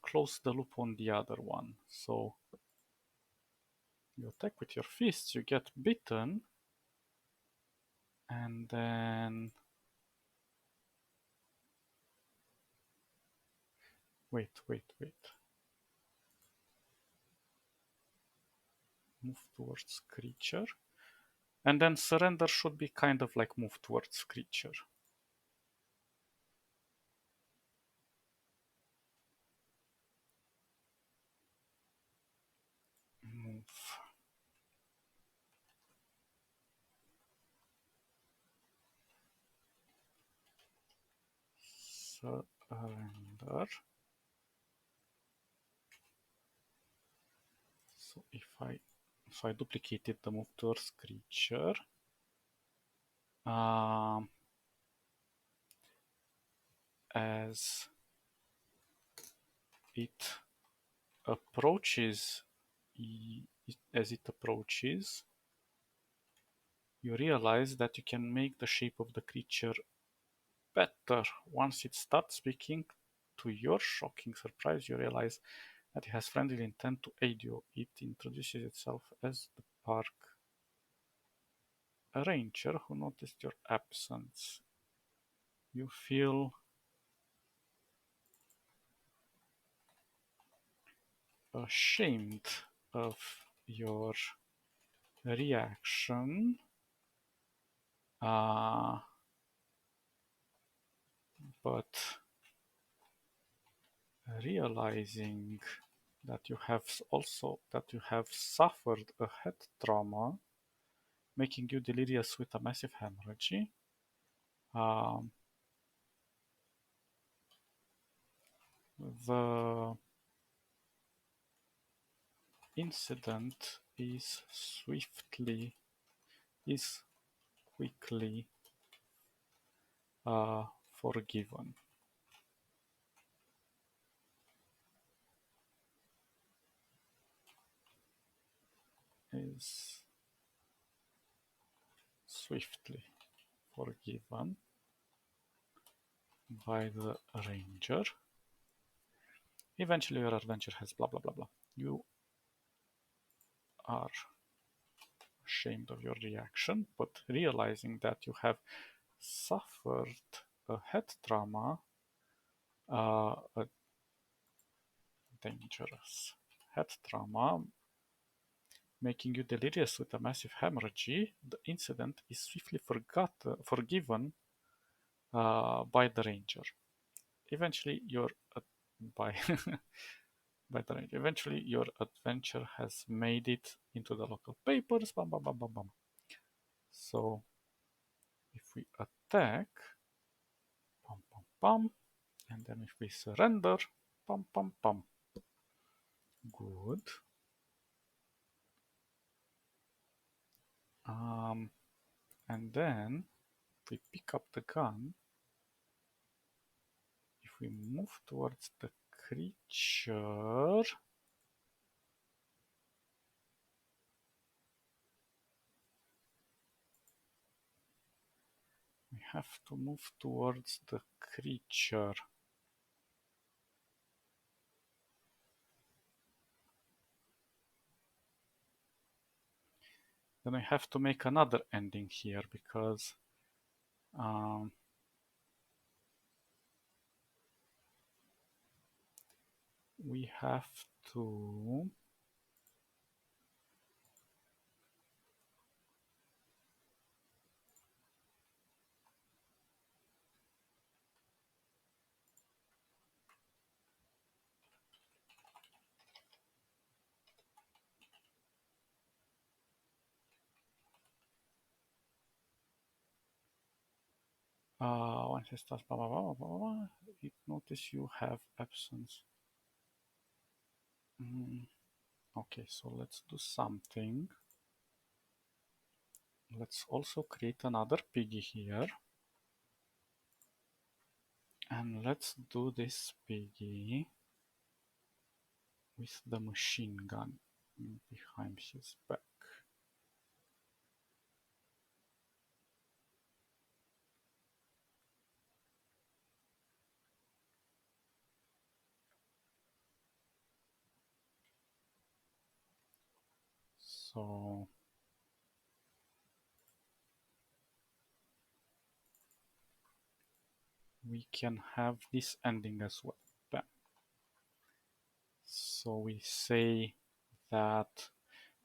close the loop on the other one. So you attack with your fists, you get bitten, and then wait. Move towards creature. And then surrender should be kind of like move towards creature. Move. Surrender. So if I duplicated the move towards creature, as it approaches, you realize that you can make the shape of the creature better. Once it starts speaking, to your shocking surprise, you realize that it has friendly intent to aid you. It introduces itself as the park ranger who noticed your absence. You feel ashamed of your reaction, but realizing that you have suffered a head trauma, making you delirious with a massive hemorrhage. Um, the incident is quickly forgiven. Is swiftly forgiven by the ranger. Eventually, your adventure has blah blah blah blah. You are ashamed of your reaction, but realizing that you have suffered a head trauma, a dangerous head trauma, making you delirious with a massive hemorrhage, the incident is swiftly forgiven by the ranger. Eventually, by by the ranger. Eventually, your adventure has made it into the local papers. Bam, bam, bam, bam, bam. So, if we attack, pam, pam, pam, and then if we surrender, pam, pam, pam. Good. And then we pick up the gun. If we move towards the creature, we have to move towards the creature. Then I have to make another ending here because we have to once it starts blah, blah, blah, blah, blah, it notice you have absence. Okay, so let's do something. Let's also create another piggy here. And let's do this piggy with the machine gun behind his back. So we can have this ending as well. Bam. So we say that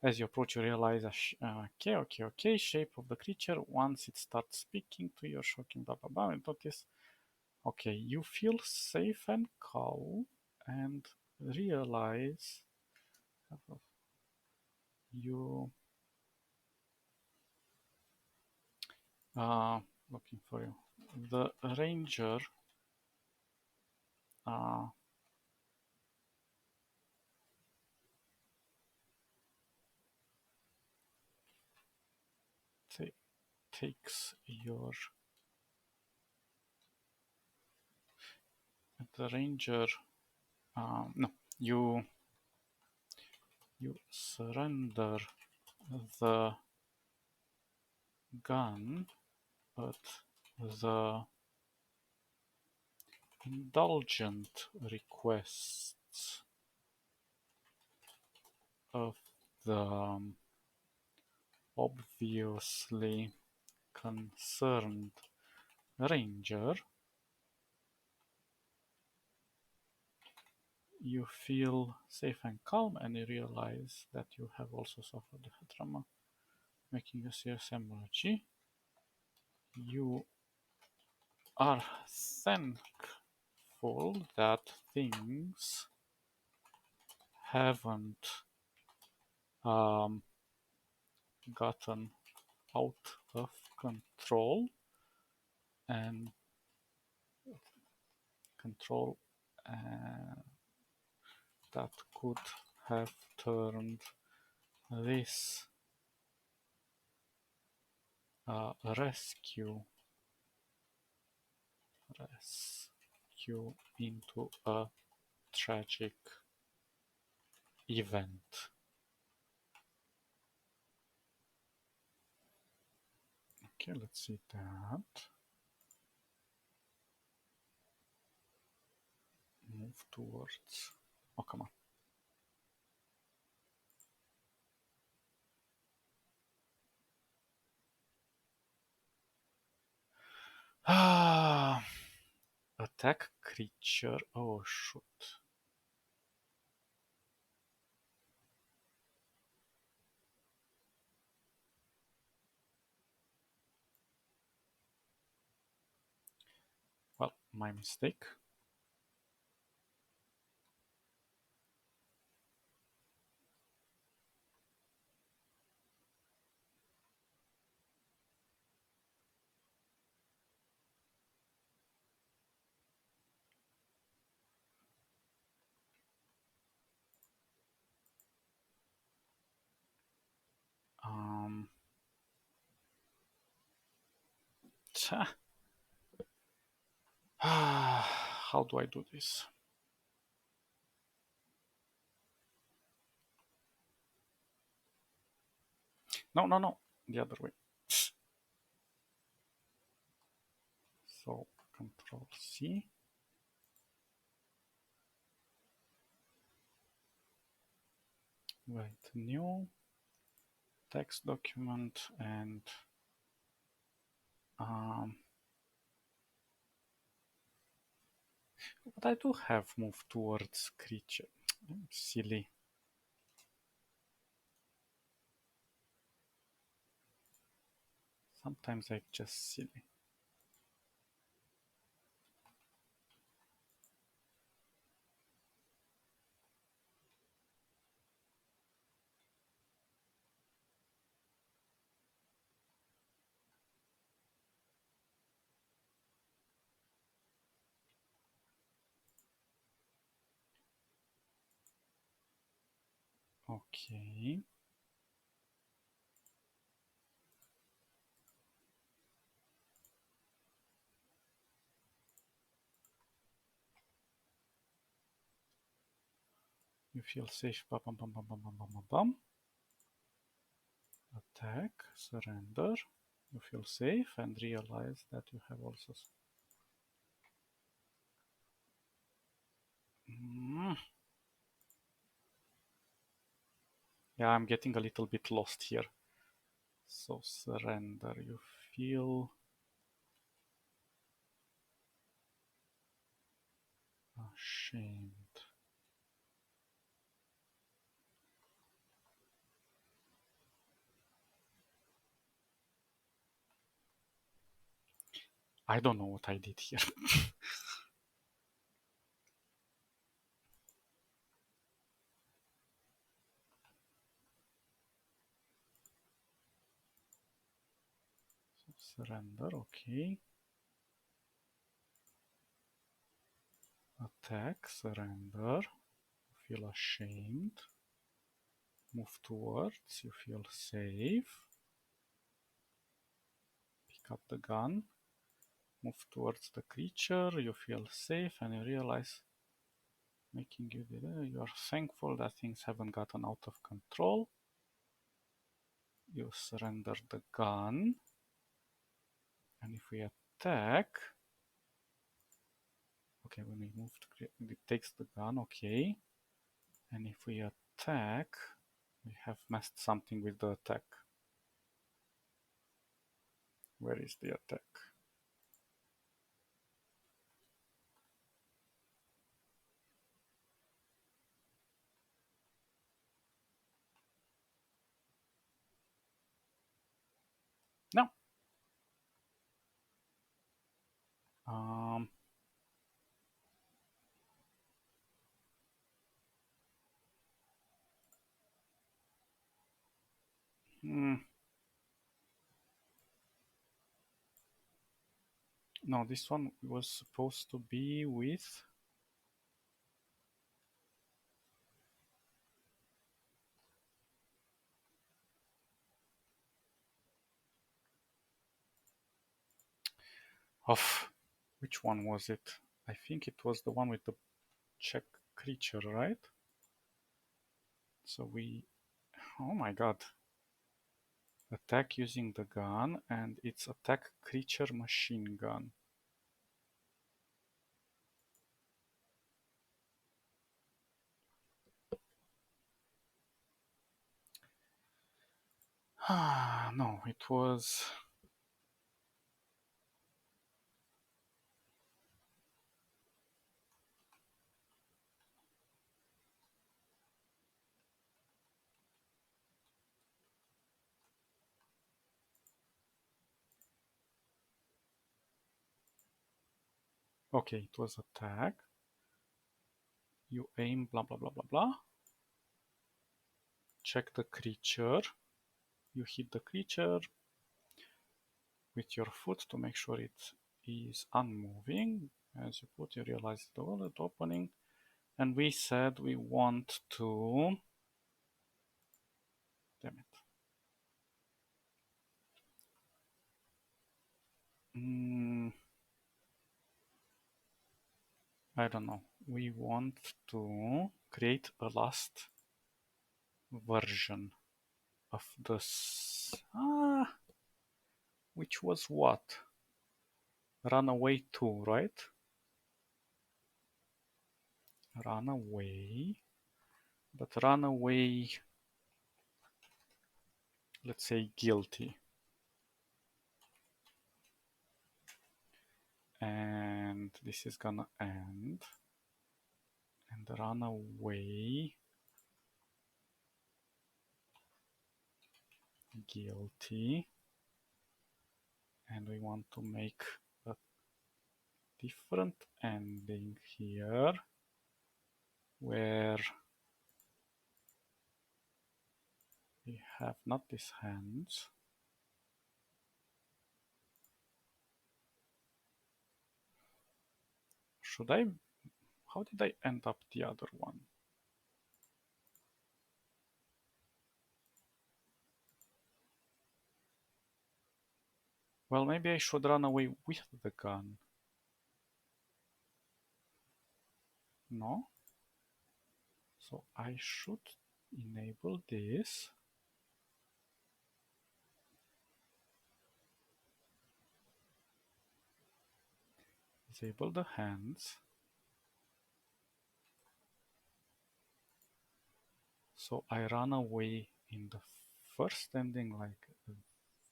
as you approach, you realize okay, shape of the creature. Once it starts speaking to you, shocking, blah blah blah. And notice, okay, you feel safe and calm, and realize you looking for you. The ranger takes your the ranger no you surrender the gun, but the indulgent requests of the obviously concerned ranger, you feel safe and calm, and you realize that you have also suffered a trauma, making a serious hemorrhage. You are thankful that things haven't gotten out of control and that could have turned this rescue into a tragic event. Okay, let's see that. Move towards. Oh, come on. Attack creature. Oh, shoot. Well, my mistake. How do I do this? No, no, no. The other way. So Control C. Write new text document and but I do have move towards creature. I'm silly. Sometimes I'm just silly. Okay. You feel safe. Bum, bum, bum, bum, bum, bum, bum, bum. Attack, surrender. You feel safe and realize that you have also. Yeah, I'm getting a little bit lost here. So surrender. You feel ashamed. I don't know what I did here. So surrender, okay. Attack, surrender. You feel ashamed. Move towards, you feel safe. Pick up the gun. Move towards the creature, you feel safe and you realize making you are thankful that things haven't gotten out of control. You surrender the gun. And if we attack, okay, when we move to it takes the gun, okay. And if we attack, we have messed something with the attack. Where is the attack? No. No, this one was supposed to be with. Which one was it? I think it was the one with the check creature, right? So we, oh my god. Attack using the gun and it's attack creature machine gun. No, it was. Okay, it was attack. You aim, blah, blah, blah, blah, blah. Check the creature. You hit the creature with your foot to make sure it is unmoving. As you put, you realize the wallet opening. And we said we want to. Damn it. I don't know. We want to create a last version of this. Which was what? Runaway 2, right? Runaway. But runaway, let's say guilty. And this is gonna end. And runaway guilty. And we want to make a different ending here where we have not these hands. Should I? How did I end up the other one? Well, maybe I should run away with the gun. No? So I should enable this. Disable the hands. So I run away in the first ending like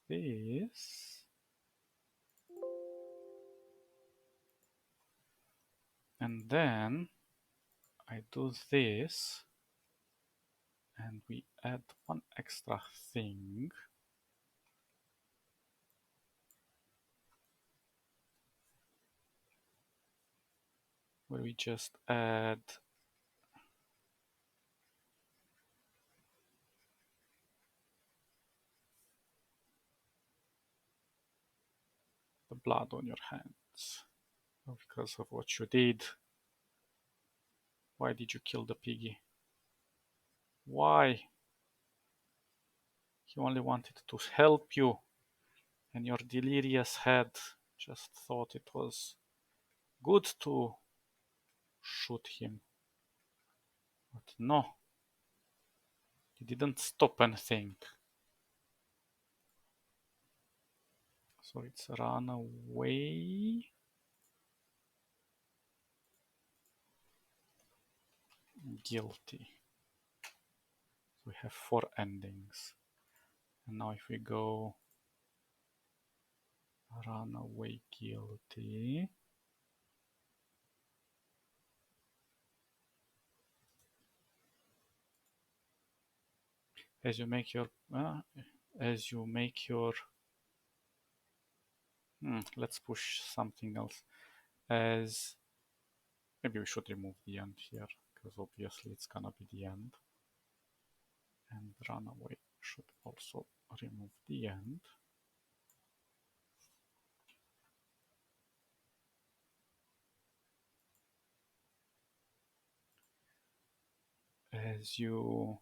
this. And then I do this. And we add one extra thing. Where we just add the blood on your hands. Because of what you did. Why did you kill the piggy? Why? He only wanted to help you. And your delirious head just thought it was good to shoot him. But no. He didn't stop anything. So it's run away. Guilty. We have 4 endings. And now if we go run away guilty. As you make your let's push something else. As maybe we should remove the end here, because obviously it's gonna be the end. And run away should also remove the end. As you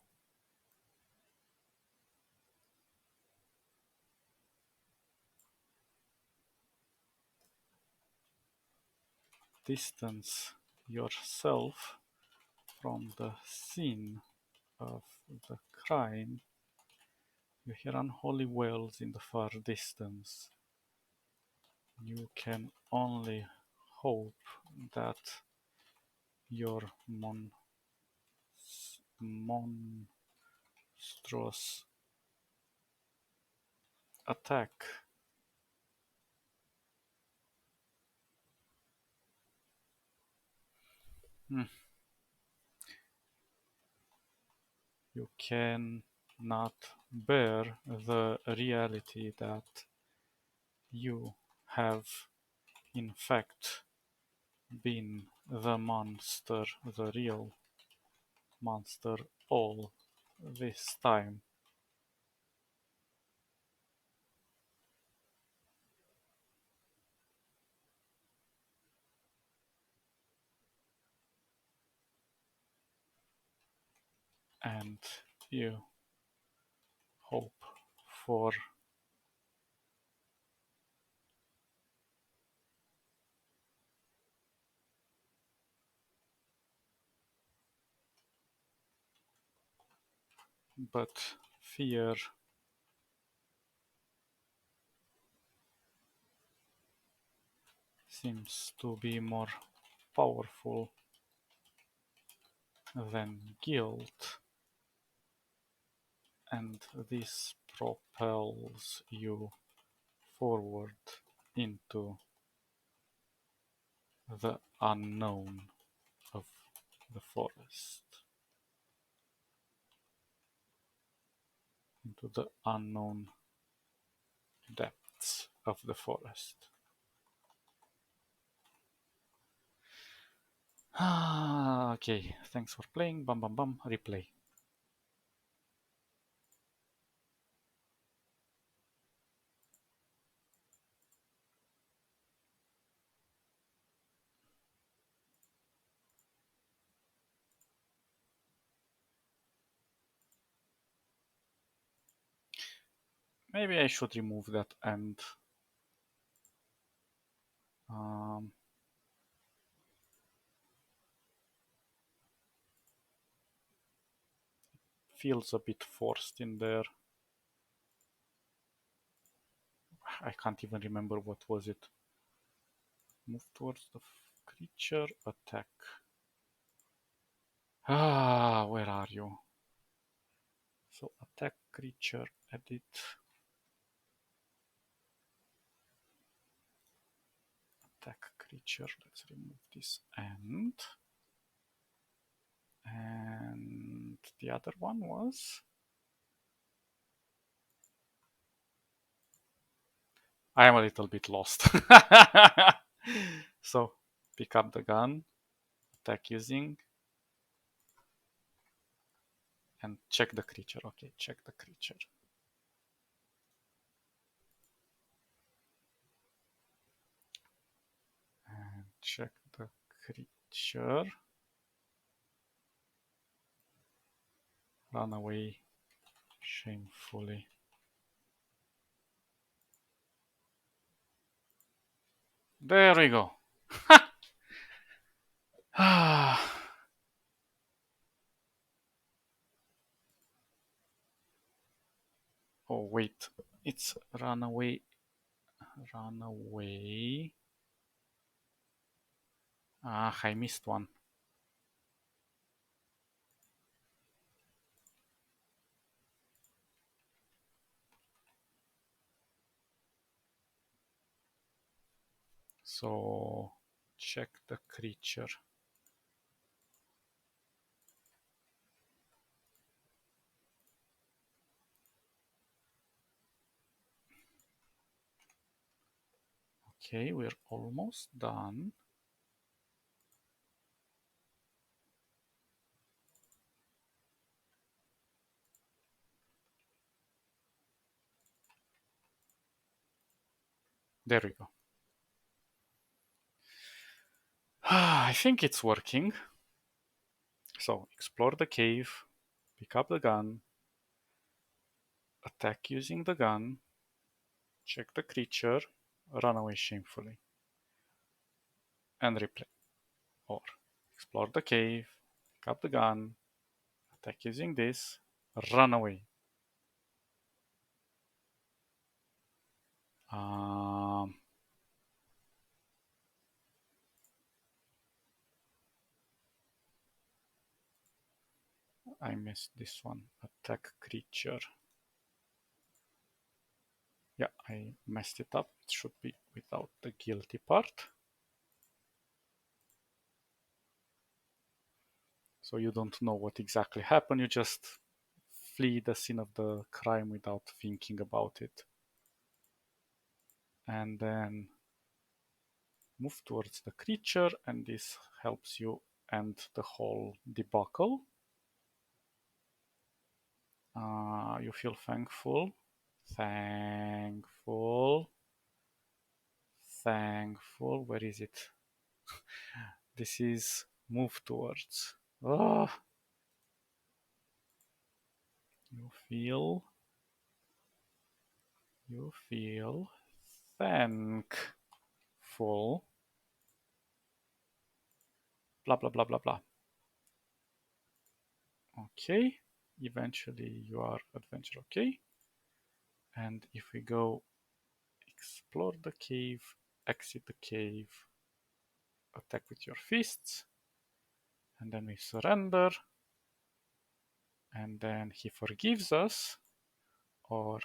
distance yourself from the scene of the crime, you hear unholy wails in the far distance. You can only hope that your monstrous attack you cannot bear the reality that you have in fact been the monster, the real monster all this time. And you hope for but fear seems to be more powerful than guilt, and this propels you forward into the unknown of the forest, into the unknown depths of the forest. Okay, thanks for playing. Bum bum bum, replay. Maybe I should remove that end. Feels a bit forced in there. I can't even remember what was it. Move towards the creature, attack. Where are you? So attack creature, edit. Attack creature, let's remove this end. And the other one was? I am a little bit lost. So pick up the gun, attack using, and check the creature. Okay, check the creature. And check the creature. Run away shamefully. There we go. Oh wait, it's run away. Run away. I missed one. So check the creature. Okay, we're almost done. There we go. I think it's working. So explore the cave, pick up the gun, attack using the gun, check the creature, run away shamefully, and replay. Or explore the cave, pick up the gun, attack using this, run away. I missed this one. Attack creature. Yeah, I messed it up. It should be without the guilty part. So you don't know what exactly happened. You just flee the scene of the crime without thinking about it. And then move towards the creature, and this helps you end the whole debacle. You feel thankful. Thankful. Thankful. Where is it? This is move towards. Oh, you feel thankful. Blah blah blah blah blah. Okay. eventually you are adventure okay. And if we go explore the cave, exit the cave, attack with your fists, and then we surrender, and then he forgives us, or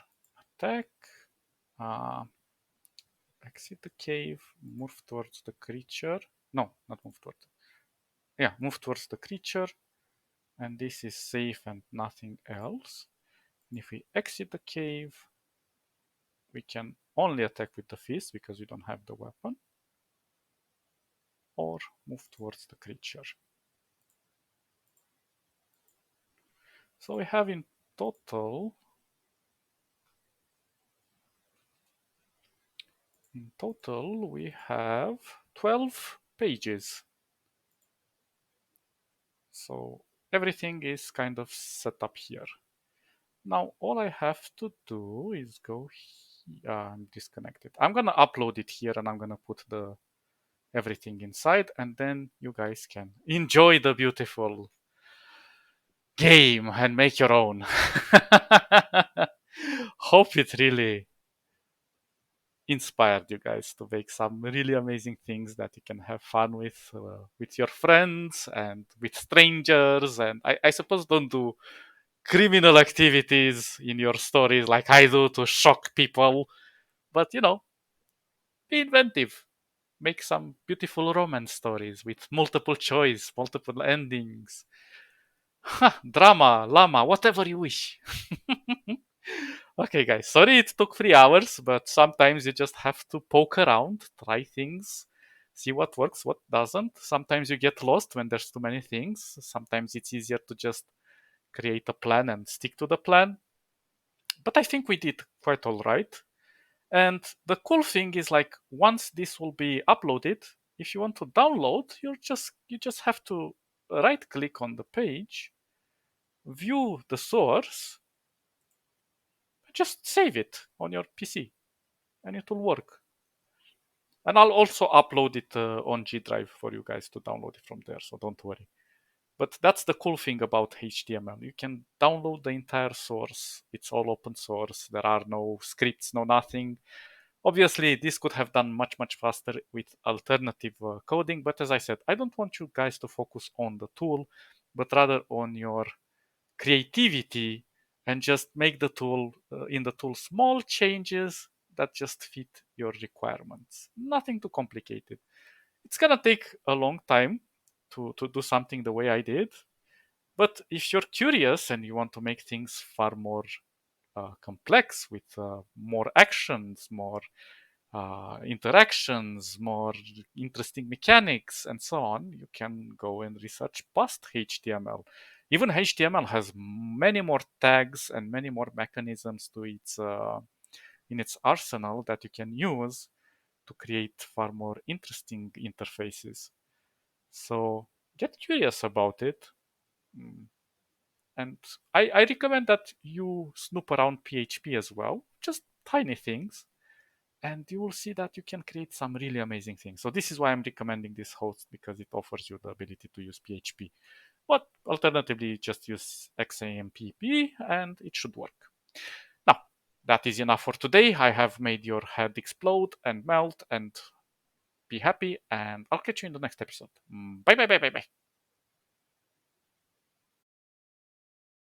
attack, uh, exit the cave, move towards the creature. No, not move towards. Yeah, move towards the creature, and this is safe and nothing else. And if we exit the cave, we can only attack with the fist because we don't have the weapon, or move towards the creature. So we have in total, we have 12 pages. So everything is kind of set up here. Now all I have to do is go here. I'm disconnected. I'm gonna upload it here and I'm gonna put the everything inside, and then you guys can enjoy the beautiful game and make your own. Hope it really inspired you guys to make some really amazing things that you can have fun with your friends and with strangers. And I suppose don't do criminal activities in your stories like I do to shock people, but be inventive. Make some beautiful romance stories with multiple choice, multiple endings, drama, llama, whatever you wish. Okay, guys, sorry it took 3 hours, but sometimes you just have to poke around, try things, see what works, what doesn't. Sometimes you get lost when there's too many things. Sometimes it's easier to just create a plan and stick to the plan. But I think we did quite all right. And the cool thing is, like, once this will be uploaded, if you want to download, you just have to right click on the page, view the source, just save it on your PC and it will work. And I'll also upload it on G Drive for you guys to download it from there, so don't worry. But that's the cool thing about HTML. You can download the entire source. It's all open source. There are no scripts, no nothing. Obviously, this could have done much, much faster with alternative coding. But as I said, I don't want you guys to focus on the tool, but rather on your creativity, and just make the tool in the tool small changes that just fit your requirements. Nothing too complicated. It's gonna take a long time to do something the way I did. But if you're curious and you want to make things far more complex with more actions, more interactions, more interesting mechanics, and so on, you can go and research past HTML. Even HTML has many more tags and many more mechanisms to its in its arsenal that you can use to create far more interesting interfaces. So get curious about it. Mm, And I recommend that you snoop around PHP as well, just tiny things, and you will see that you can create some really amazing things. So this is why I'm recommending this host, because it offers you the ability to use PHP. But alternatively, just use XAMPP and it should work. Now, that is enough for today. I have made your head explode and melt and be happy, and I'll catch you in the next episode. Bye bye bye bye bye.